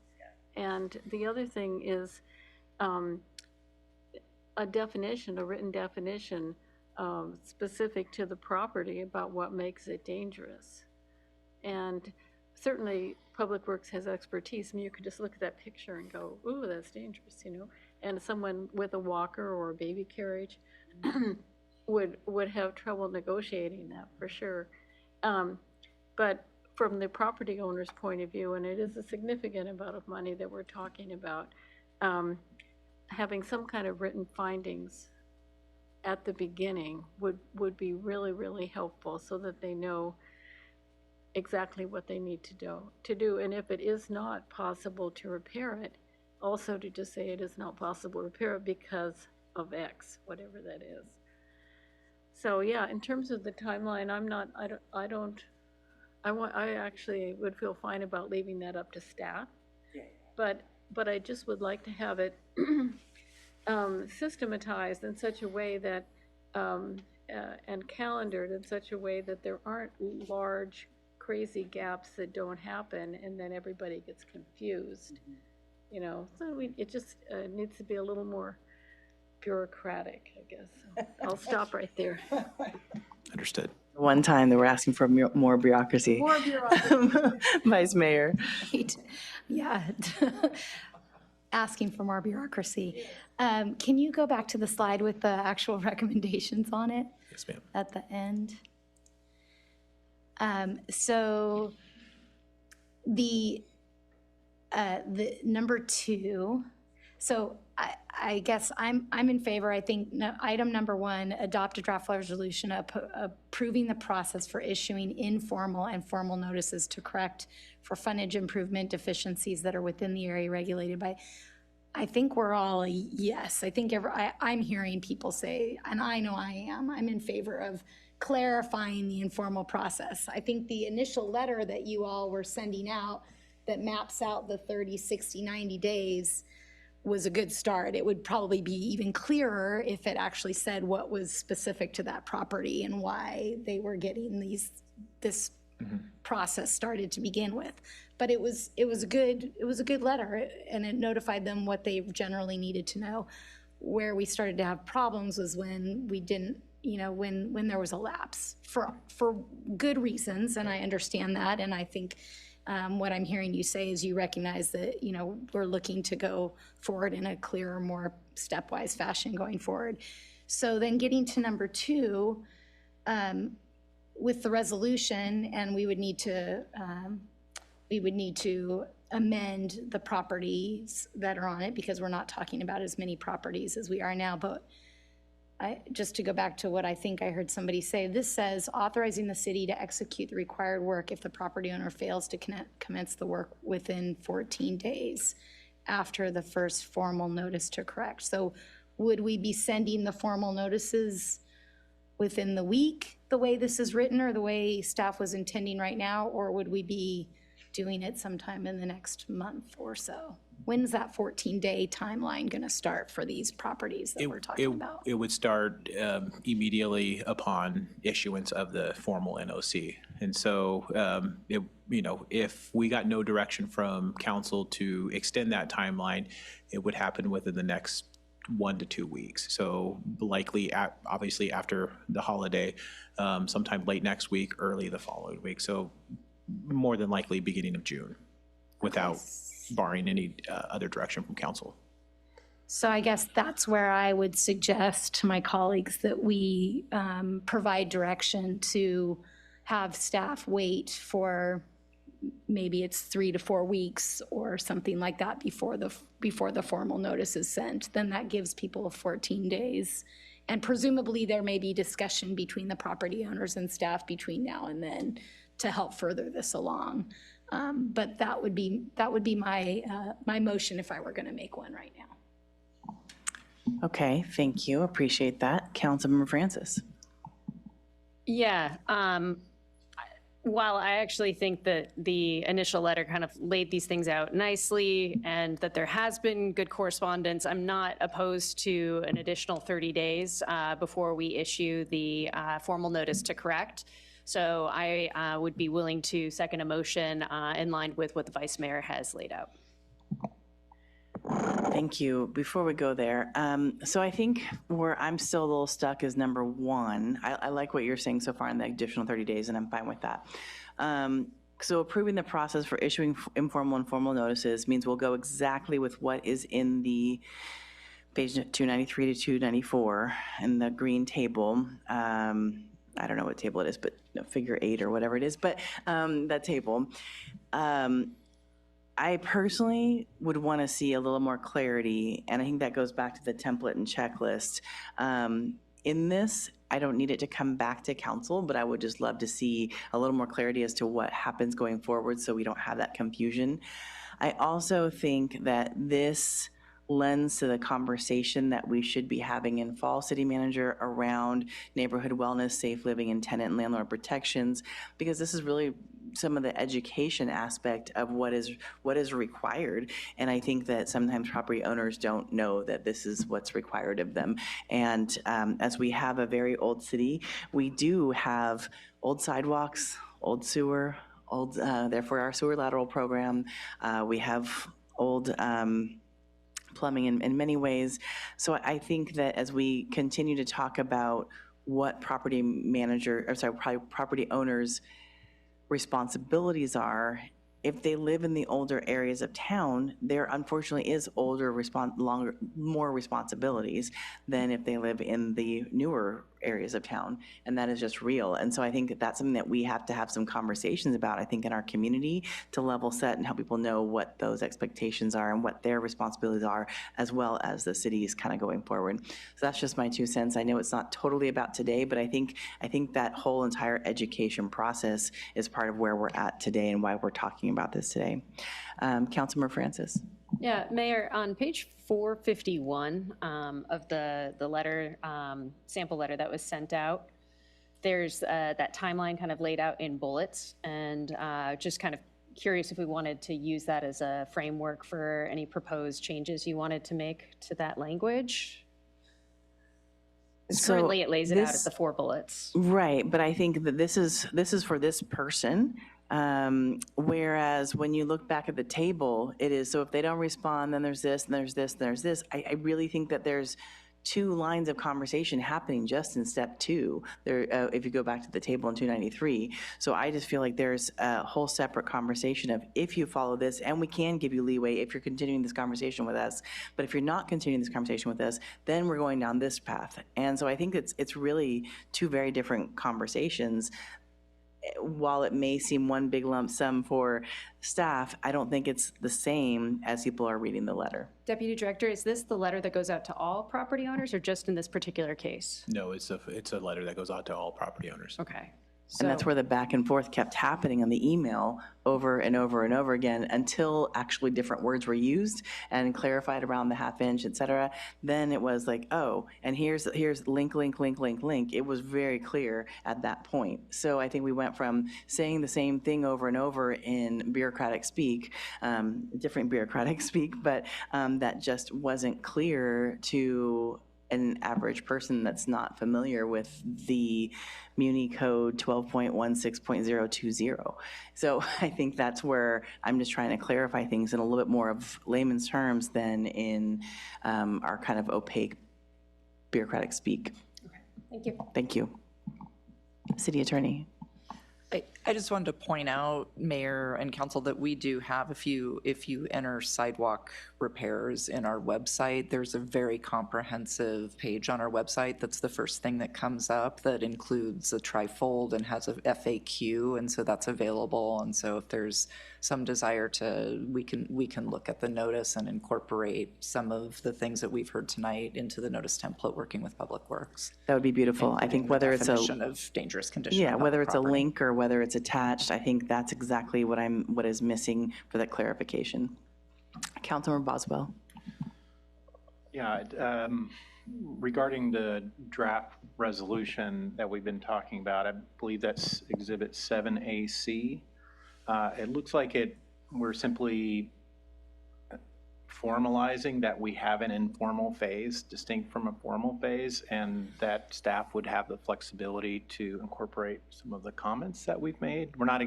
S: And the other thing is a written definition specific to the property about what makes it dangerous. And certainly Public Works has expertise. I mean, you could just look at that picture and go, ooh, that's dangerous, And someone with a walker or a baby carriage would have trouble negotiating that for sure. But from the property owner's point of view, and it is a significant amount of money that we're talking about, having some kind of written findings at the beginning would be really, really helpful so that they know exactly what they need to do. And if it is not possible to repair it, also to just say it is not possible to repair it because of X, whatever that is. So yeah, in terms of the timeline, I actually would feel fine about leaving that up to staff. But I just would like to have it systematized in such a way that, and calendared in such a way that there aren't large, crazy gaps that don't happen and then everybody gets confused. So it just needs to be a little more bureaucratic, I guess. So I'll stop right there.
R: Understood.
A: One time they were asking for more bureaucracy.
S: More bureaucracy.
A: Vice Mayor.
E: Right. Yeah. Asking for more bureaucracy. Can you go back to the slide with the actual recommendations on it?
R: Yes, ma'am.
E: At the end. So the number 2, so I guess I'm in favor. I think item number 1, adopt a draft resolution approving the process for issuing informal and formal notices to correct for frontage improvement deficiencies that are within the area regulated by. I think we're all yes. I think I'm hearing people say, and I know I'm in favor of clarifying the informal process. I think the initial letter that you all were sending out that maps out the 30, 60, 90 days was a good start. It would probably be even clearer if it actually said what was specific to that property and why they were getting this process started to begin with. But it was a good letter, and it notified them what they generally needed to know. Where we started to have problems was when we didn't, when there was a lapse for good reasons, and I understand that, and I think what I'm hearing you say is you recognize that, we're looking to go forward in a clearer, more stepwise fashion going forward. So then getting to number 2, with the resolution, and we would need to amend the properties that are on it, because we're not talking about as many properties as we are now. But just to go back to what I think I heard somebody say, this says authorizing the city to execute the required work if the property owner fails to commence the work within 14 days after the first formal notice to correct. So would we be sending the formal notices within the week, the way this is written, or the way staff was intending right now, or would we be doing it sometime in the next month or so? When's that 14-day timeline going to start for these properties that we're talking about?
R: It would start immediately upon issuance of the formal NOC. And so, if we got no direction from council to extend that timeline, it would happen within the next 1 to 2 weeks. So likely, obviously after the holiday, sometime late next week, early the following week. So more than likely beginning of June, without barring any other direction from council.
E: So I guess that's where I would suggest to my colleagues that we provide direction to have staff wait for, maybe it's 3 to 4 weeks or something like that before the formal notice is sent. Then that gives people 14 days. And presumably there may be discussion between the property owners and staff between now and then to help further this along. But that would be my motion if I were going to make one right now.
A: Okay, thank you. Appreciate that. Councilmember Francis.
Q: Yeah. While I actually think that the initial letter kind of laid these things out nicely and that there has been good correspondence, I'm not opposed to an additional 30 days before we issue the formal notice to correct. So I would be willing to second a motion in line with what the Vice Mayor has laid out.
A: Thank you. Before we go there, so I think where I'm still a little stuck is number 1. I like what you're saying so far in the additional 30 days, and I'm fine with that. So approving the process for issuing informal and formal notices means we'll go exactly with what is in the page 293 to 294 in the green table. I don't know what table it is, but figure 8 or whatever it is, but that table. I personally would want to see a little more clarity, and I think that goes back to the template and checklist. In this, I don't need it to come back to council, but I would just love to see a little more clarity as to what happens going forward so we don't have that confusion. I also think that this lends to the conversation that we should be having in fall, city manager, around neighborhood wellness, safe living, and tenant and landlord protections, because this is really some of the education aspect of what is required. And I think that sometimes property owners don't know that this is what's required of them. And as we have a very old city, we do have old sidewalks, old sewer, therefore our sewer lateral program. We have old plumbing in many ways. So I think that as we continue to talk about what property owners' responsibilities are, if they live in the older areas of town, there unfortunately is more responsibilities than if they live in the newer areas of town, and that is just real. And so I think that's something that we have to have some conversations about, I think, in our community to level set and help people know what those expectations are and what their responsibilities are, as well as the city's kind of going forward. So that's just my 2 cents. I know it's not totally about today, but I think that whole entire education process is part of where we're at today and why we're talking about this today. Councilmember Francis.
Q: Yeah, Mayor, on page 451 of the letter, sample letter that was sent out, there's that timeline kind of laid out in bullets, and just kind of curious if we wanted to use that as a framework for any proposed changes you wanted to make to that language. Currently, it lays it out
A: this-
Q: as the 4 bullets.
A: Right, but I think that this is for this person. Whereas when you look back at the table, it is, so if they don't respond, then there's this, and there's this, and there's this. I really think that there's 2 lines of conversation happening just in step 2, there, if you go back to the table in 293. So I just feel like there's a whole separate conversation of if you follow this, and we can give you leeway if you're continuing this conversation with us, but if you're not continuing this conversation with us, then we're going down this path. And so I think it's really 2 very different conversations. While it may seem one big lump sum for staff, I don't think it's the same as people are reading the letter.
Q: Deputy Director, is this the letter that goes out to all property owners or just in this particular case?
R: No, it's a letter that goes out to all property owners.
Q: Okay.
A: And that's where the back and forth kept happening on the email over and over and over again until actually different words were used and clarified around the half inch, et cetera. Then it was like, oh, and here's link, link, link, link, link. It was very clear at that point. So I think we went from saying the same thing over and over in bureaucratic speak, different bureaucratic speak, but that just wasn't clear to an average person that's not familiar with the Muni Code 12.16.020. So I think that's where I'm just trying to clarify things in a little bit more of layman's terms than in our kind of opaque bureaucratic speak.
Q: Thank you.
A: Thank you. City Attorney.
C: I just wanted to point out, Mayor and Council, that we do have, if you enter sidewalk repairs in our website, there's a very comprehensive page on our website that's the first thing that comes up that includes a trifold and has a FAQ, and so that's available. And so if there's some desire to, we can look at the notice and incorporate some of the things that we've heard tonight into the notice template, working with Public Works.
A: That would be beautiful. I think whether it's a
C: definition of dangerous condition.
A: yeah,
C: on
A: whether
C: public
A: it's a
C: property.
A: link or whether it's attached, I think that's exactly what is missing for that clarification. Councilmember Boswell.
T: Yeah, regarding the draft resolution that we've been talking about, I believe that's Exhibit 7AC. It looks like we're simply formalizing that we have an informal phase distinct from a formal phase, and that staff would have the flexibility to incorporate some of the comments that we've made. We're not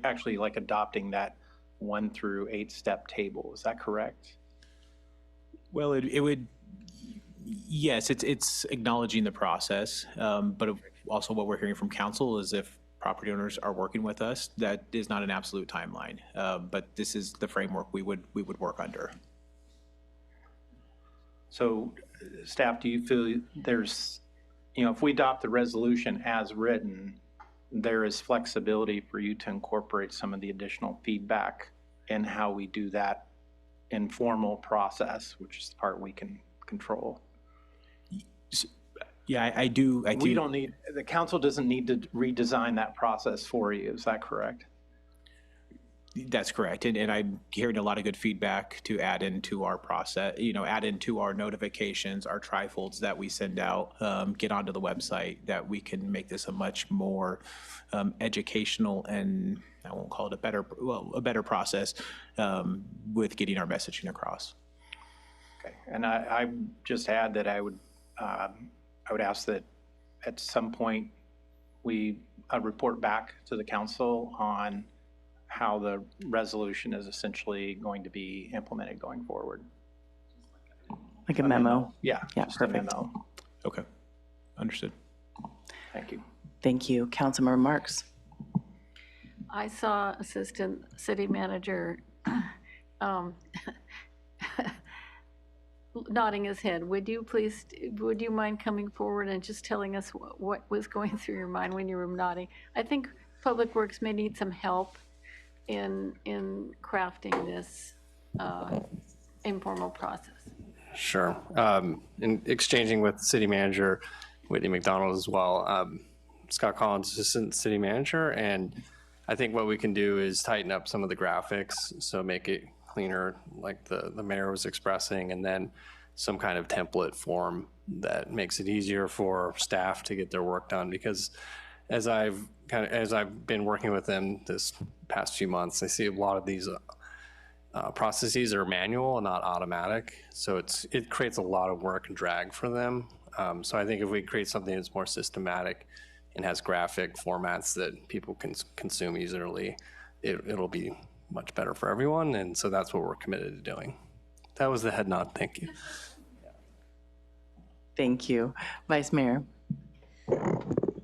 T: actually like adopting that 1 through 8 step table. Is that correct?
R: Well, it would, yes, it's acknowledging the process, but also what we're hearing from council is if property owners are working with us, that is not an absolute timeline, but this is the framework we would work under.
T: So, staff, do you feel there's, if we adopt the resolution as written, there is flexibility for you to incorporate some of the additional feedback in how we do that informal process, which is the part we can control?
R: Yeah, I do.
T: We don't need, the council doesn't need to redesign that process for you. Is that correct?
R: That's correct. And I'm hearing a lot of good feedback to add into our process, add into our notifications, our trifolds that we send out, get onto the website, that we can make this a much more educational, and I won't call it a better process with getting our messaging across.
T: Okay. And I just add that I would ask that at some point we report back to the council on how the resolution is essentially going to be implemented going forward.
A: Like a memo?
T: Yeah.
A: Yeah,
T: just a
A: perfect.
T: memo.
R: Okay, understood.
T: Thank you.
A: Thank you. Councilmember Marks.
S: I saw Assistant City Manager nodding his head. Would you mind coming forward and just telling us what was going through your mind when you were nodding? I think Public Works may need some help in crafting this informal process.
B: Sure. In exchanging with City Manager Whitney McDonald as well, Scott Collins, Assistant City Manager, and I think what we can do is tighten up some of the graphics, so make it cleaner, like the mayor was expressing, and then some kind of template form that makes it easier for staff to get their work done. Because as I've been working with them this past few months, I see a lot of these processes are manual and not automatic, so it creates a lot of work and drag for them. So I think if we create something that's more systematic and has graphic formats that people can consume easily, it'll be much better for everyone. And so that's what we're committed to doing. That was the head nod. Thank you.
A: Thank you. Vice Mayor.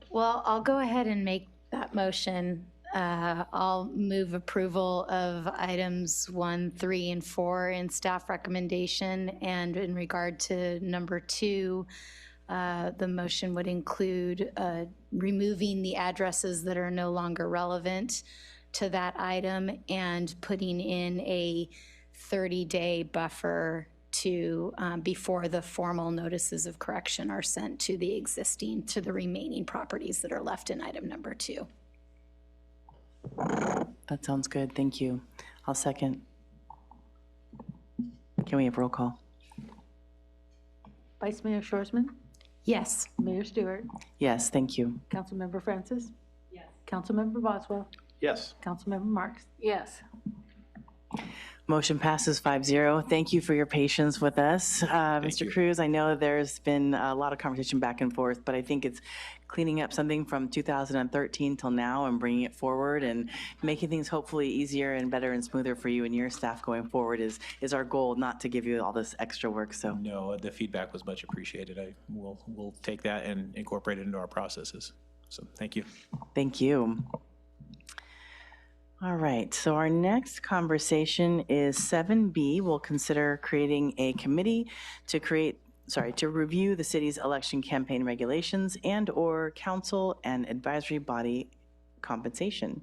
E: Well, I'll go ahead and make that motion. I'll move approval of items 1, 3, and 4 in staff recommendation. And in regard to number 2, the motion would include removing the addresses that are no longer relevant to that item and putting in a 30-day buffer to before the formal notices of correction are sent to the remaining properties that are left in item number 2.
A: That sounds good. Thank you. I'll second. Can we have roll call?
G: Vice Mayor Shorsman?
E: Yes.
G: Mayor Stewart?
A: Yes, thank you.
G: Councilmember Francis? Yes. Councilmember Boswell?
T: Yes.
G: Councilmember Marks?
S: Yes.
A: Motion passes 5-0. Thank you for your patience with us. Mr. Cruz, I know there's been a lot of conversation back and forth, but I think it's cleaning up something from 2013 till now and bringing it forward and making things hopefully easier and better and smoother for you and your staff going forward is our goal, not to give you all this extra work. So
R: No, the feedback was much appreciated. We'll take that and incorporate it into our processes. So thank you.
A: Thank you. All right, so our next conversation is 7B. We'll consider creating a committee to review the city's election campaign regulations and/or council and advisory body compensation.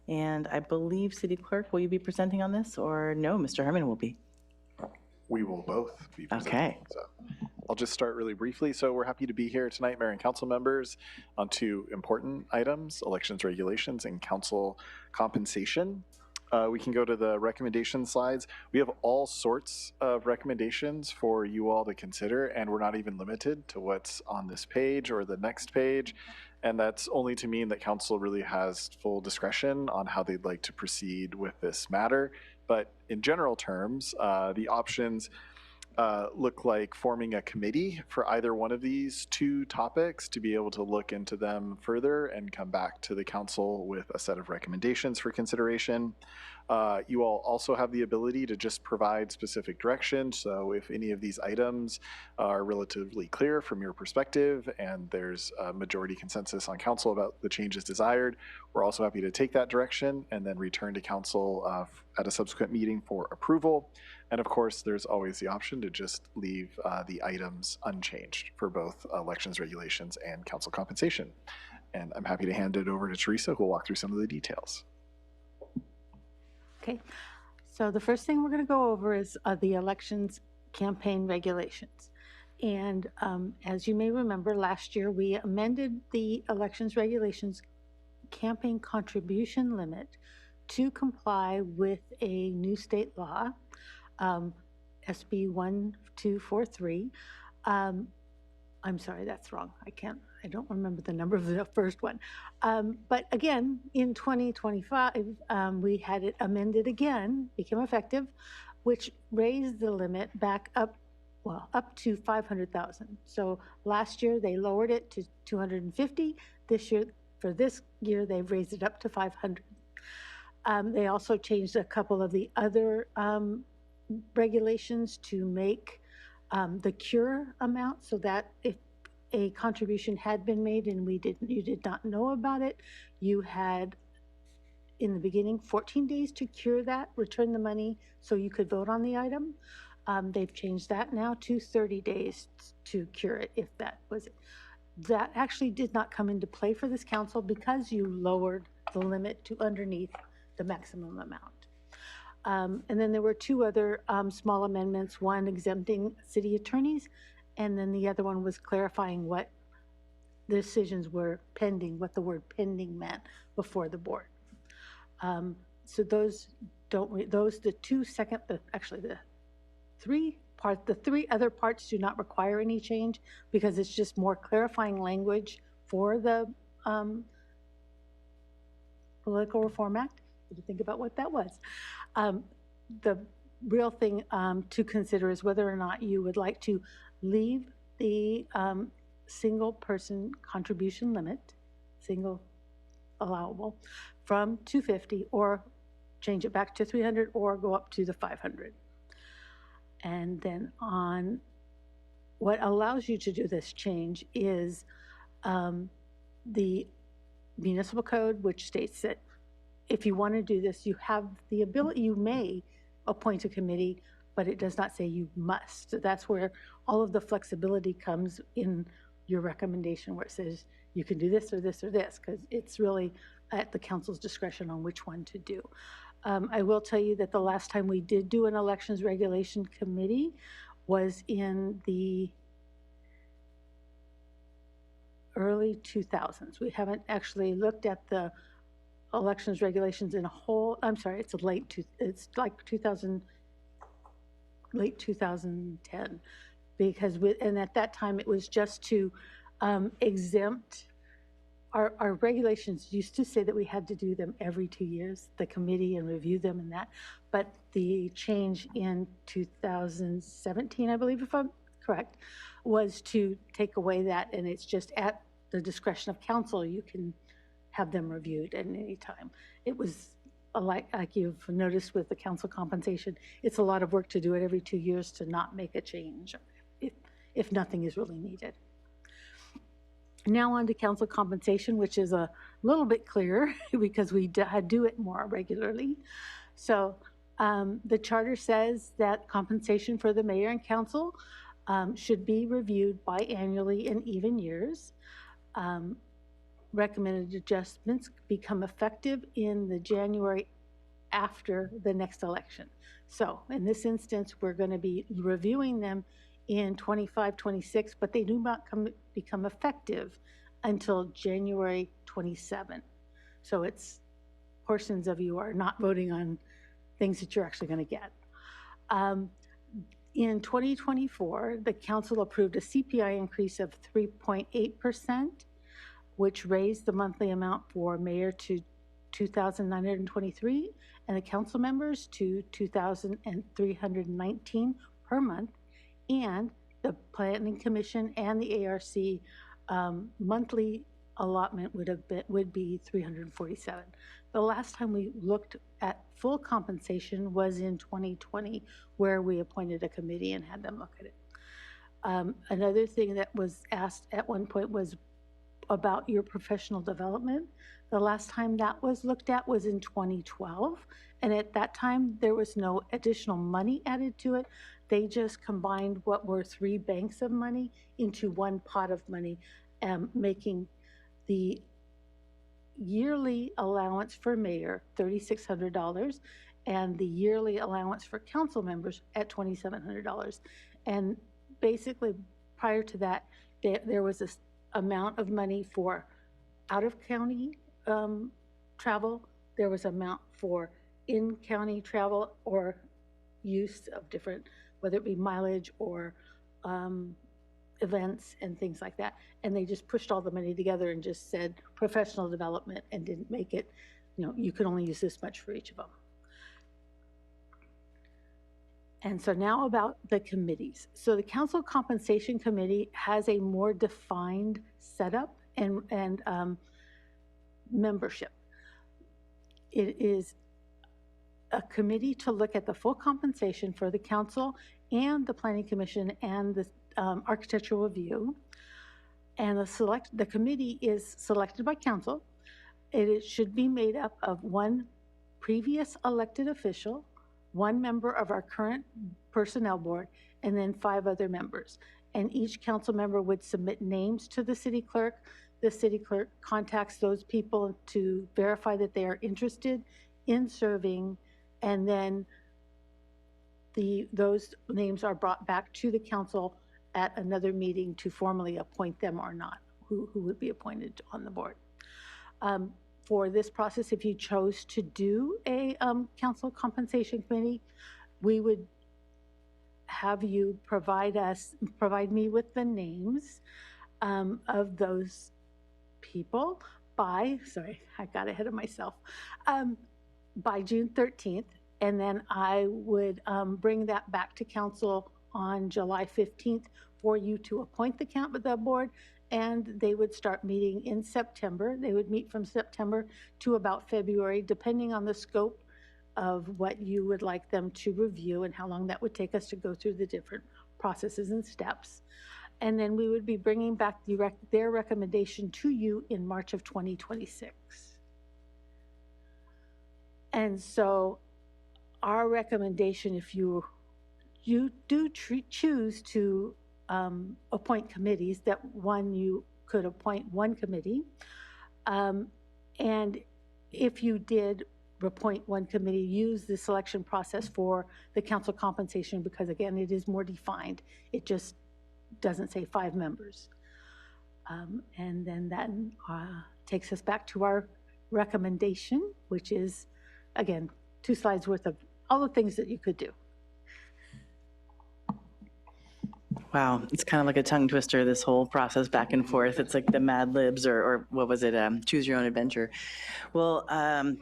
A: And I believe City Clerk, will you be presenting on this, or no, Mr. Herman will be?
F: We will both be presenting.
A: Okay.
F: So I'll just start really briefly. So we're happy to be here tonight, Mayor and Council members, on 2 important items: elections regulations and council compensation. We can go to the recommendation slides. We have all sorts of recommendations for you all to consider, and we're not even limited to what's on this page or the next page. And that's only to mean that council really has full discretion on how they'd like to proceed with this matter. But in general terms, the options look like forming a committee for either one of these 2 topics to be able to look into them further and come back to the council with a set of recommendations for consideration. You all also have the ability to just provide specific direction. So if any of these items are relatively clear from your perspective and there's a majority consensus on council about the changes desired, we're also happy to take that direction and then return to council at a subsequent meeting for approval. And of course, there's always the option to just leave the items unchanged for both elections regulations and council compensation. And I'm happy to hand it over to Teresa, who will walk through some of the details.
S: Okay, so the first thing we're going to go over is the elections campaign regulations. And as you may remember, last year we amended the elections regulations campaign contribution limit to comply with a new state law, SB 1243. I'm sorry, that's wrong. I don't remember the number of the first one. But again, in 2025, we had it amended again, became effective, which raised the limit back up, up to 500,000. So last year they lowered it to 250. This year, for this year, they've raised it up to 500. They also changed a couple of the other regulations to make the cure amount so that if a contribution had been made and you did not know about it, you had in the beginning 14 days to cure that, return the money so you could vote on the item. They've changed that now to 30 days to cure it if that was it. That actually did not come into play for this council because you lowered the limit to underneath the maximum amount. And then there were 2 other small amendments, one exempting city attorneys, and then the other one was clarifying what the decisions were pending, what the word pending meant before the board. So those the 3 other parts do not require any change because it's just more clarifying language for the Political Reform Act. To think about what that was. The real thing to consider is whether or not you would like to leave
G: the single person contribution limit, single allowable, from 250 or change it back to 300 or go up to the 500. And then on what allows you to do this change is the municipal code, which states that if you want to do this, you have the ability, you may appoint a committee, but it does not say you must. So that's where all of the flexibility comes in your recommendation, where it says you can do this or this or this, because it's really at the council's discretion on which one to do. I will tell you that the last time we did do an elections regulation committee was in the early 2000s. We haven't actually looked at the elections regulations in a whole, I'm sorry, it's it's like 2000, late 2010, because and at that time it was just to exempt. Our regulations used to say that we had to do them every 2 years, the committee, and review them and that. But the change in 2017, I believe, if I'm correct, was to take away that, and it's just at the discretion of council. You can have them reviewed at any time. It was like you've noticed with the council compensation, it's a lot of work to do it every 2 years to not make a change if nothing is really needed. Now on to council compensation, which is a little bit clearer because we do it more regularly. So the charter says that compensation for the mayor and council should be reviewed biannually in even years. Recommended adjustments become effective in the January after the next election. So in this instance, we're going to be reviewing them in 25, 26, but they do not become effective until January 27. So it's portions of you are not voting on things that you're actually going to get. In 2024, the council approved a CPI increase of 3.8%, which raised the monthly amount for mayor to $2,923 and the council members to $2,319 per month. And the Planning Commission and the ARC monthly allotment would be $347. The last time we looked at full compensation was in 2020, where we appointed a committee and had them look at it. Another thing that was asked at one point was about your professional development. The last time that was looked at was in 2012, and at that time there was no additional money added to it. They just combined what were 3 banks of money into one pot of money, making the yearly allowance for mayor $3,600 and the yearly allowance for council members at $2,700. And basically, prior to that, there was this amount of money for out-of-county travel. There was amount for in-county travel or use of different, whether it be mileage or events and things like that. And they just pushed all the money together and just said professional development and didn't make it, you could only use this much for each of them. And so now about the committees. So the Council Compensation Committee has a more defined setup and membership. It is a committee to look at the full compensation for the council and the Planning Commission and the Architectural Review. And the committee is selected by council. It should be made up of 1 previous elected official, 1 member of our current personnel board, and then 5 other members. And each council member would submit names to the city clerk. The city clerk contacts those people to verify that they are interested in serving, and then those names are brought back to the council at another meeting to formally appoint them or not, who would be appointed on the board. For this process, if you chose to do a council compensation committee, we would have you provide me with the names of those people by, sorry, I got ahead of myself, by June 13th, and then I would bring that back to council on July 15th for you to appoint the board, and they would start meeting in September. They would meet from September to about February, depending on the scope of what you would like them to review and how long that would take us to go through the different processes and steps. And then we would be bringing back their recommendation to you in March of 2026. And so our recommendation, if you do choose to appoint committees, that you could appoint one committee. And if you did appoint one committee, use the selection process for the council compensation, because again, it is more defined. It just doesn't say 5 members. And then that takes us back to our recommendation, which is, again, 2 slides worth of all the things that you could do.
A: Wow, it's kind of like a tongue twister, this whole process back and forth. It's like the Mad Libs or what was it, Choose Your Own Adventure. Well,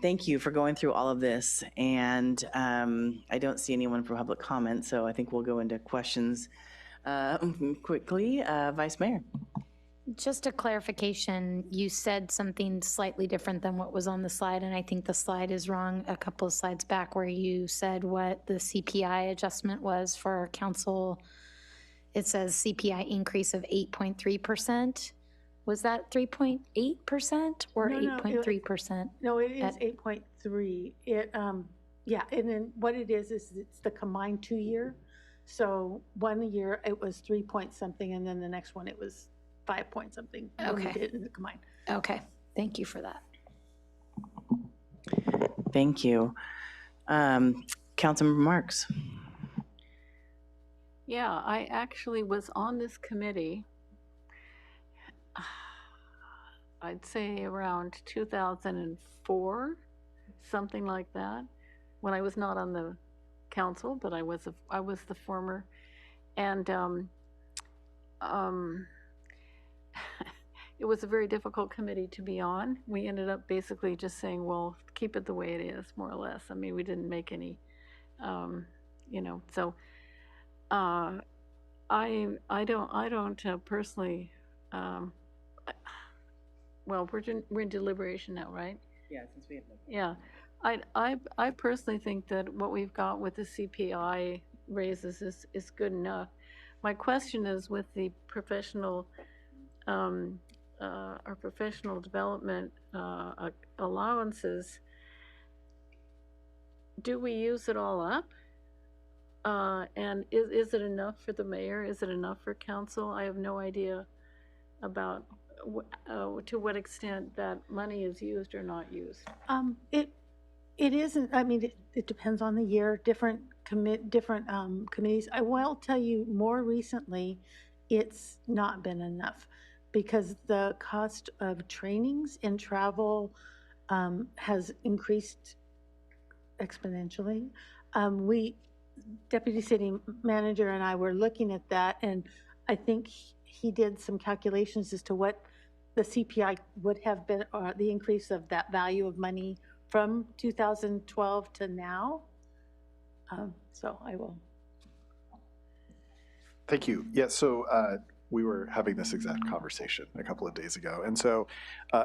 A: thank you for going through all of this. And I don't see anyone for public comment, so I think we'll go into questions quickly. Vice Mayor.
E: Just a clarification, you said something slightly different than what was on the slide, and I think the slide is wrong a couple of slides back where you said what the CPI adjustment was for council. It says CPI increase of 8.3%. Was that 3.8% or 8.3%?
G: No, it is 8.3. Yeah, and then what it is it's the combined 2-year. So 1 year it was 3 point something, and then the next one it was 5 point something.
E: Okay.
G: We did it in the combined.
E: Okay, thank you for that.
A: Thank you. Councilmember Marks.
S: Yeah, I actually was on this committee, I'd say around 2004, something like that, when I was not on the council, but I was the former, and it was a very difficult committee to be on. We ended up basically just saying, well, keep it the way it is, more or less. I mean, we didn't make any, so. I don't personally. Well, we're in deliberation now, right?
A: Yeah, since we have.
S: Yeah, I personally think that what we've got with the CPI raises is good enough. My question is with the professional, our professional development allowances. Do we use it all up? And is it enough for the mayor? Is it enough for council? I have no idea about to what extent that money is used or not used.
G: It isn't. I mean, it depends on the year. Different committees. I will tell you, more recently, it's not been enough because the cost of trainings and travel has increased exponentially. Deputy City Manager and I were looking at that, and I think he did some calculations as to what the CPI would have been, or the increase of that value of money from 2012 to now. So I will.
F: Thank you. Yeah, so we were having this exact conversation a couple of days ago. And so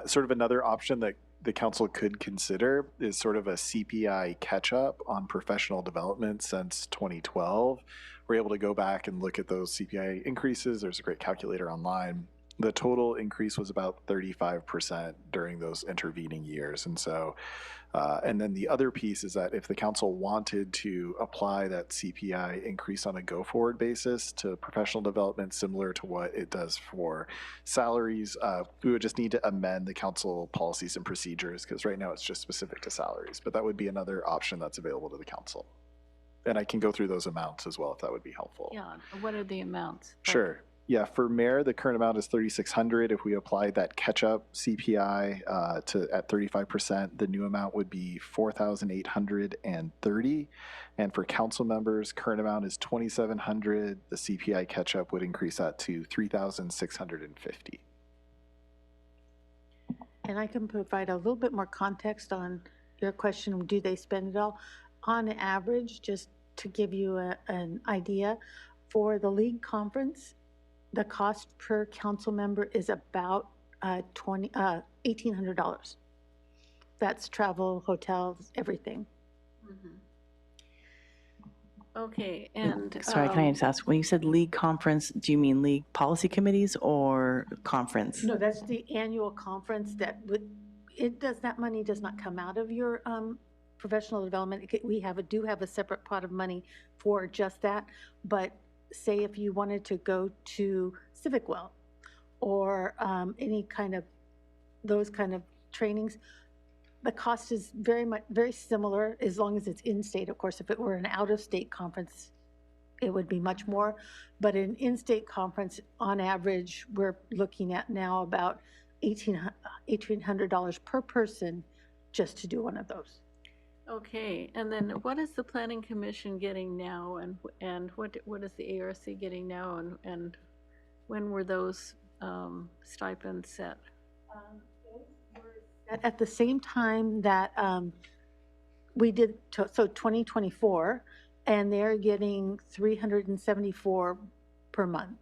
F: sort of another option that the council could consider is sort of a CPI catch-up on professional development since 2012. We're able to go back and look at those CPI increases. There's a great calculator online. The total increase was about 35% during those intervening years. And so, and then the other piece is that if the council wanted to apply that CPI increase on a go-forward basis to professional development, similar to what it does for salaries, we would just need to amend the council policies and procedures, because right now it's just specific to salaries. But that would be another option that's available to the council. And I can go through those amounts as well, if that would be helpful.
S: Yeah, what are the amounts?
F: Sure. Yeah, for mayor, the current amount is $3,600. If we applied that catch-up CPI at 35%, the new amount would be $4,830. And for council members, current amount is $2,700. The CPI catch-up would increase that to $3,650.
G: And I can provide a little bit more context on your question, do they spend it all? On average, just to give you an idea, for the league conference, the cost per council member is about $1,800. That's travel, hotels, everything.
S: Okay, and.
A: Sorry, can I just ask, when you said league conference, do you mean league policy committees or conference?
G: No, that's the annual conference that would, that money does not come out of your professional development. We do have a separate pot of money for just that. But say if you wanted to go to Civic Well or any kind of, those kind of trainings, the cost is very similar as long as it's in-state. Of course, if it were an out-of-state conference, it would be much more. But an in-state conference, on average, we're looking at now about $1,800 per person just to do one of those.
S: Okay, and then what is the Planning Commission getting now, and what is the ARC getting now, and when were those stipends set?
G: At the same time that we did, so 2024, and they're getting $374 per month.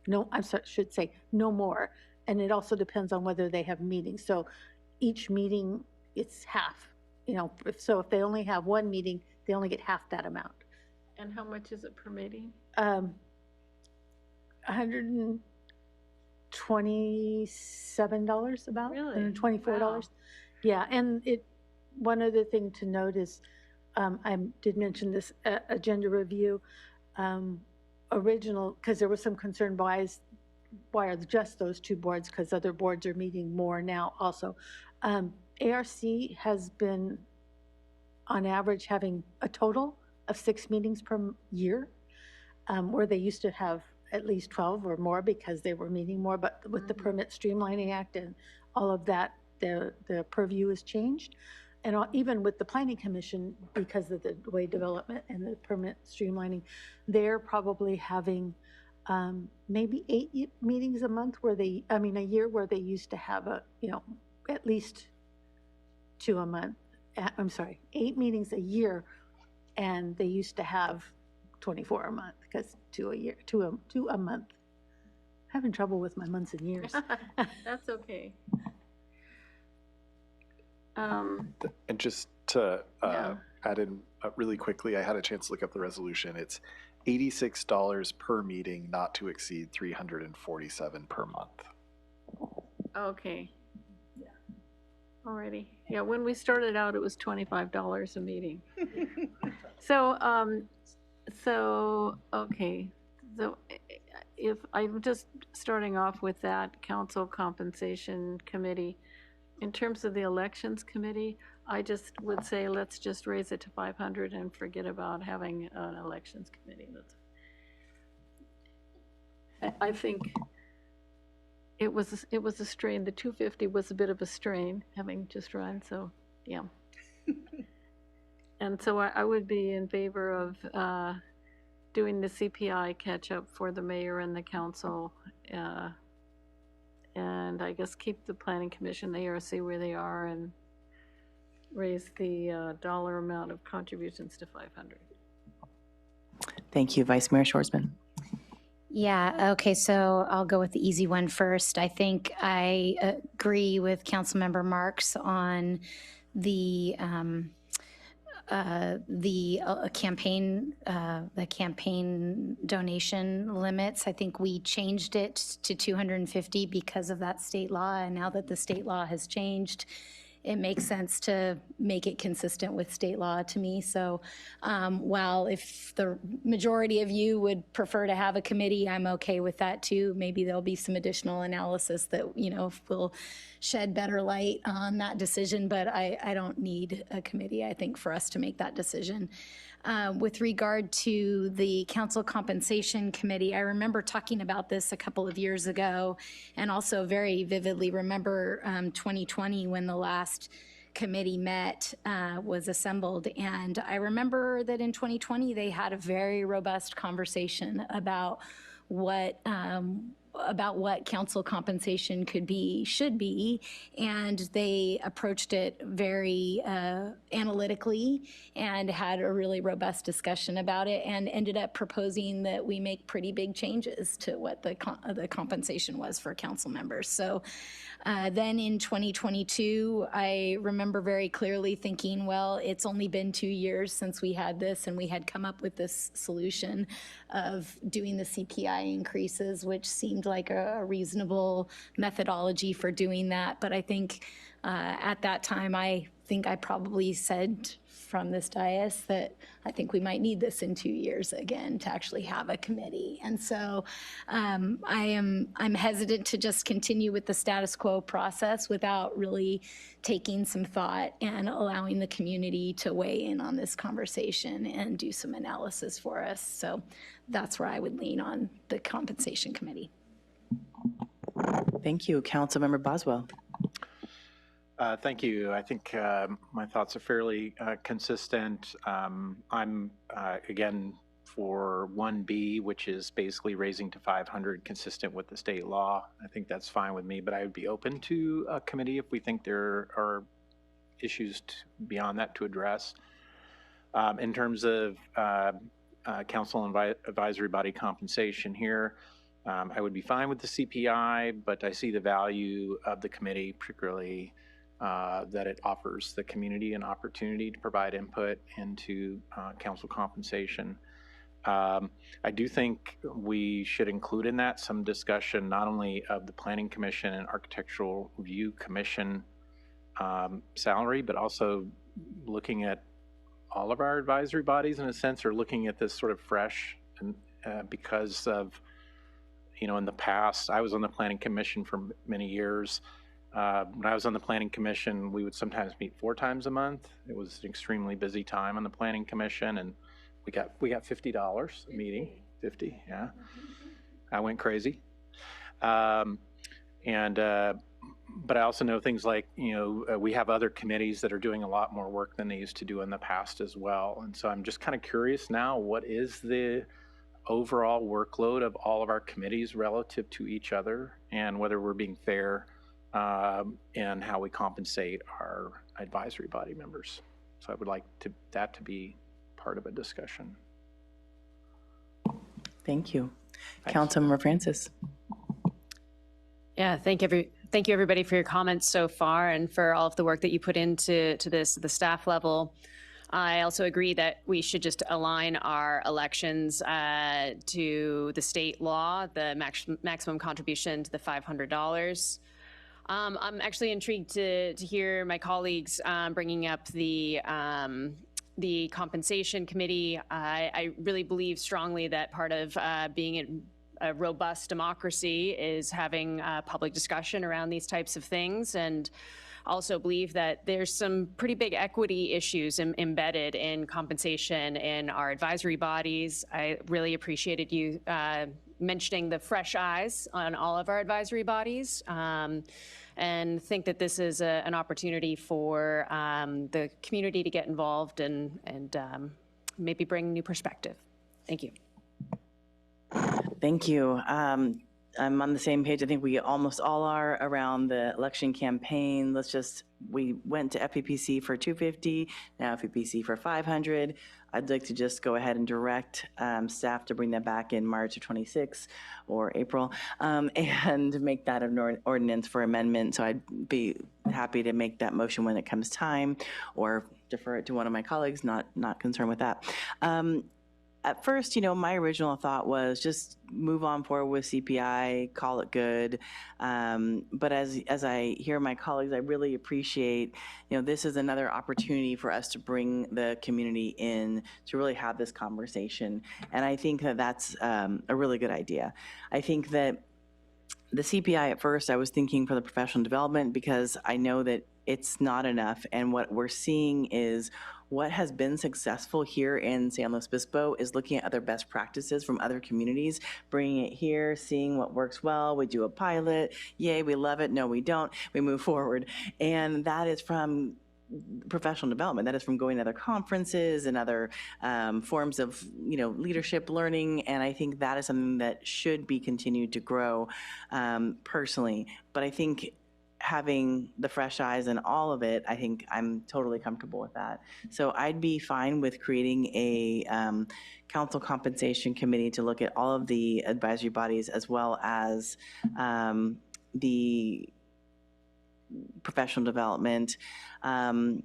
G: No, I'm sorry, should say no more. And it also depends on whether they have meetings. So each meeting, it's half. You know, if they only have one meeting, they only get half that amount.
S: And how much is it per meeting?
G: $127 about.
S: Really?
G: $124.
S: Wow.
G: Yeah, and one other thing to note is, I did mention this agenda review, because there was some concern why are just those two boards, because other boards are meeting more now also. ARC has been, on average, having a total of 6 meetings per year, where they used to have at least 12 or more because they were meeting more, but with the Permit Streamlining Act and all of that, the purview has changed. And even with the Planning Commission, because of the way development and the permit streamlining, they're probably having maybe 8 meetings a year, where they used to have at least 2 a month. 8 meetings a year, and they used to have 24 a month, because 2 a month. I'm having trouble with my months and years.
S: That's okay.
F: And just to add in really quickly, I had a chance to look up the resolution. It's $86 per meeting, not to exceed $347 per month.
S: Okay. Yeah. Alrighty. Yeah, when we started out, it was $25 a meeting. So okay. So if I'm just starting off with that council compensation committee, in terms of the elections committee, I just would say let's just raise it to 500 and forget about having an elections committee. I think it was a strain. The 250 was a bit of a strain, having just run. So yeah. And so I would be in favor of doing the CPI catch up for the mayor and the council. And I guess keep the Planning Commission, the ARC where they are, and raise the dollar amount of contributions to 500.
A: Thank you, Vice Mayor Schwarzman.
E: Yeah, okay, so I'll go with the easy one first. I think I agree with Councilmember Marks on the campaign donation limits. I think we changed it to 250 because of that state law, and now that the state law has changed, it makes sense to make it consistent with state law to me. So while if the majority of you would prefer to have a committee, I'm okay with that too. Maybe there'll be some additional analysis that, will shed better light on that decision, but I don't need a committee, I think, for us to make that decision. With regard to the Council Compensation Committee, I remember talking about this a couple of years ago, and also very vividly remember 2020 when the last committee was assembled. And I remember that in 2020, they had a very robust conversation about what about what council compensation should be, and they approached it very analytically and had a really robust discussion about it, and ended up proposing that we make pretty big changes to what the compensation was for council members. So then in 2022, I remember very clearly thinking, well, it's only been 2 years since we had this, and we had come up with this solution of doing the CPI increases, which seemed like a reasonable methodology for doing that. But I think at that time, I think I probably said from this dais that I think we might need this in 2 years again to actually have a committee. And so I'm hesitant to just continue with the status quo process without really taking some thought and allowing the community to weigh in on this conversation and do some analysis for us. So that's where I would lean on the compensation committee.
A: Thank you. Councilmember Boswell.
T: Thank you. I think my thoughts are fairly consistent. I'm, again, for 1B, which is basically raising to 500 consistent with the state law. I think that's fine with me, but I would be open to a committee if we think there are issues beyond that to address. In terms of council and advisory body compensation here, I would be fine with the CPI, but I see the value of the committee, particularly that it offers the community an opportunity to provide input into council compensation. I do think we should include in that some discussion not only of the Planning Commission and Architectural Review Commission salary, but also looking at all of our advisory bodies in a sense, or looking at this sort of fresh, and because of, you know, in the past, I was on the Planning Commission for many years. When I was on the Planning Commission, we would sometimes meet 4 times a month. It was an extremely busy time on the Planning Commission, and we got $50 a meeting. 50, yeah. I went crazy. But I also know things like, you know, we have other committees that are doing a lot more work than they used to do in the past as well. And so I'm just kind of curious now, what is the overall workload of all of our committees relative to each other, and whether we're being fair and how we compensate our advisory body members. So I would like that to be part of a discussion.
A: Thank you. Councilmember Francis.
Q: Yeah, thank you everybody for your comments so far and for all of the work that you put into this at the staff level. I also agree that we should just align our elections to the state law, the maximum contribution to the $500. I'm actually intrigued to hear my colleagues bringing up the compensation committee. I really believe strongly that part of being a robust democracy is having public discussion around these types of things, and also believe that there's some pretty big equity issues embedded in compensation in our advisory bodies. I really appreciated you mentioning the fresh eyes on all of our advisory bodies, and think that this is an opportunity for the community to get involved and maybe bring new perspective. Thank you.
A: Thank you. I'm on the same page. I think we almost all are around the election campaign. We went to FEPC for $250, now FEPC for $500. I'd like to just go ahead and direct staff to bring that back in March of 26 or April, and make that an ordinance for amendment. So I'd be happy to make that motion when it comes time, or defer it to one of my colleagues, not concerned with that. At first, you know, my original thought was just move on forward with CPI, call it good. But as I hear my colleagues, I really appreciate, you know, this is another opportunity for us to bring the community in to really have this conversation. And I think that that's a really good idea. I think that the CPI at first, I was thinking for the professional development, because I know that it's not enough. And what we're seeing is what has been successful here in San Luis Obispo is looking at other best practices from other communities, bringing it here, seeing what works well. We do a pilot. Yay, we love it. No, we don't. We move forward. And that is from professional development. That is from going to other conferences and other forms of, leadership learning. And I think that is something that should be continued to grow personally. But I think having the fresh eyes and all of it, I think I'm totally comfortable with that. So I'd be fine with creating a council compensation committee to look at all of the advisory bodies as well as the professional development. And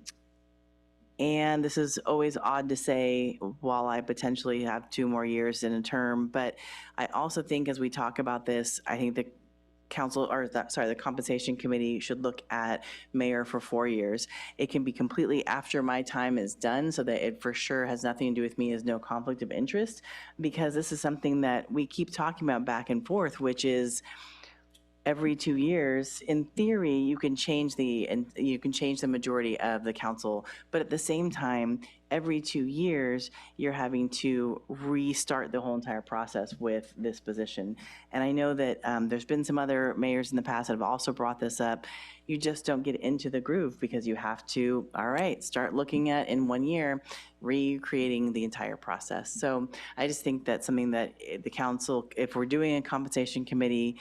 A: this is always odd to say while I potentially have 2 more years in a term, but I also think as we talk about this, I think the the compensation committee should look at mayor for 4 years. It can be completely after my time is done so that it for sure has nothing to do with me, as no conflict of interest, because this is something that we keep talking about back and forth, which is every 2 years, in theory, you can change the majority of the council, but at the same time, every 2 years, you're having to restart the whole entire process with this position. And I know that there's been some other mayors in the past that have also brought this up. You just don't get into the groove because you have to, all right, start looking at in 1 year, recreating the entire process. So I just think that's something that the council, if we're doing a compensation committee,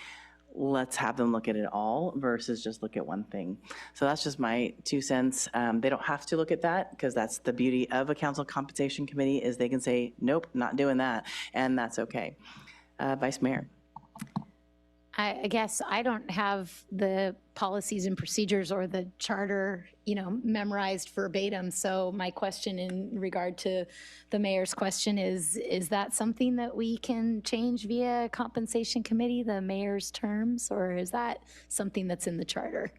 A: let's have them look at it all versus just look at one thing. So that's just my 2 cents. They don't have to look at that because that's the beauty of a council compensation committee is they can say, nope, not doing that. And that's okay. Vice Mayor.
E: I guess I don't have the policies and procedures or the charter, memorized verbatim. So my question in regard to the mayor's question is that something that we can change via compensation committee, the mayor's terms, or is that something that's in the charter?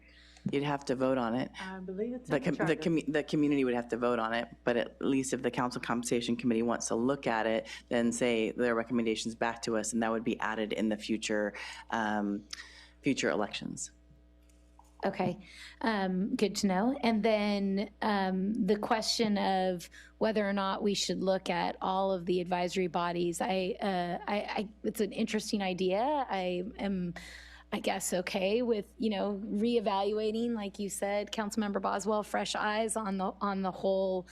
A: You'd have to vote on it.
G: I believe it's in the charter.
A: The community would have to vote on it, but at least if the council compensation committee wants to look at it, then say their recommendations back to us, and that would be added in the future elections.
E: Okay, good to know. And then the question of whether or not we should look at all of the advisory bodies, it's an interesting idea. I guess, okay with, reevaluating, like you said, Councilmember Boswell, fresh eyes on the whole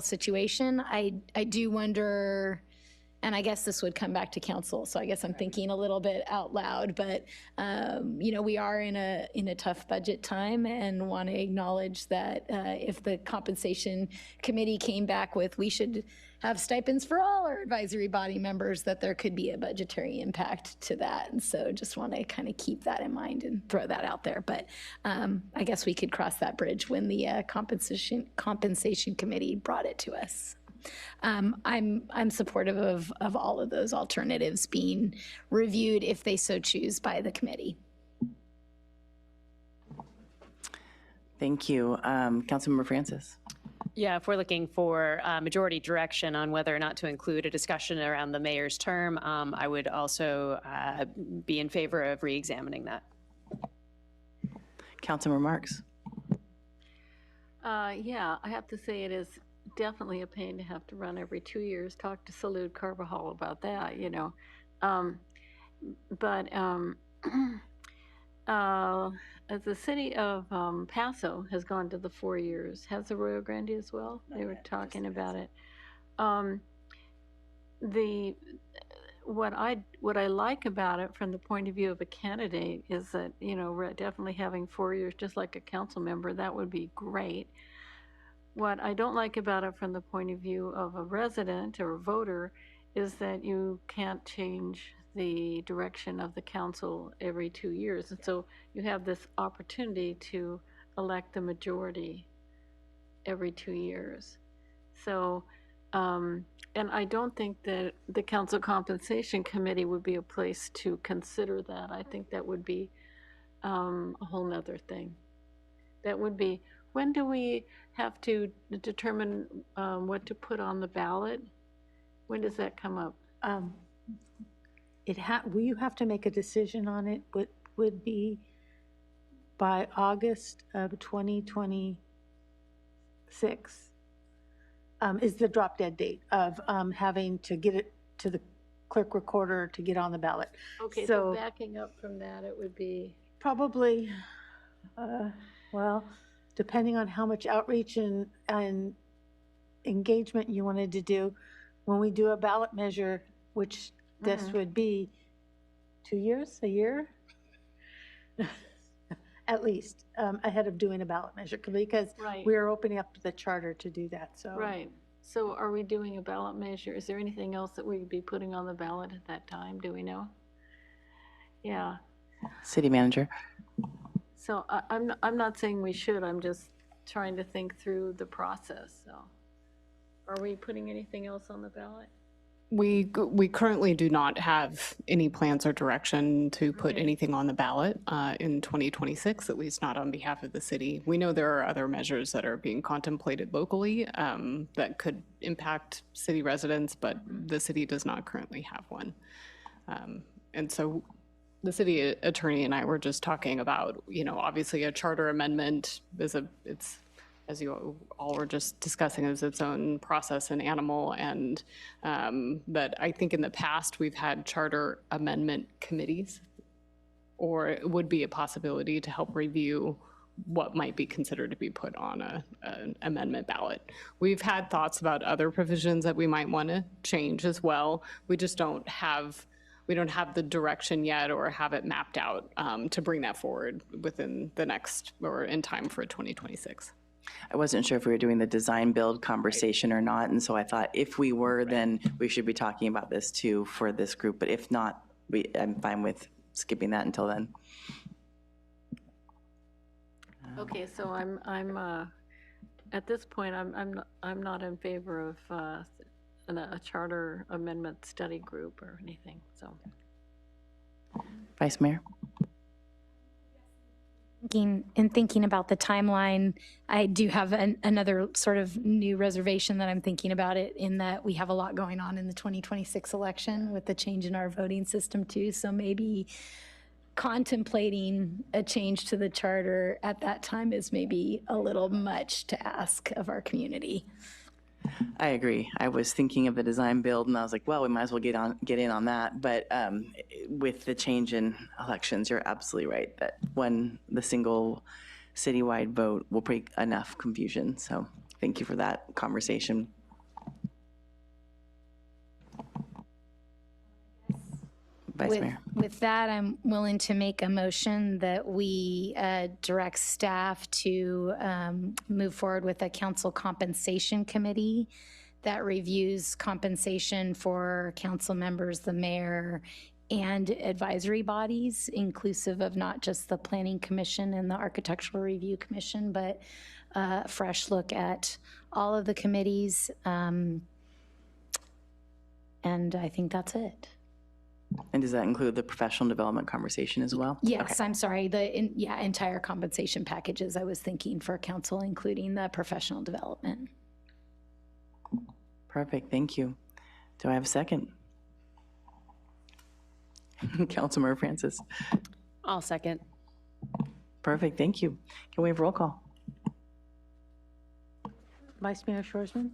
E: situation. I do wonder, and I guess this would come back to council, so I guess I'm thinking a little bit out loud, but, we are in a tough budget time and want to acknowledge that if the compensation committee came back with, we should have stipends for all our advisory body members, that there could be a budgetary impact to that. And so just want to kind of keep that in mind and throw that out there. But I guess we could cross that bridge when the compensation committee brought it to us. I'm supportive of all of those alternatives being reviewed if they so choose by the committee.
A: Thank you. Councilmember Francis.
Q: Yeah, if we're looking for majority direction on whether or not to include a discussion around the mayor's term, I would also be in favor of re-examining that.
A: Councilmember Marks.
S: Yeah, I have to say it is definitely a pain to have to run every 2 years. Talk to Salud Carvajal about that, As the city of Paso has gone to the 4 years, has the Rio Grande as well? They were talking about it. What I like about it from the point of view of a candidate is that, we're definitely having 4 years, just like a council member, that would be great. What I don't like about it from the point of view of a resident or a voter is that you can't change the direction of the council every 2 years. And so you have this opportunity to elect the majority every 2 years. So, and I don't think that the Council Compensation Committee would be a place to consider that. I think that would be a whole nother thing. That would be, when do we have to determine what to put on the ballot? When does that come up?
G: You have to make a decision on it, would be by August of 2026 is the drop dead date of having to get it to the clerk recorder to get on the ballot.
S: Okay, so backing up from that, it would be?
G: Probably, depending on how much outreach and engagement you wanted to do, when we do a ballot measure, which this would be 2 years, a year? At least, ahead of doing a ballot measure, because
S: Right.
G: we are opening up the charter to do that, so.
S: Right. So are we doing a ballot measure? Is there anything else that we'd be putting on the ballot at that time? Do we know? Yeah.
A: City manager.
S: So I'm not saying we should, I'm just trying to think through the process, so. Are we putting anything else on the ballot?
D: We currently do not have any plans or direction to put anything on the ballot in 2026, at least not on behalf of the city. We know there are other measures that are being contemplated locally that could impact city residents, but the city does not currently have one. And so the city attorney and I were just talking about, obviously a charter amendment it's as you all were just discussing, is its own process and animal. And but I think in the past, we've had charter amendment committees, or it would be a possibility to help review what might be considered to be put on an amendment ballot. We've had thoughts about other provisions that we might want to change as well. We just don't have the direction yet or have it mapped out to bring that forward within the next or in time for 2026.
A: I wasn't sure if we were doing the design build conversation or not, and so I thought if we were, then we should be talking about this too for this group, but if not, I'm fine with skipping that until then.
S: Okay, so I'm at this point, I'm not in favor of a charter amendment study group or anything, so.
A: Vice Mayor?
E: Thinking about the timeline, I do have another sort of new reservation that I'm thinking about it, in that we have a lot going on in the 2026 election with the change in our voting system too. So maybe contemplating a change to the charter at that time is maybe a little much to ask of our community.
A: I agree. I was thinking of the design build and I was like, well, we might as well get in on that. But with the change in elections, you're absolutely right that the single citywide vote will bring enough confusion. So thank you for that conversation. Vice Mayor.
E: With that, I'm willing to make a motion that we direct staff to move forward with a council compensation committee that reviews compensation for council members, the mayor, and advisory bodies, inclusive of not just the Planning Commission and the Architectural Review Commission, but a fresh look at all of the committees. And I think that's it.
A: And does that include the professional development conversation as well?
E: Yes,
A: Okay.
E: I'm sorry, entire compensation packages I was thinking for council, including the professional development.
A: Perfect, thank you. Do I have a second? Councilmember Francis.
Q: I'll second.
A: Perfect, thank you. Can we have roll call?
G: Vice Mayor Shorsman?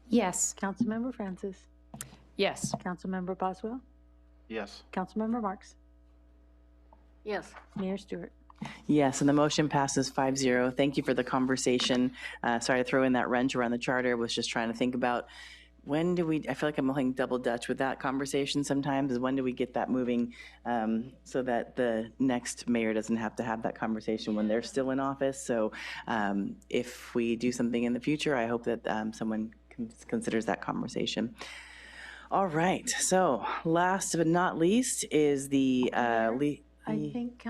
E: Yes.
G: Councilmember Francis?
Q: Yes.
G: Councilmember Boswell?
T: Yes.
G: Councilmember Marks?
S: Yes.
G: Mayor Stewart?
A: Yes, and the motion passes 5-0. Thank you for the conversation. Sorry to throw in that wrench around the charter. Was just trying to think about when do we, I feel like I'm playing double dutch with that conversation sometimes, is when do we get that moving so that the next mayor doesn't have to have that conversation when they're still in office. So if we do something in the future, I hope that someone considers that conversation. All right, so last but not least is the
G: I think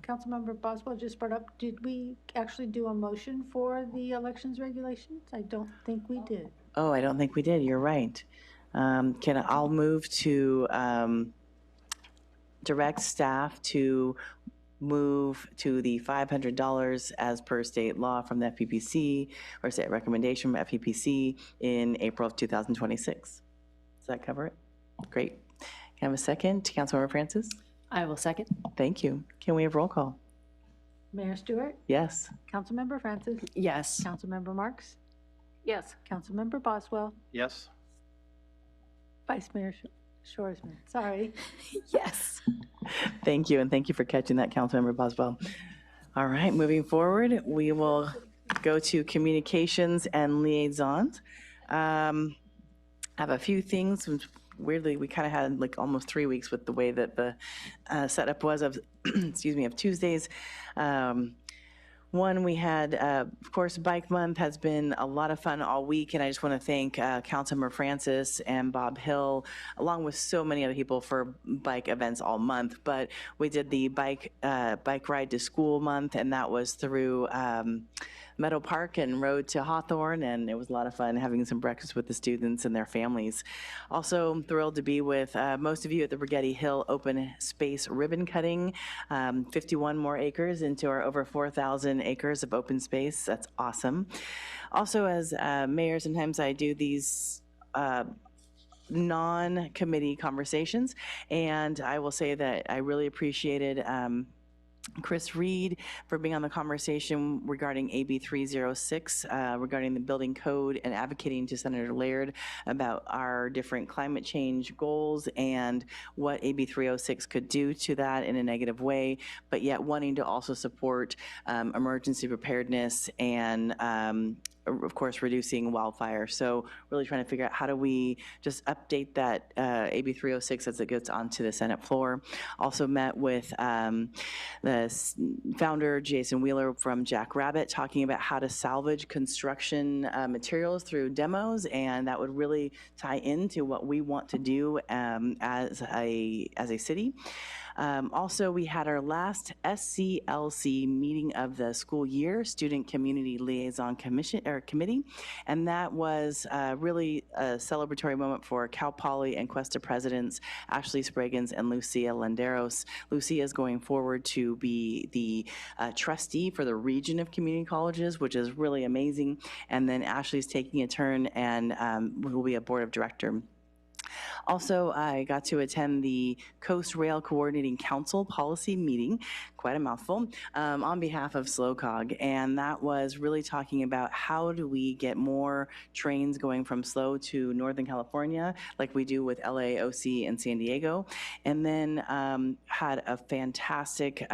G: Councilmember Boswell just brought up, did we actually do a motion for the elections regulations? I don't think we did.
A: Oh, I don't think we did. You're right. I'll move to direct staff to move to the $500 as per state law from the FPPC, or state recommendation from FPPC in April of 2026. Does that cover it? Great. Can I have a second? Councilmember Francis?
Q: I will second.
A: Thank you. Can we have roll call?
G: Mayor Stewart?
A: Yes.
G: Councilmember Francis?
Q: Yes.
G: Councilmember Marks?
S: Yes.
G: Councilmember Boswell?
T: Yes.
G: Vice Mayor Shorsman? Sorry.
E: Yes.
A: Thank you, and thank you for catching that, Councilmember Boswell. All right, moving forward, we will go to communications and liaisons. I have a few things. Weirdly, we kind of had like almost 3 weeks with the way that the setup was of, excuse me, of Tuesdays. One, we had, of course, Bike Month has been a lot of fun all week, and I just want to thank Councilmember Francis and Bob Hill, along with so many other people for bike events all month. But we did the bike ride to school month, and that was through Meadow Park and rode to Hawthorne, and it was a lot of fun having some breakfast with the students and their families. Also, I'm thrilled to be with most of you at the Brigetti Hill Open Space Ribbon Cutting, 51 more acres into our over 4,000 acres of open space. That's awesome. Also, as mayor, sometimes I do these non-committee conversations, and I will say that I really appreciated Chris Reed for being on the conversation regarding AB 306, regarding the building code, and advocating to Senator Laird about our different climate change goals and what AB 306 could do to that in a negative way, but yet wanting to also support emergency preparedness and of course, reducing wildfire. So really trying to figure out how do we just update that AB 306 as it gets onto the Senate floor. Also met with the founder, Jason Wheeler from Jack Rabbit, talking about how to salvage construction materials through demos, and that would really tie into what we want to do as a city. Also, we had our last SCLC meeting of the school year, Student Community Liaison Committee, and that was really a celebratory moment for Cal Poly and Cuesta presidents, Ashley Spraggins and Lucia Landeros. Lucia is going forward to be the trustee for the region of community colleges, which is really amazing, and then Ashley's taking a turn and will be a board of director. Also, I got to attend the Coast Rail Coordinating Council policy meeting, quite a mouthful, on behalf of SLOCOG, and that was really talking about how do we get more trains going from SLO to Northern California, like we do with LA, OC, and San Diego, and then had a fantastic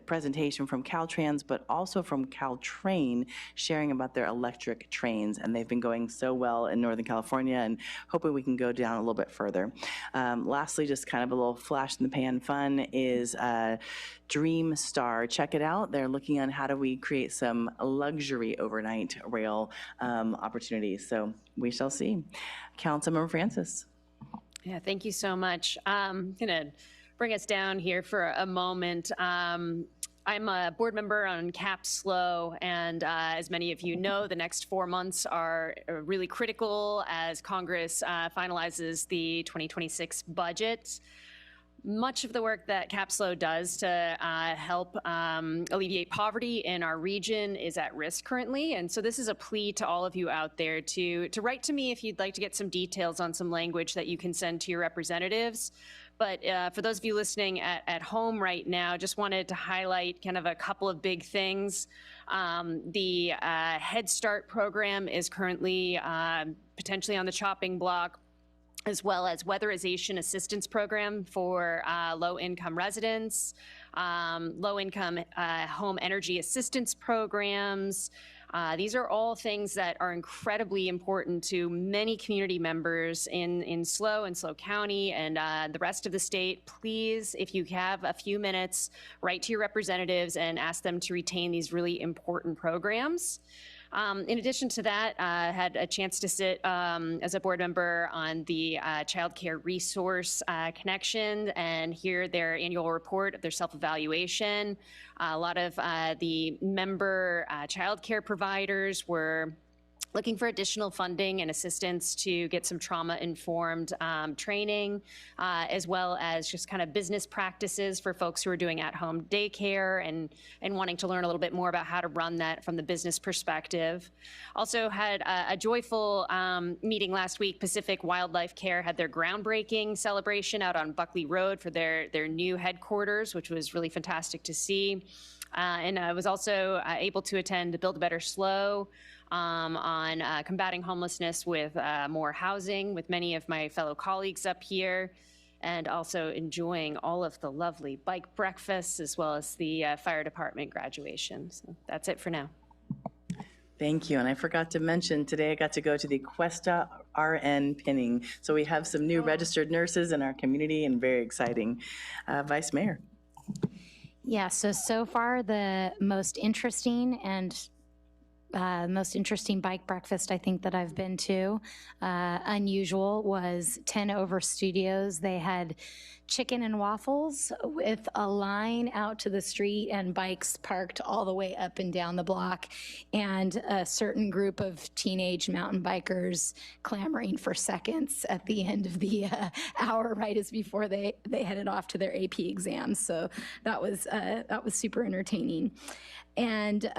A: presentation from Caltrans, but also from Caltrain, sharing about their electric trains, and they've been going so well in Northern California, and hoping we can go down a little bit further. Lastly, just kind of a little flash in the pan fun is Dream Star. Check it out. They're looking on how do we create some luxury overnight rail opportunities. So we shall see. Councilmember Francis.
Q: Yeah, thank you so much. I'm gonna bring us down here for a moment. I'm a board member on CapSLO, and as many of you know, the next 4 months are really critical as Congress finalizes the 2026 budget. Much of the work that CapSLO does to help alleviate poverty in our region is at risk currently. And so this is a plea to all of you out there to write to me if you'd like to get some details on some language that you can send to your representatives. But for those of you listening at home right now, just wanted to highlight kind of a couple of big things. The Head Start program is currently potentially on the chopping block, as well as weatherization assistance program for low-income residents, low-income home energy assistance programs. These are all things that are incredibly important to many community members in SLO and SLO County and the rest of the state. Please, if you have a few minutes, write to your representatives and ask them to retain these really important programs. In addition to that, I had a chance to sit as a board member on the Child Care Resource Connection and hear their annual report of their self-evaluation. A lot of the member child care providers were looking for additional funding and assistance to get some trauma-informed training, as well as just kind of business practices for folks who are doing at-home daycare and wanting to learn a little bit more about how to run that from the business perspective. Also had a joyful meeting last week. Pacific Wildlife Care had their groundbreaking celebration out on Buckley Road for their new headquarters, which was really fantastic to see. And I was also able to attend Build a Better SLO on combating homelessness with more housing with many of my fellow colleagues up here, and also enjoying all of the lovely bike breakfasts as well as the fire department graduation. So that's it for now.
A: Thank you. And I forgot to mention, today I got to go to the Questa RN pinning. So we have some new registered nurses in our community and very exciting. Vice Mayor.
E: Yeah, so far the most interesting bike breakfast I think that I've been to, unusual, was 10 Over Studios. They had chicken and waffles with a line out to the street and bikes parked all the way up and down the block, and a certain group of teenage mountain bikers clamoring for seconds at the end of the hour, right as before they headed off to their AP exams. So that was super entertaining. And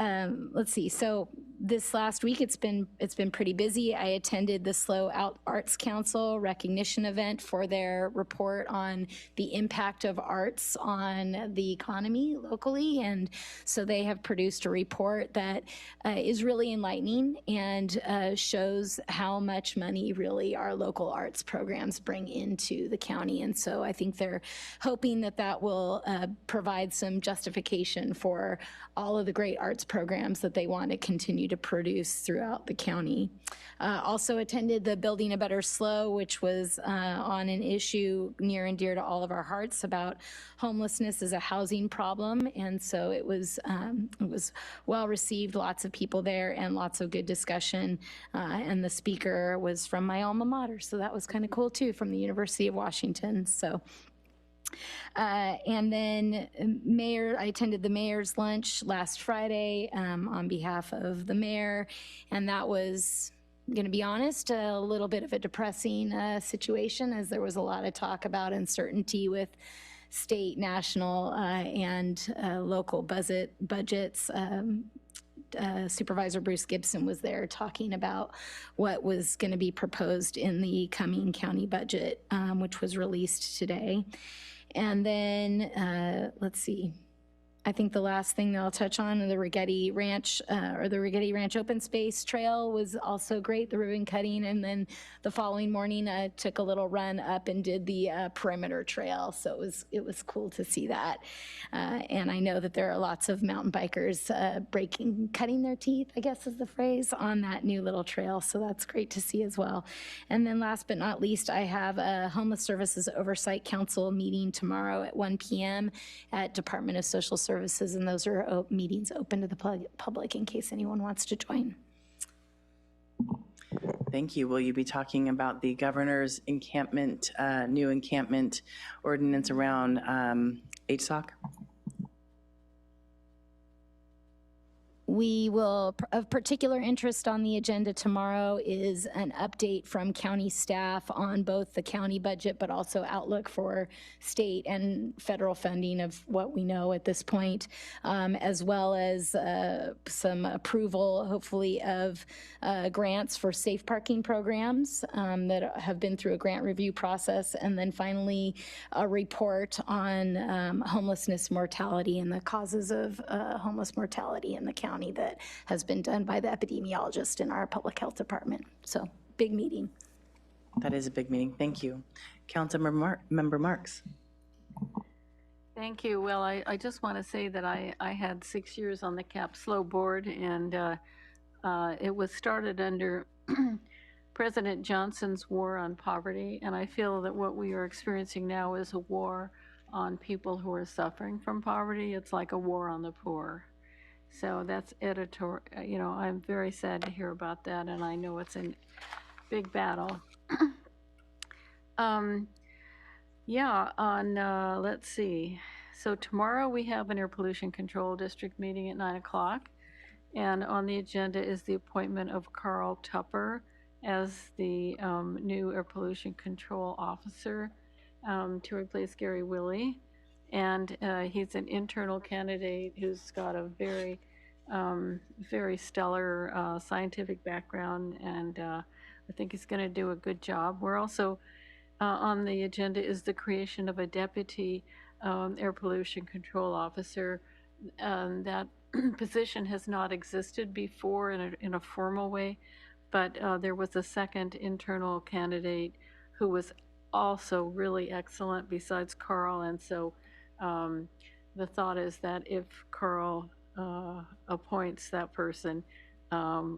E: let's see, so this last week it's been pretty busy. I attended the SLO Arts Council recognition event for their report on the impact of arts on the economy locally. And so they have produced a report that is really enlightening and shows how much money really our local arts programs bring into the county. And so I think they're hoping that that will provide some justification for all of the great arts programs that they want to continue to produce throughout the county. Also attended the Building a Better SLO, which was on an issue near and dear to all of our hearts about homelessness as a housing problem. And so it was well received, lots of people there and lots of good discussion. And the speaker was from my alma mater, so that was kind of cool too, from the University of Washington. So. And then I attended the mayor's lunch last Friday on behalf of the mayor, and that was, going to be honest, a little bit of a depressing situation, as there was a lot of talk about uncertainty with state, national, and local budgets. Supervisor Bruce Gibson was there talking about what was going to be proposed in the coming county budget, which was released today. And then, let's see, I think the last thing that I'll touch on, the Rigetti Ranch, or the Rigetti Ranch Open Space Trail was also great, the ribbon cutting. And then the following morning, I took a little run up and did the perimeter trail. So it was cool to see that. And I know that there are lots of mountain bikers cutting their teeth, I guess is the phrase, on that new little trail. So that's great to see as well. And then last but not least, I have a Homeless Services Oversight Council meeting tomorrow at 1 p.m. at Department of Social Services, and those are meetings open to the public in case anyone wants to join.
A: Thank you. Will you be talking about the governor's encampment, new encampment ordinance around HSOC?
E: We will, of particular interest on the agenda tomorrow is an update from county staff on both the county budget, but also outlook for state and federal funding of what we know at this point, as well as some approval, hopefully, of grants for safe parking programs that have been through a grant review process. And then finally, a report on homelessness mortality and the causes of homeless mortality in the county that has been done by the epidemiologist in our public health department. So big meeting.
A: That is a big meeting. Thank you. Councilmember Marks.
S: Thank you. Well, I just want to say that I had 6 years on the CAP SLO board, and it was started under President Johnson's war on poverty. And I feel that what we are experiencing now is a war on people who are suffering from poverty. It's like a war on the poor. So that's editorial. You know, I'm very sad to hear about that, and I know it's a big battle. Yeah, let's see. So tomorrow we have an Air Pollution Control District meeting at 9 o'clock, and on the agenda is the appointment of Carl Tupper as the new Air Pollution Control Officer to replace Gary Willey. And he's an internal candidate who's got a very, very stellar scientific background, and I think he's going to do a good job. We're also on the agenda is the creation of a deputy air pollution control officer. That position has not existed before in a formal way, but there was a second internal candidate who was also really excellent besides Carl, and so the thought is that if Carl appoints that person,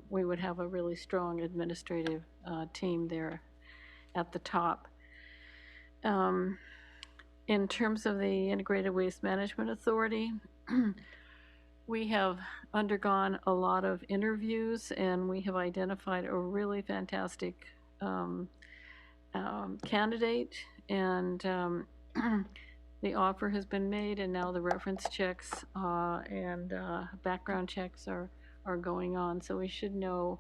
S: we would have a really strong administrative team there at the top. In terms of the Integrated Waste Management Authority, we have undergone a lot of interviews, and we have identified a really fantastic candidate, and the offer has been made, and now the reference checks and background checks are going on. So we should know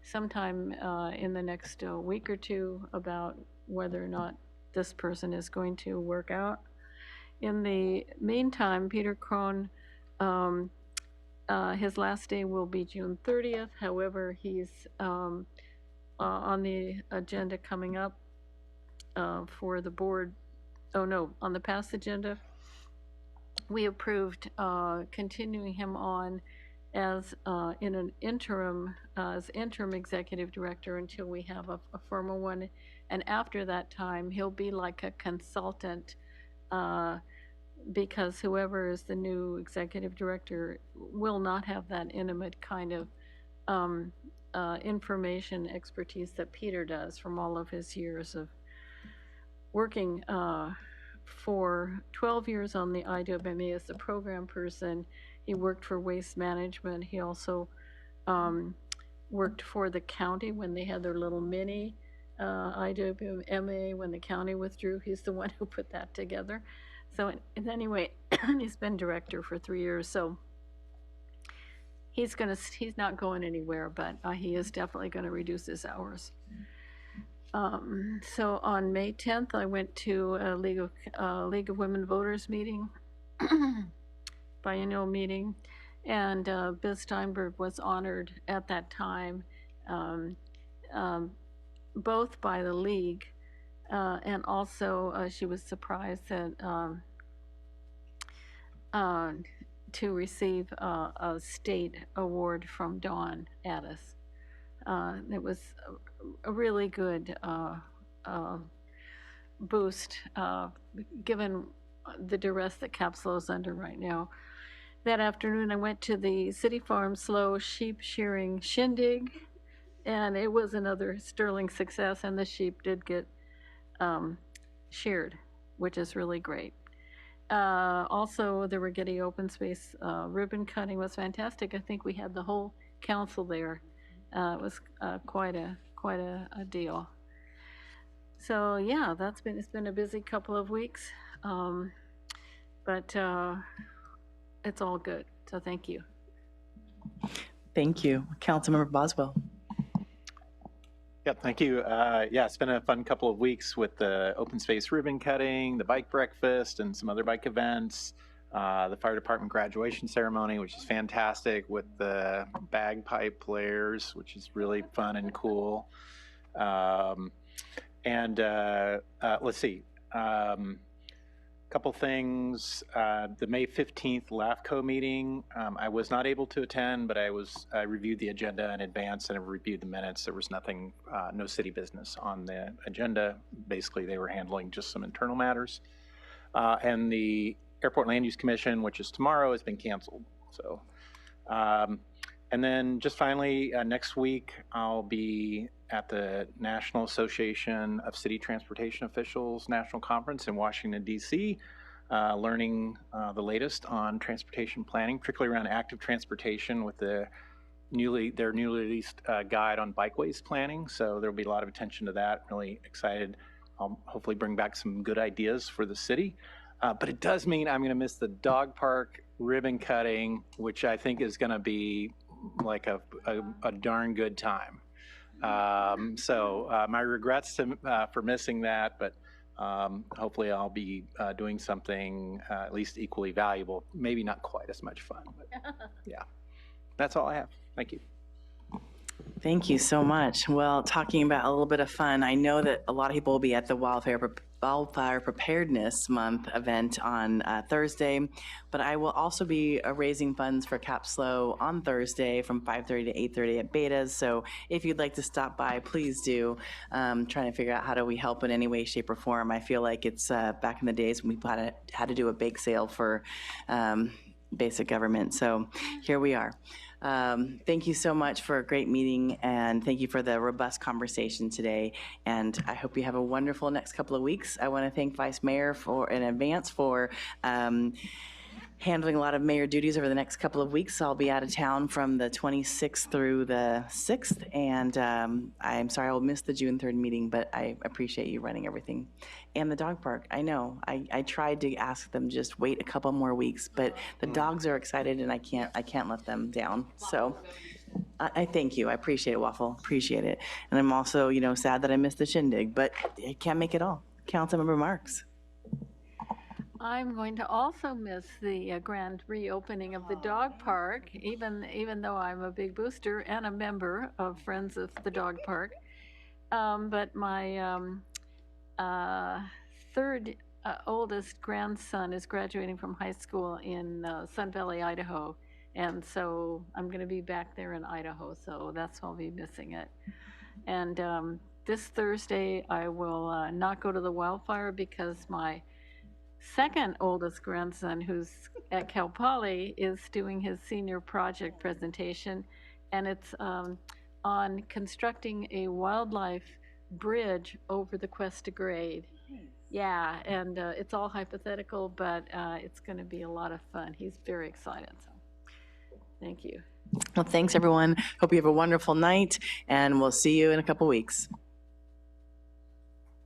S: sometime in the next week or two about whether or not this person is going to work out. In the meantime, Peter Krohn, his last day will be June 30th. However, he's on the agenda coming up for the board. Oh no, on the past agenda, we approved continuing him on as in an interim, as interim executive director until we have a formal one. And after that time, he'll be like a consultant because whoever is the new executive director will not have that intimate kind of information expertise that Peter does from all of his years of working for 12 years on the IWMA as the program person. He worked for Waste Management. He also worked for the county when they had their little mini IWMA when the county withdrew. He's the one who put that together. So anyway, he's been director for 3 years. So he's not going anywhere, but he is definitely going to reduce his hours. So on May 10th, I went to a League of Women Voters meeting, biennial meeting, and Biz Steinberg was honored at that time, both by the League, and also she was surprised that to receive a state award from Dawn Addis. It was a really good boost given the duress that Capslo is under right now. That afternoon I went to the City Farm Slow sheep shearing shindig, and it was another sterling success, and the sheep did get sheared, which is really great. Also, the Rigetti Open Space ribbon cutting was fantastic. I think we had the whole council there. It was quite a deal. So yeah, it's been a busy couple of weeks, but it's all good. So thank you.
A: Thank you. Councilmember Boswell.
T: Yeah, thank you. Yeah, it's been a fun couple of weeks with the open space ribbon cutting, the bike breakfast, and some other bike events. The fire department graduation ceremony, which is fantastic, with the bagpipe players, which is really fun and cool. Let's see. Couple things. The May 15th LAFCO meeting, I was not able to attend, but I reviewed the agenda in advance and I reviewed the minutes. There was nothing, no city business on the agenda. Basically, they were handling just some internal matters. And the Airport Land Use Commission, which is tomorrow, has been canceled. So, and then just finally, next week, I'll be at the National Association of City Transportation Officials National Conference in Washington, D.C., learning the latest on transportation planning, particularly around active transportation with their newly released guide on bikeways planning. So there'll be a lot of attention to that. Really excited. I'll hopefully bring back some good ideas for the city. But it does mean I'm going to miss the dog park ribbon cutting, which I think is going to be like a darn good time. My regrets for missing that, but hopefully I'll be doing something at least equally valuable. Maybe not quite as much fun, but yeah. That's all I have. Thank you.
A: Thank you so much. Well, talking about a little bit of fun, I know that a lot of people will be at the Wildfire Preparedness Month event on Thursday, but I will also be raising funds for Capslo on Thursday from 5:30 to 8:30 at Betas. So if you'd like to stop by, please do. Trying to figure out how do we help in any way, shape, or form. I feel like it's back in the days when we had to do a bake sale for basic government. So here we are. Thank you so much for a great meeting, and thank you for the robust conversation today. And I hope you have a wonderful next couple of weeks. I want to thank Vice Mayor in advance for handling a lot of mayor duties over the next couple of weeks. I'll be out of town from the 26th through the 6th, and I'm sorry I will miss the June 3rd meeting, but I appreciate you running everything. And the dog park, I know, I tried to ask them just wait a couple more weeks, but the dogs are excited and I can't let them down. So I thank you. I appreciate it, Waffle. Appreciate it. And I'm also, sad that I missed the shindig, but I can't make it all. Councilmember Marks.
S: I'm going to also miss the grand reopening of the dog park, even though I'm a big booster and a member of Friends of the Dog Park. But my third oldest grandson is graduating from high school in Sun Valley, Idaho. And so I'm going to be back there in Idaho, so that's why I'll be missing it. And this Thursday, I will not go to the wildfire because my second oldest grandson, who's at Cal Poly, is doing his senior project presentation, and it's on constructing a wildlife bridge over the Cuesta Grade. Yeah, and it's all hypothetical, but it's going to be a lot of fun. He's very excited, so thank you.
A: Well, thanks everyone. Hope you have a wonderful night, and we'll see you in a couple weeks.